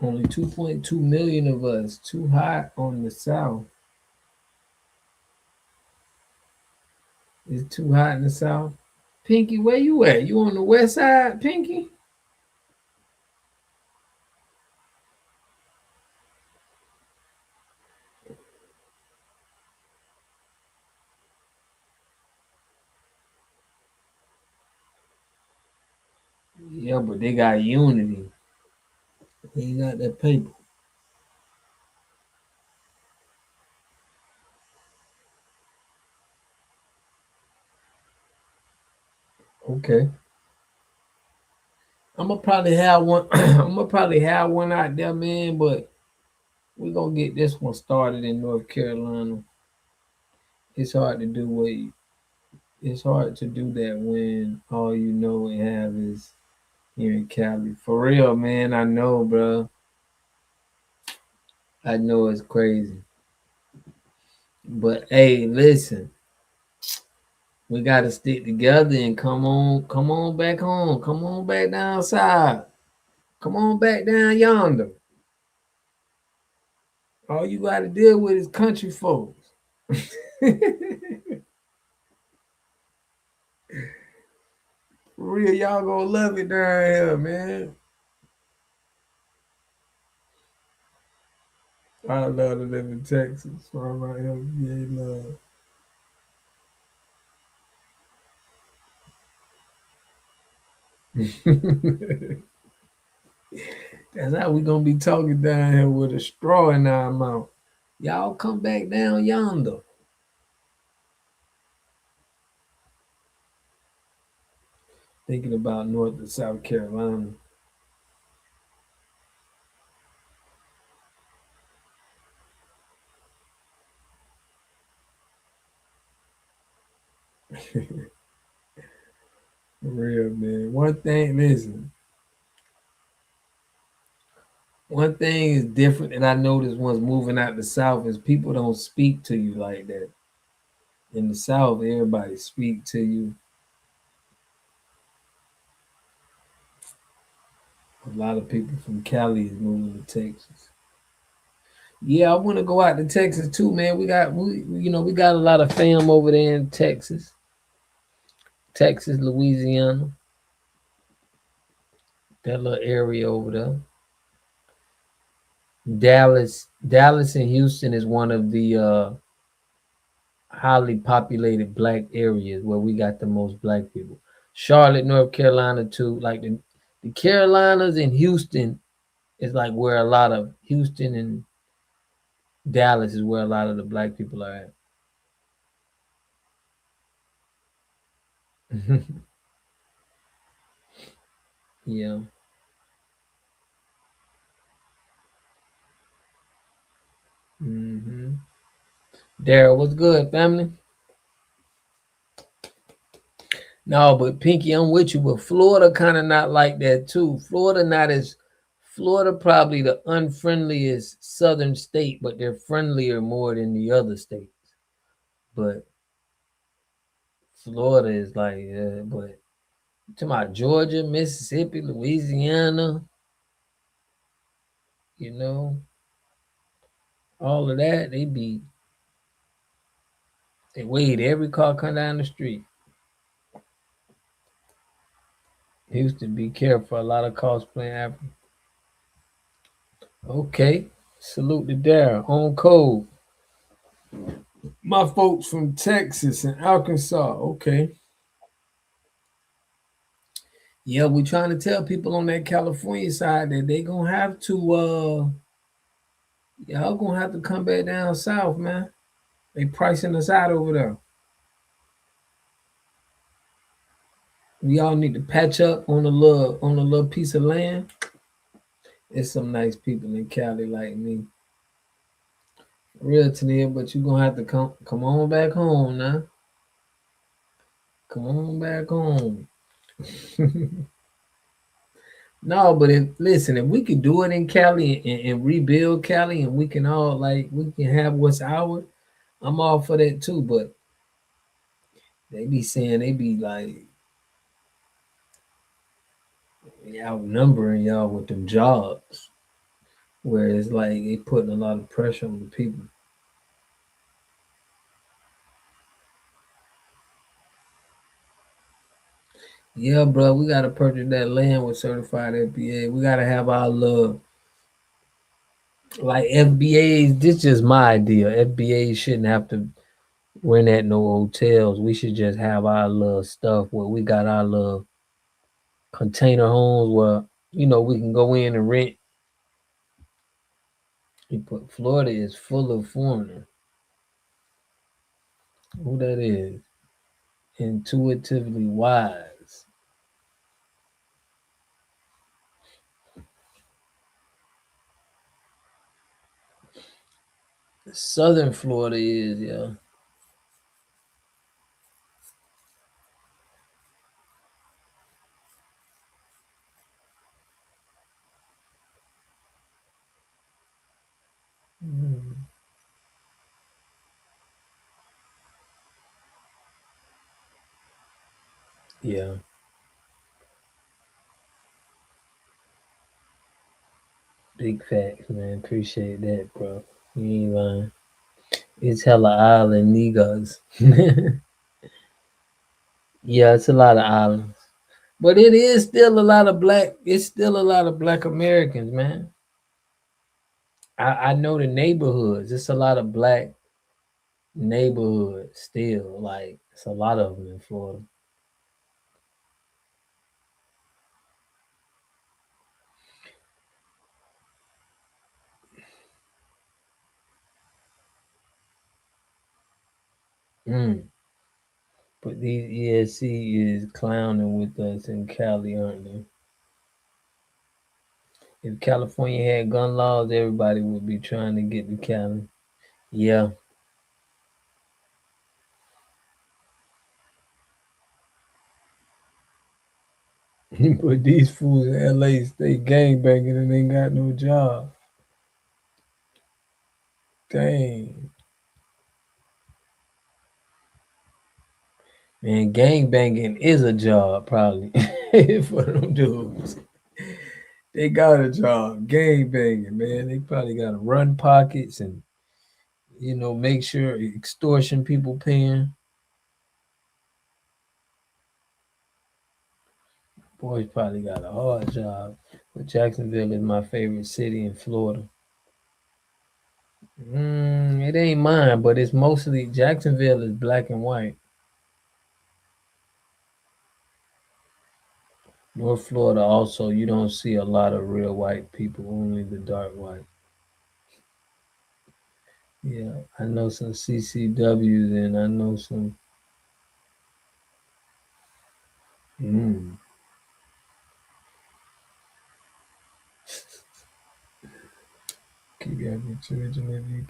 Only 2.2 million of us. Too hot on the south. It's too hot in the south. Pinky, where you at? You on the west side, Pinky? Yeah, but they got unity. They ain't got that paper. Okay. I'm gonna probably have one. I'm gonna probably have one out there, man. But we're gonna get this one started in North Carolina. It's hard to do it's hard to do that when all you know and have is here in Cali. For real, man. I know, bro. I know it's crazy. But hey, listen, we gotta stick together and come on back home. Come on back down south. Come on back down yonder. All you gotta deal with is country folks. For real, y'all gonna love it down here, man. I love to live in Texas. So I'm right here, yay love. That's how we gonna be talking down here with a straw in our mouth. Y'all come back down yonder. Thinking about North and South Carolina. For real, man. One thing is different that I noticed once moving out the South is people don't speak to you like that. In the South, everybody speak to you. A lot of people from Cali is moving to Texas. Yeah, I want to go out to Texas too, man. We got a lot of fam over there in Texas, Louisiana, that little area over there. Dallas and Houston is one of the highly populated black areas where we got the most black people. Charlotte, North Carolina too. Like the Carolinas and Houston is like where a lot of Houston and Dallas is where a lot of the black people are at. Yeah. Mm-hmm. Daryl, what's good, family? No, but Pinky, I'm with you. But Florida kind of not like that too. Florida probably the unfriendliest southern state, but they're friendlier more than the other states. But Florida is like, but to my Georgia, Mississippi, Louisiana, you know, all of that, they wait every car come down the street. Houston, be careful. A lot of cosplaying African. Okay. Salute to Daryl. On code. My folks from Texas and Arkansas. Okay. Yeah, we trying to tell people on that California side that they gonna have to y'all gonna have to come back down south, man. They pricing us out over there. We all need to patch up on a little piece of land. There's some nice people in Cali like me. Real Tania, but you gonna have to come on back home now. Come on back home. No, but if we could do it in Cali and rebuild Cali and we can all we can have what's ours, I'm all for that too. But they be saying they be like outnumbering y'all with them jobs. Where it's like they putting a lot of pressure on the people. Yeah, bro, we gotta purchase that land with certified FBA. We gotta have our little like FBAs. This just my idea. FBAs shouldn't have to rent at no hotels. We should just have our little stuff where we got our little container homes where we can go in and rent. You put Florida is full of foreigners. Who that is? Intuitively wise. Southern Florida is, yeah. Mm. Yeah. Big facts, man. Appreciate that, bro. You ain't lying. It's hella island niggas. Yeah, it's a lot of islands. But it is still a lot of black, it's still a lot of black Americans, man. I know the neighborhoods. It's a lot of black neighborhoods still. Like it's a lot of them in Florida. Mm. But these ESC is clowning with us in Cali, aren't they? If California had gun laws, everybody would be trying to get to Cali. Yeah. But these fools in LA stay gangbanging and ain't got no job. Dang. Man, gangbanging is a job, probably, for them dudes. They got a job, gangbanging, man. They probably got to run pockets and, make sure extortion people paying. Boys probably got a hard job. But Jacksonville is my favorite city in Florida. It ain't mine, but it's mostly Jacksonville is black and white. North Florida also, you don't see a lot of real white people, only the dark white. Yeah, I know some CCWs and I know some. Mm. Keep your children if you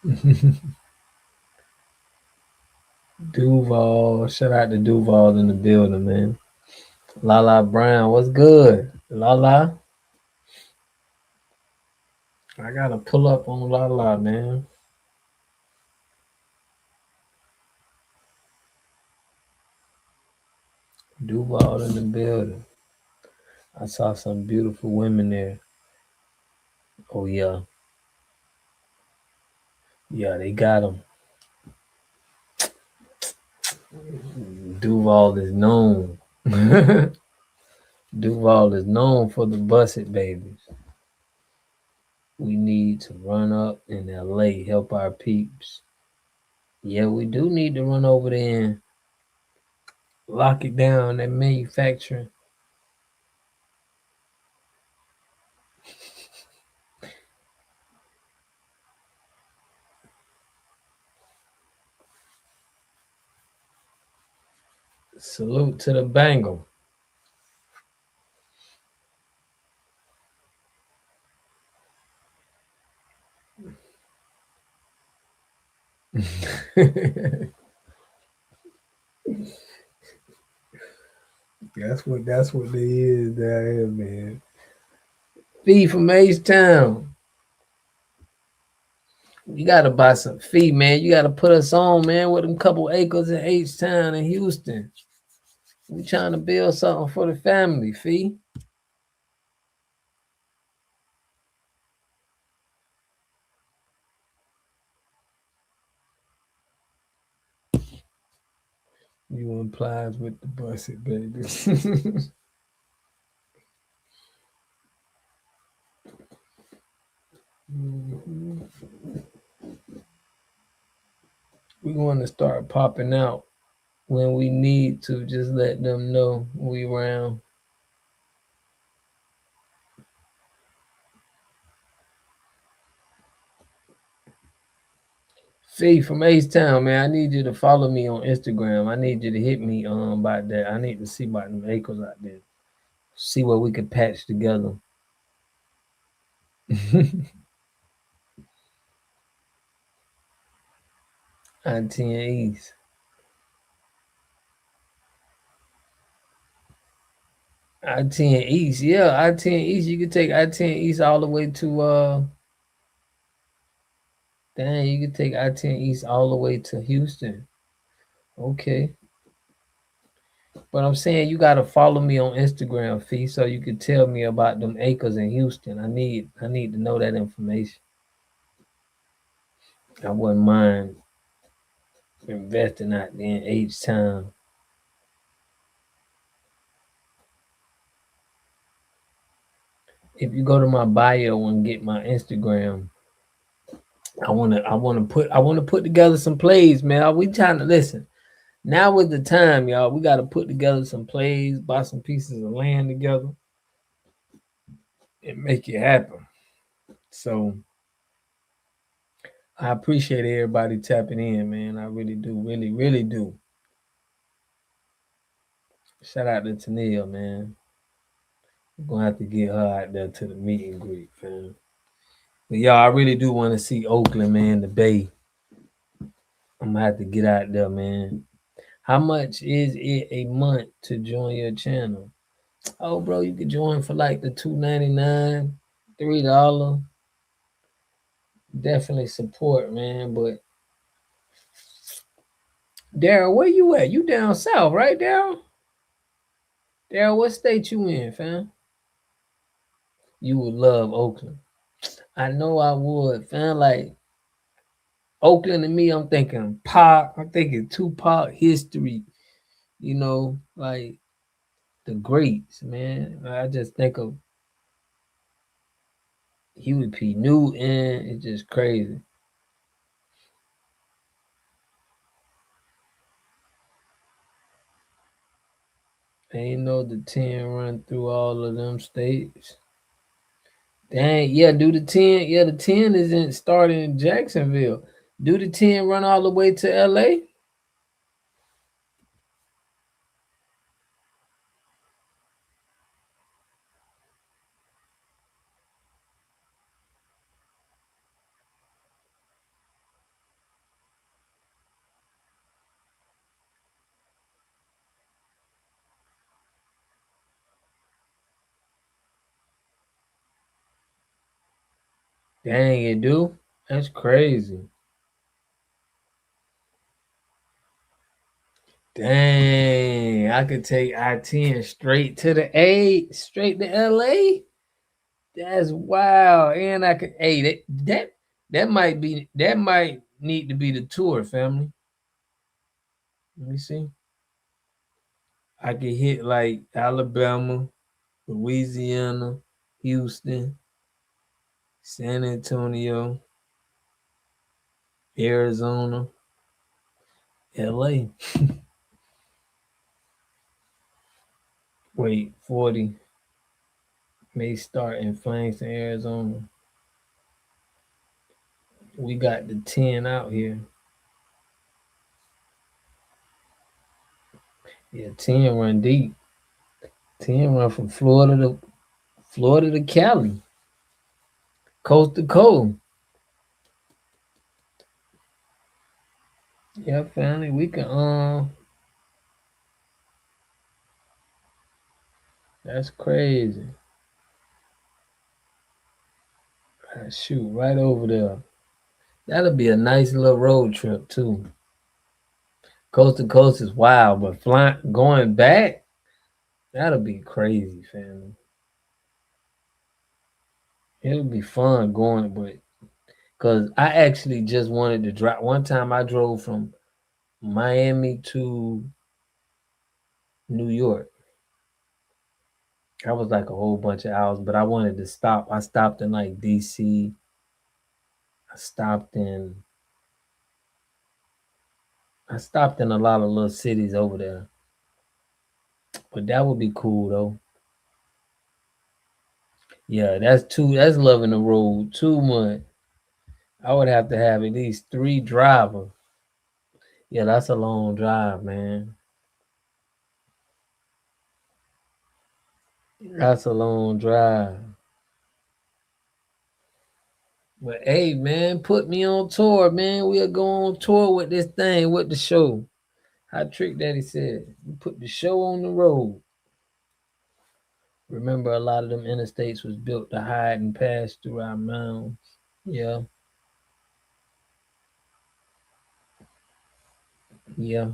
can. Duval, shout out to Duval in the building, man. Lala Brown, what's good? Lala, I gotta pull up on Lala, man. Duval in the building. I saw some beautiful women there. Oh yeah, yeah, they got them. Duval is known. Duval is known for the busted babies. We need to run up in LA, help our peeps. Yeah, we do need to run over there and lock it down, that manufacturing. Salute to the Bengal. That's what they is down here, man. Fee from H Town. You gotta buy some fee, man. You gotta put us on, man, with them couple acres in H Town in Houston. We trying to build something for the family, fee. You implies with the busset, baby. Mhm. We're going to start popping out when we need to. Just let them know we around. Fee from Ace Town, man. I need you to follow me on Instagram. I need you to hit me about that. I need to see about them acres out there. See what we could patch together. I-10 East. I-10 East, yeah, I-10 East. You could take I-10 East all the way to dang, you could take I-10 East all the way to Houston. Okay. But I'm saying you gotta follow me on Instagram, Fee, so you can tell me about them acres in Houston. I need to know that information. I wouldn't mind investing out there in H Town. If you go to my bio and get my Instagram, I wanna put together some plays, man. We trying to listen. Now is the time, y'all. We gotta put together some plays, buy some pieces of land together, and make it happen. So I appreciate everybody tapping in, man. I really do, really, really do. Shout out to Tennille, man. We're gonna have to get her out there to the meet and greet, fam. But y'all, I really do want to see Oakland, man, the Bay. I'm gonna have to get out there, man. How much is it a month to join your channel? Oh, bro, you could join for like the $2.99, $3. Definitely support, man. But Daryl, where you at? You down south, right, Daryl? Daryl, what state you in, fam? You would love Oakland. I know I would, fam. Like Oakland to me, I'm thinking Pac. I'm thinking Tupac history. You know, like the greats, man. I just think of Huey P. Newton. It's just crazy. Ain't know the 10 run through all of them states. Dang, yeah, do the 10. Yeah, the 10 isn't starting in Jacksonville. Do the 10 run all the way to LA? Dang, it do? That's crazy. Dang, I could take I-10 straight to the A, straight to LA. That's wild. And I could that might need to be the tour, family. Let me see. I could hit like Alabama, Louisiana, Houston, San Antonio, Arizona, LA. Wait, 40 may start in Flangston, Arizona. We got the 10 out here. Yeah, 10 run deep. 10 run from Florida to Cali, coast to coast. Yeah, family, we can that's crazy. Shoot, right over there. That'll be a nice little road trip too. Coast to coast is wild, but flying going back, that'll be crazy, family. It'll be fun going, but because I actually just wanted to drive. One time I drove from Miami to New York. That was like a whole bunch of hours, but I wanted to stop. I stopped in like DC. I stopped in I stopped in a lot of little cities over there. But that would be cool though. Yeah, that's loving the road too much. I would have to have at least 3 drivers. Yeah, that's a long drive, man. That's a long drive. But hey, man, put me on tour, man. We'll go on tour with this thing, with the show. How Trick Daddy said, we put the show on the road. Remember, a lot of them interstates was built to hide and pass through our mounds. Yeah, yeah.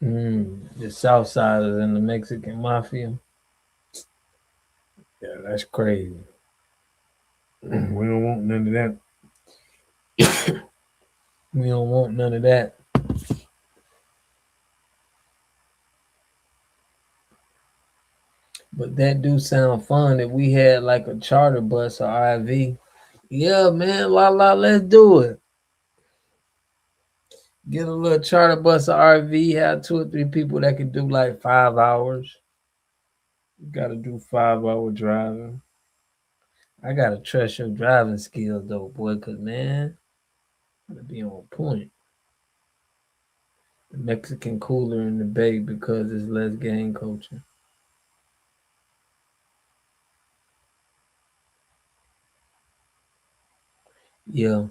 The South Siders and the Mexican Mafia. Yeah, that's crazy. We don't want none of that. We don't want none of that. But that do sound fun if we had like a charter bus or RV. Yeah, man, let's do it. Get a little charter bus or RV, have 2 or 3 people that can do like 5 hours. You gotta do 5-hour driving. I gotta trust your driving skills though, boy, cause man, gotta be on point. The Mexican cooler in the bay because it's less gang culture. Yeah.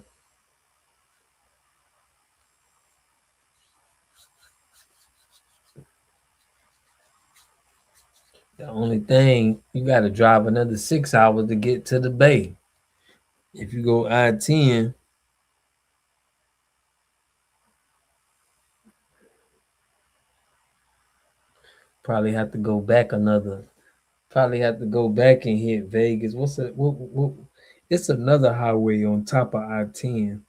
The only thing, you got to drive another 6 hours to get to the bay. If you go I-10, probably have to go back another. Probably have to go back and hit Vegas. What? It's another highway on top of I-10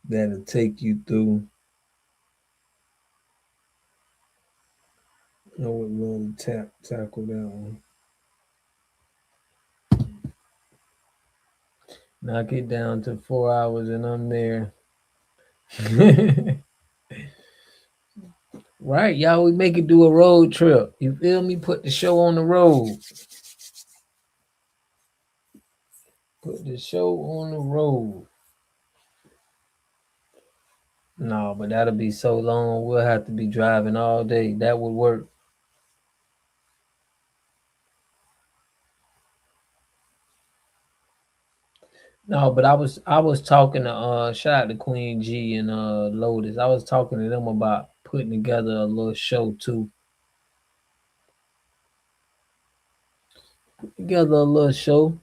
that'll take you through. I would love to tackle that one. Knock it down to 4 hours and I'm there. Right, y'all, we make it do a road trip. You feel me? Put the show on the road. Put the show on the road. No, but that'll be so long. We'll have to be driving all day. That would work. No, but I was talking to shout out to Queen G and Lotus. I was talking to them about putting together a little show too. Put together a little show.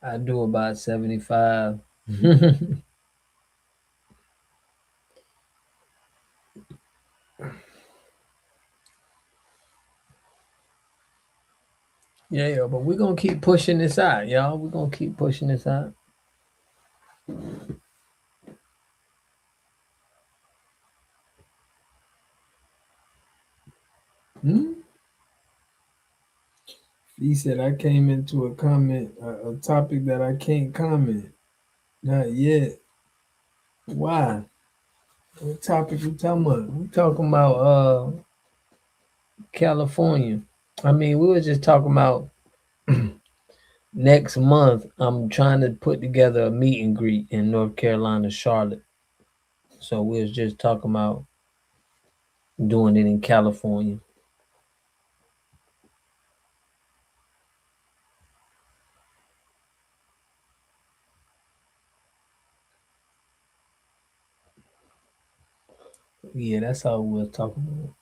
I do about 75. Yeah, but we're gonna keep pushing this out, y'all. We're gonna keep pushing this out. He said I came into a comment, a topic that I can't comment. Not yet. Why? What topic we talking about? We talking about California. I mean, we were just talking about next month. I'm trying to put together a meet and greet in North Carolina, Charlotte. So we was just talking about doing it in California. Yeah, that's all we was talking about.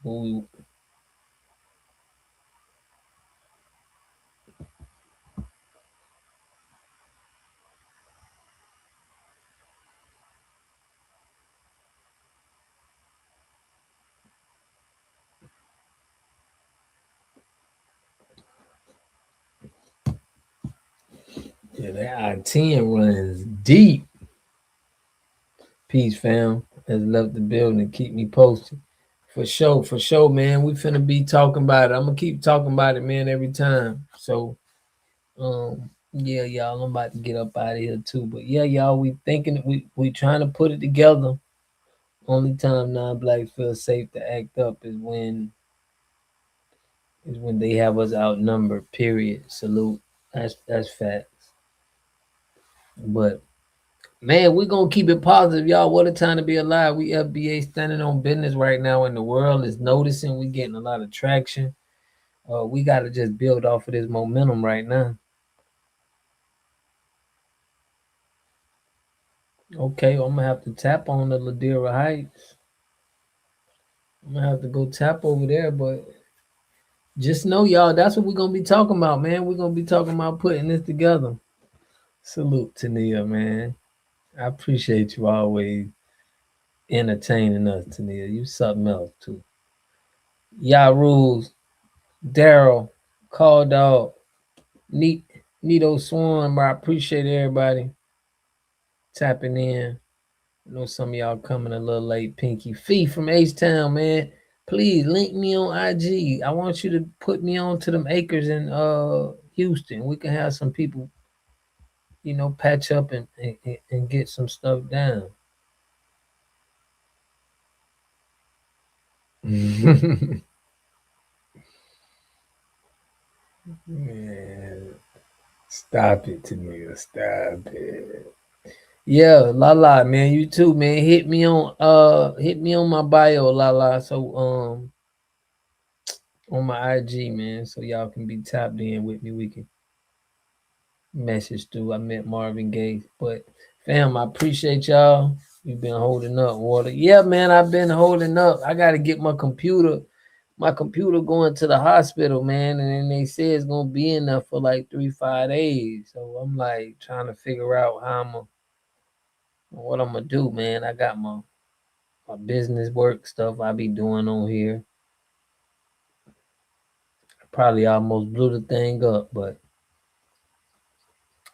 We, yeah, that I-10 runs deep. Peace, fam. Has left the building. Keep me posted. For sure, man. We finna be talking about it. I'm gonna keep talking about it, man, every time. So, yeah, y'all, I'm about to get up out of here too. But yeah, y'all, we thinking we trying to put it together. Only time non-blacks feel safe to act up is when they have us outnumbered. Period. Salute. That's facts. But man, we're gonna keep it positive, y'all. What a time to be alive. We FBA standing on business right now, and the world is noticing. We getting a lot of traction. We gotta just build off of this momentum right now. Okay, I'm gonna have to tap on the Ladera Heights. I'm gonna have to go tap over there, but just know, y'all, that's what we're gonna be talking about, man. We're gonna be talking about putting this together. Salute to Nia, man. I appreciate you always entertaining us, Tania. You something else too. Y'all rules, Daryl, Call Dog, Nito Swan, but I appreciate everybody tapping in. I know some of y'all coming a little late. Pinky Fee from H Town, man. Please link me on IG. I want you to put me on to them acres in Houston. We can have some people, patch up and get some stuff down. Man, stop it, Tamia. Stop it. Yeah, Lala, man, you too, man. Hit me on my bio, Lala. So on my IG, man, so y'all can be tapped in with me. We can message through. I met Marvin Gaye. But fam, I appreciate y'all. You've been holding up, water. Yeah, man, I've been holding up. I gotta get my computer going to the hospital, man. And then they say it's gonna be in there for like 3-5 days. So I'm like trying to figure out what I'm gonna do, man. I got my business work stuff I be doing on here. Probably almost blew the thing up, but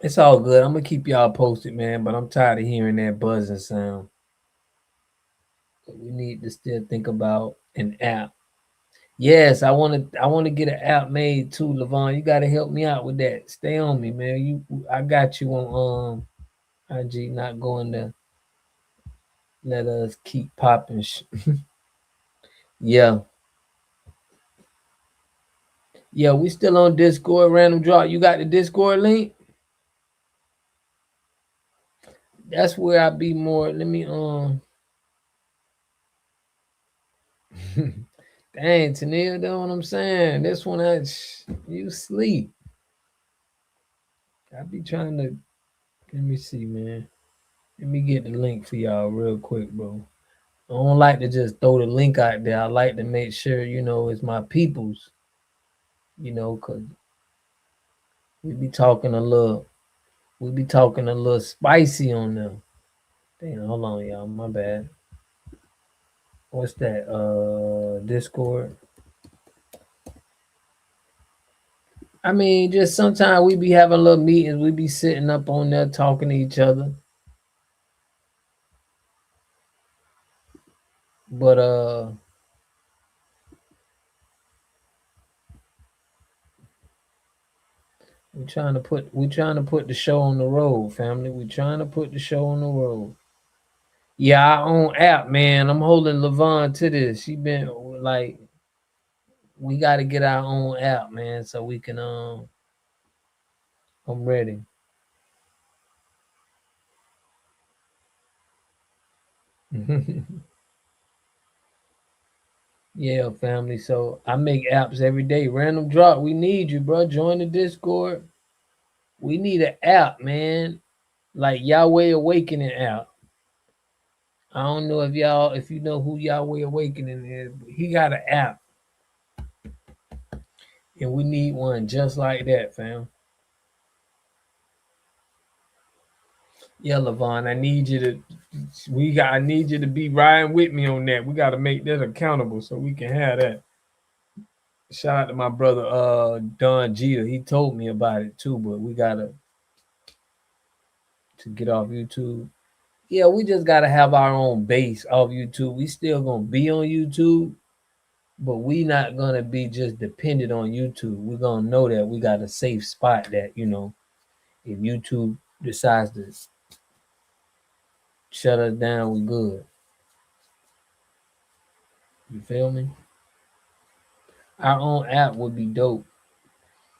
it's all good. I'm gonna keep y'all posted, man. But I'm tired of hearing that buzzing sound. We need to still think about an app. Yes, I want to get an app made too, Levon. You gotta help me out with that. Stay on me, man. I got you on IG. Not going to let us keep popping. Yeah, yeah. We still on Discord. Random draw. You got the Discord link? That's where I be more. Let me Dang, Tania, know what I'm saying? This one, you sleep. I be trying to. Let me see, man. Let me get the link for y'all real quick, bro. I don't like to just throw the link out there. I like to make sure, it's my people's, because we be talking a little spicy on them. Damn, hold on, y'all. My bad. What's that? Discord. I mean, just sometimes we be having little meetings. We be sitting up on there talking to each other. But We trying to put the show on the road, family. We trying to put the show on the road. Yeah, our own app, man. I'm holding Levon to this. She been like, we got to get our own app, man, so we can. I'm ready. Yeah, family. So I make apps every day. Random drop. We need you, bro. Join the Discord. We need an app, man. Like Yahweh Awakening app. I don't know if you know who Yahweh Awakening is, but he got an app. And we need one just like that, fam. Yeah, Levon, I need you to be riding with me on that. We gotta make that accountable so we can have that. Shout out to my brother Don Jeter. He told me about it too, but we gotta to get off YouTube. Yeah, we just gotta have our own base off YouTube. We still gonna be on YouTube, but we not gonna be just dependent on YouTube. We're gonna know that we got a safe spot that, if YouTube decides to shut us down, we good. You feel me? Our own app would be dope.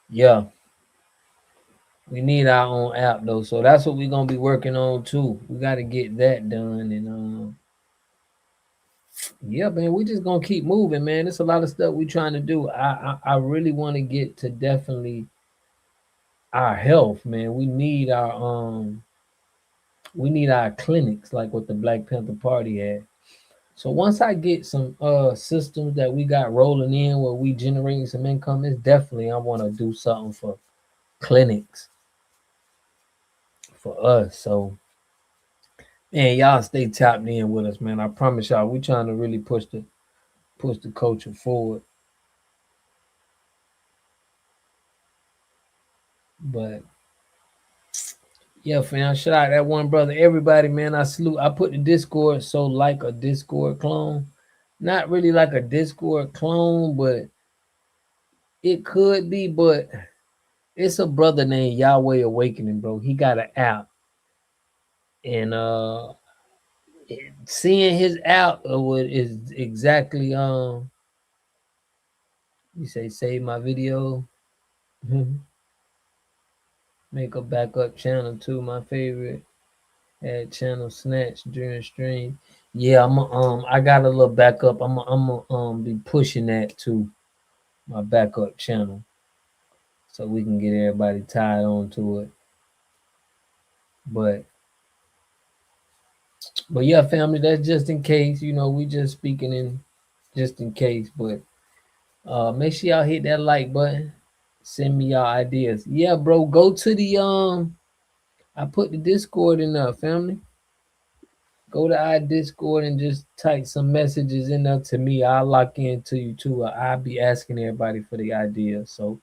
Yeah. We need our own app though. So that's what we're gonna be working on too. We gotta get that done. And yeah, man, we just gonna keep moving, man. There's a lot of stuff we trying to do. I really want to get to definitely our health, man. We need our clinics like what the Black Panther Party had. So once I get some systems that we got rolling in where we generating some income, it's definitely I want to do something for clinics for us. So man, y'all stay tapped in with us, man. I promise y'all, we trying to really push the culture forward. But yeah, fam, shout out that one brother. Everybody, man, I salute. I put the Discord so like a Discord clone. Not really like a Discord clone, but it could be, but it's a brother named Yahweh Awakening, bro. He got an app. And seeing his app is exactly you say save my video. Make a backup channel too, my favorite. Add channel snatch during stream. Yeah, I got a little backup. I'm be pushing that to my backup channel so we can get everybody tied on to it. But yeah, family, that's just in case, we just speaking in just in case. But make sure y'all hit that like button. Send me y'all ideas. Yeah, bro, go to the I put the Discord in there, family. Go to our Discord and just type some messages in there to me. I'll lock into you too. I'll be asking everybody for the ideas. So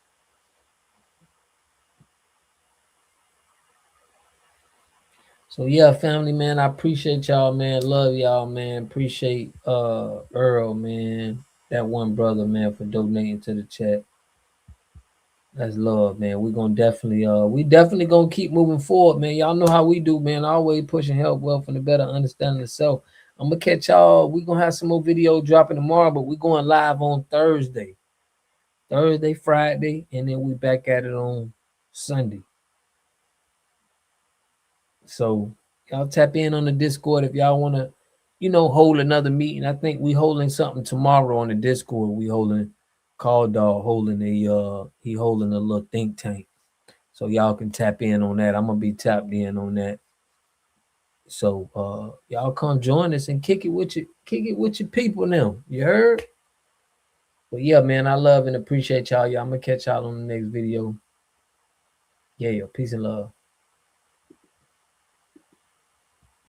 yeah, family, man, I appreciate y'all, man. Love y'all, man. Appreciate Earl, man. That one brother, man, for donating to the chat. That's love, man. We're gonna definitely gonna keep moving forward, man. Y'all know how we do, man. Always pushing health, wealth, and a better understanding of self. I'm gonna catch y'all. We're gonna have some more video dropping tomorrow, but we're going live on Thursday, Friday, and then we back at it on Sunday. So y'all tap in on the Discord if y'all wanna, hold another meeting. I think we holding something tomorrow on the Discord. We holding Call Dog holding he holding a little think tank. So y'all can tap in on that. I'm gonna be tapped in on that. So y'all come join us and kick it with your people now. You heard? But yeah, man, I love and appreciate y'all. I'm gonna catch y'all on the next video. Yeah, peace and love.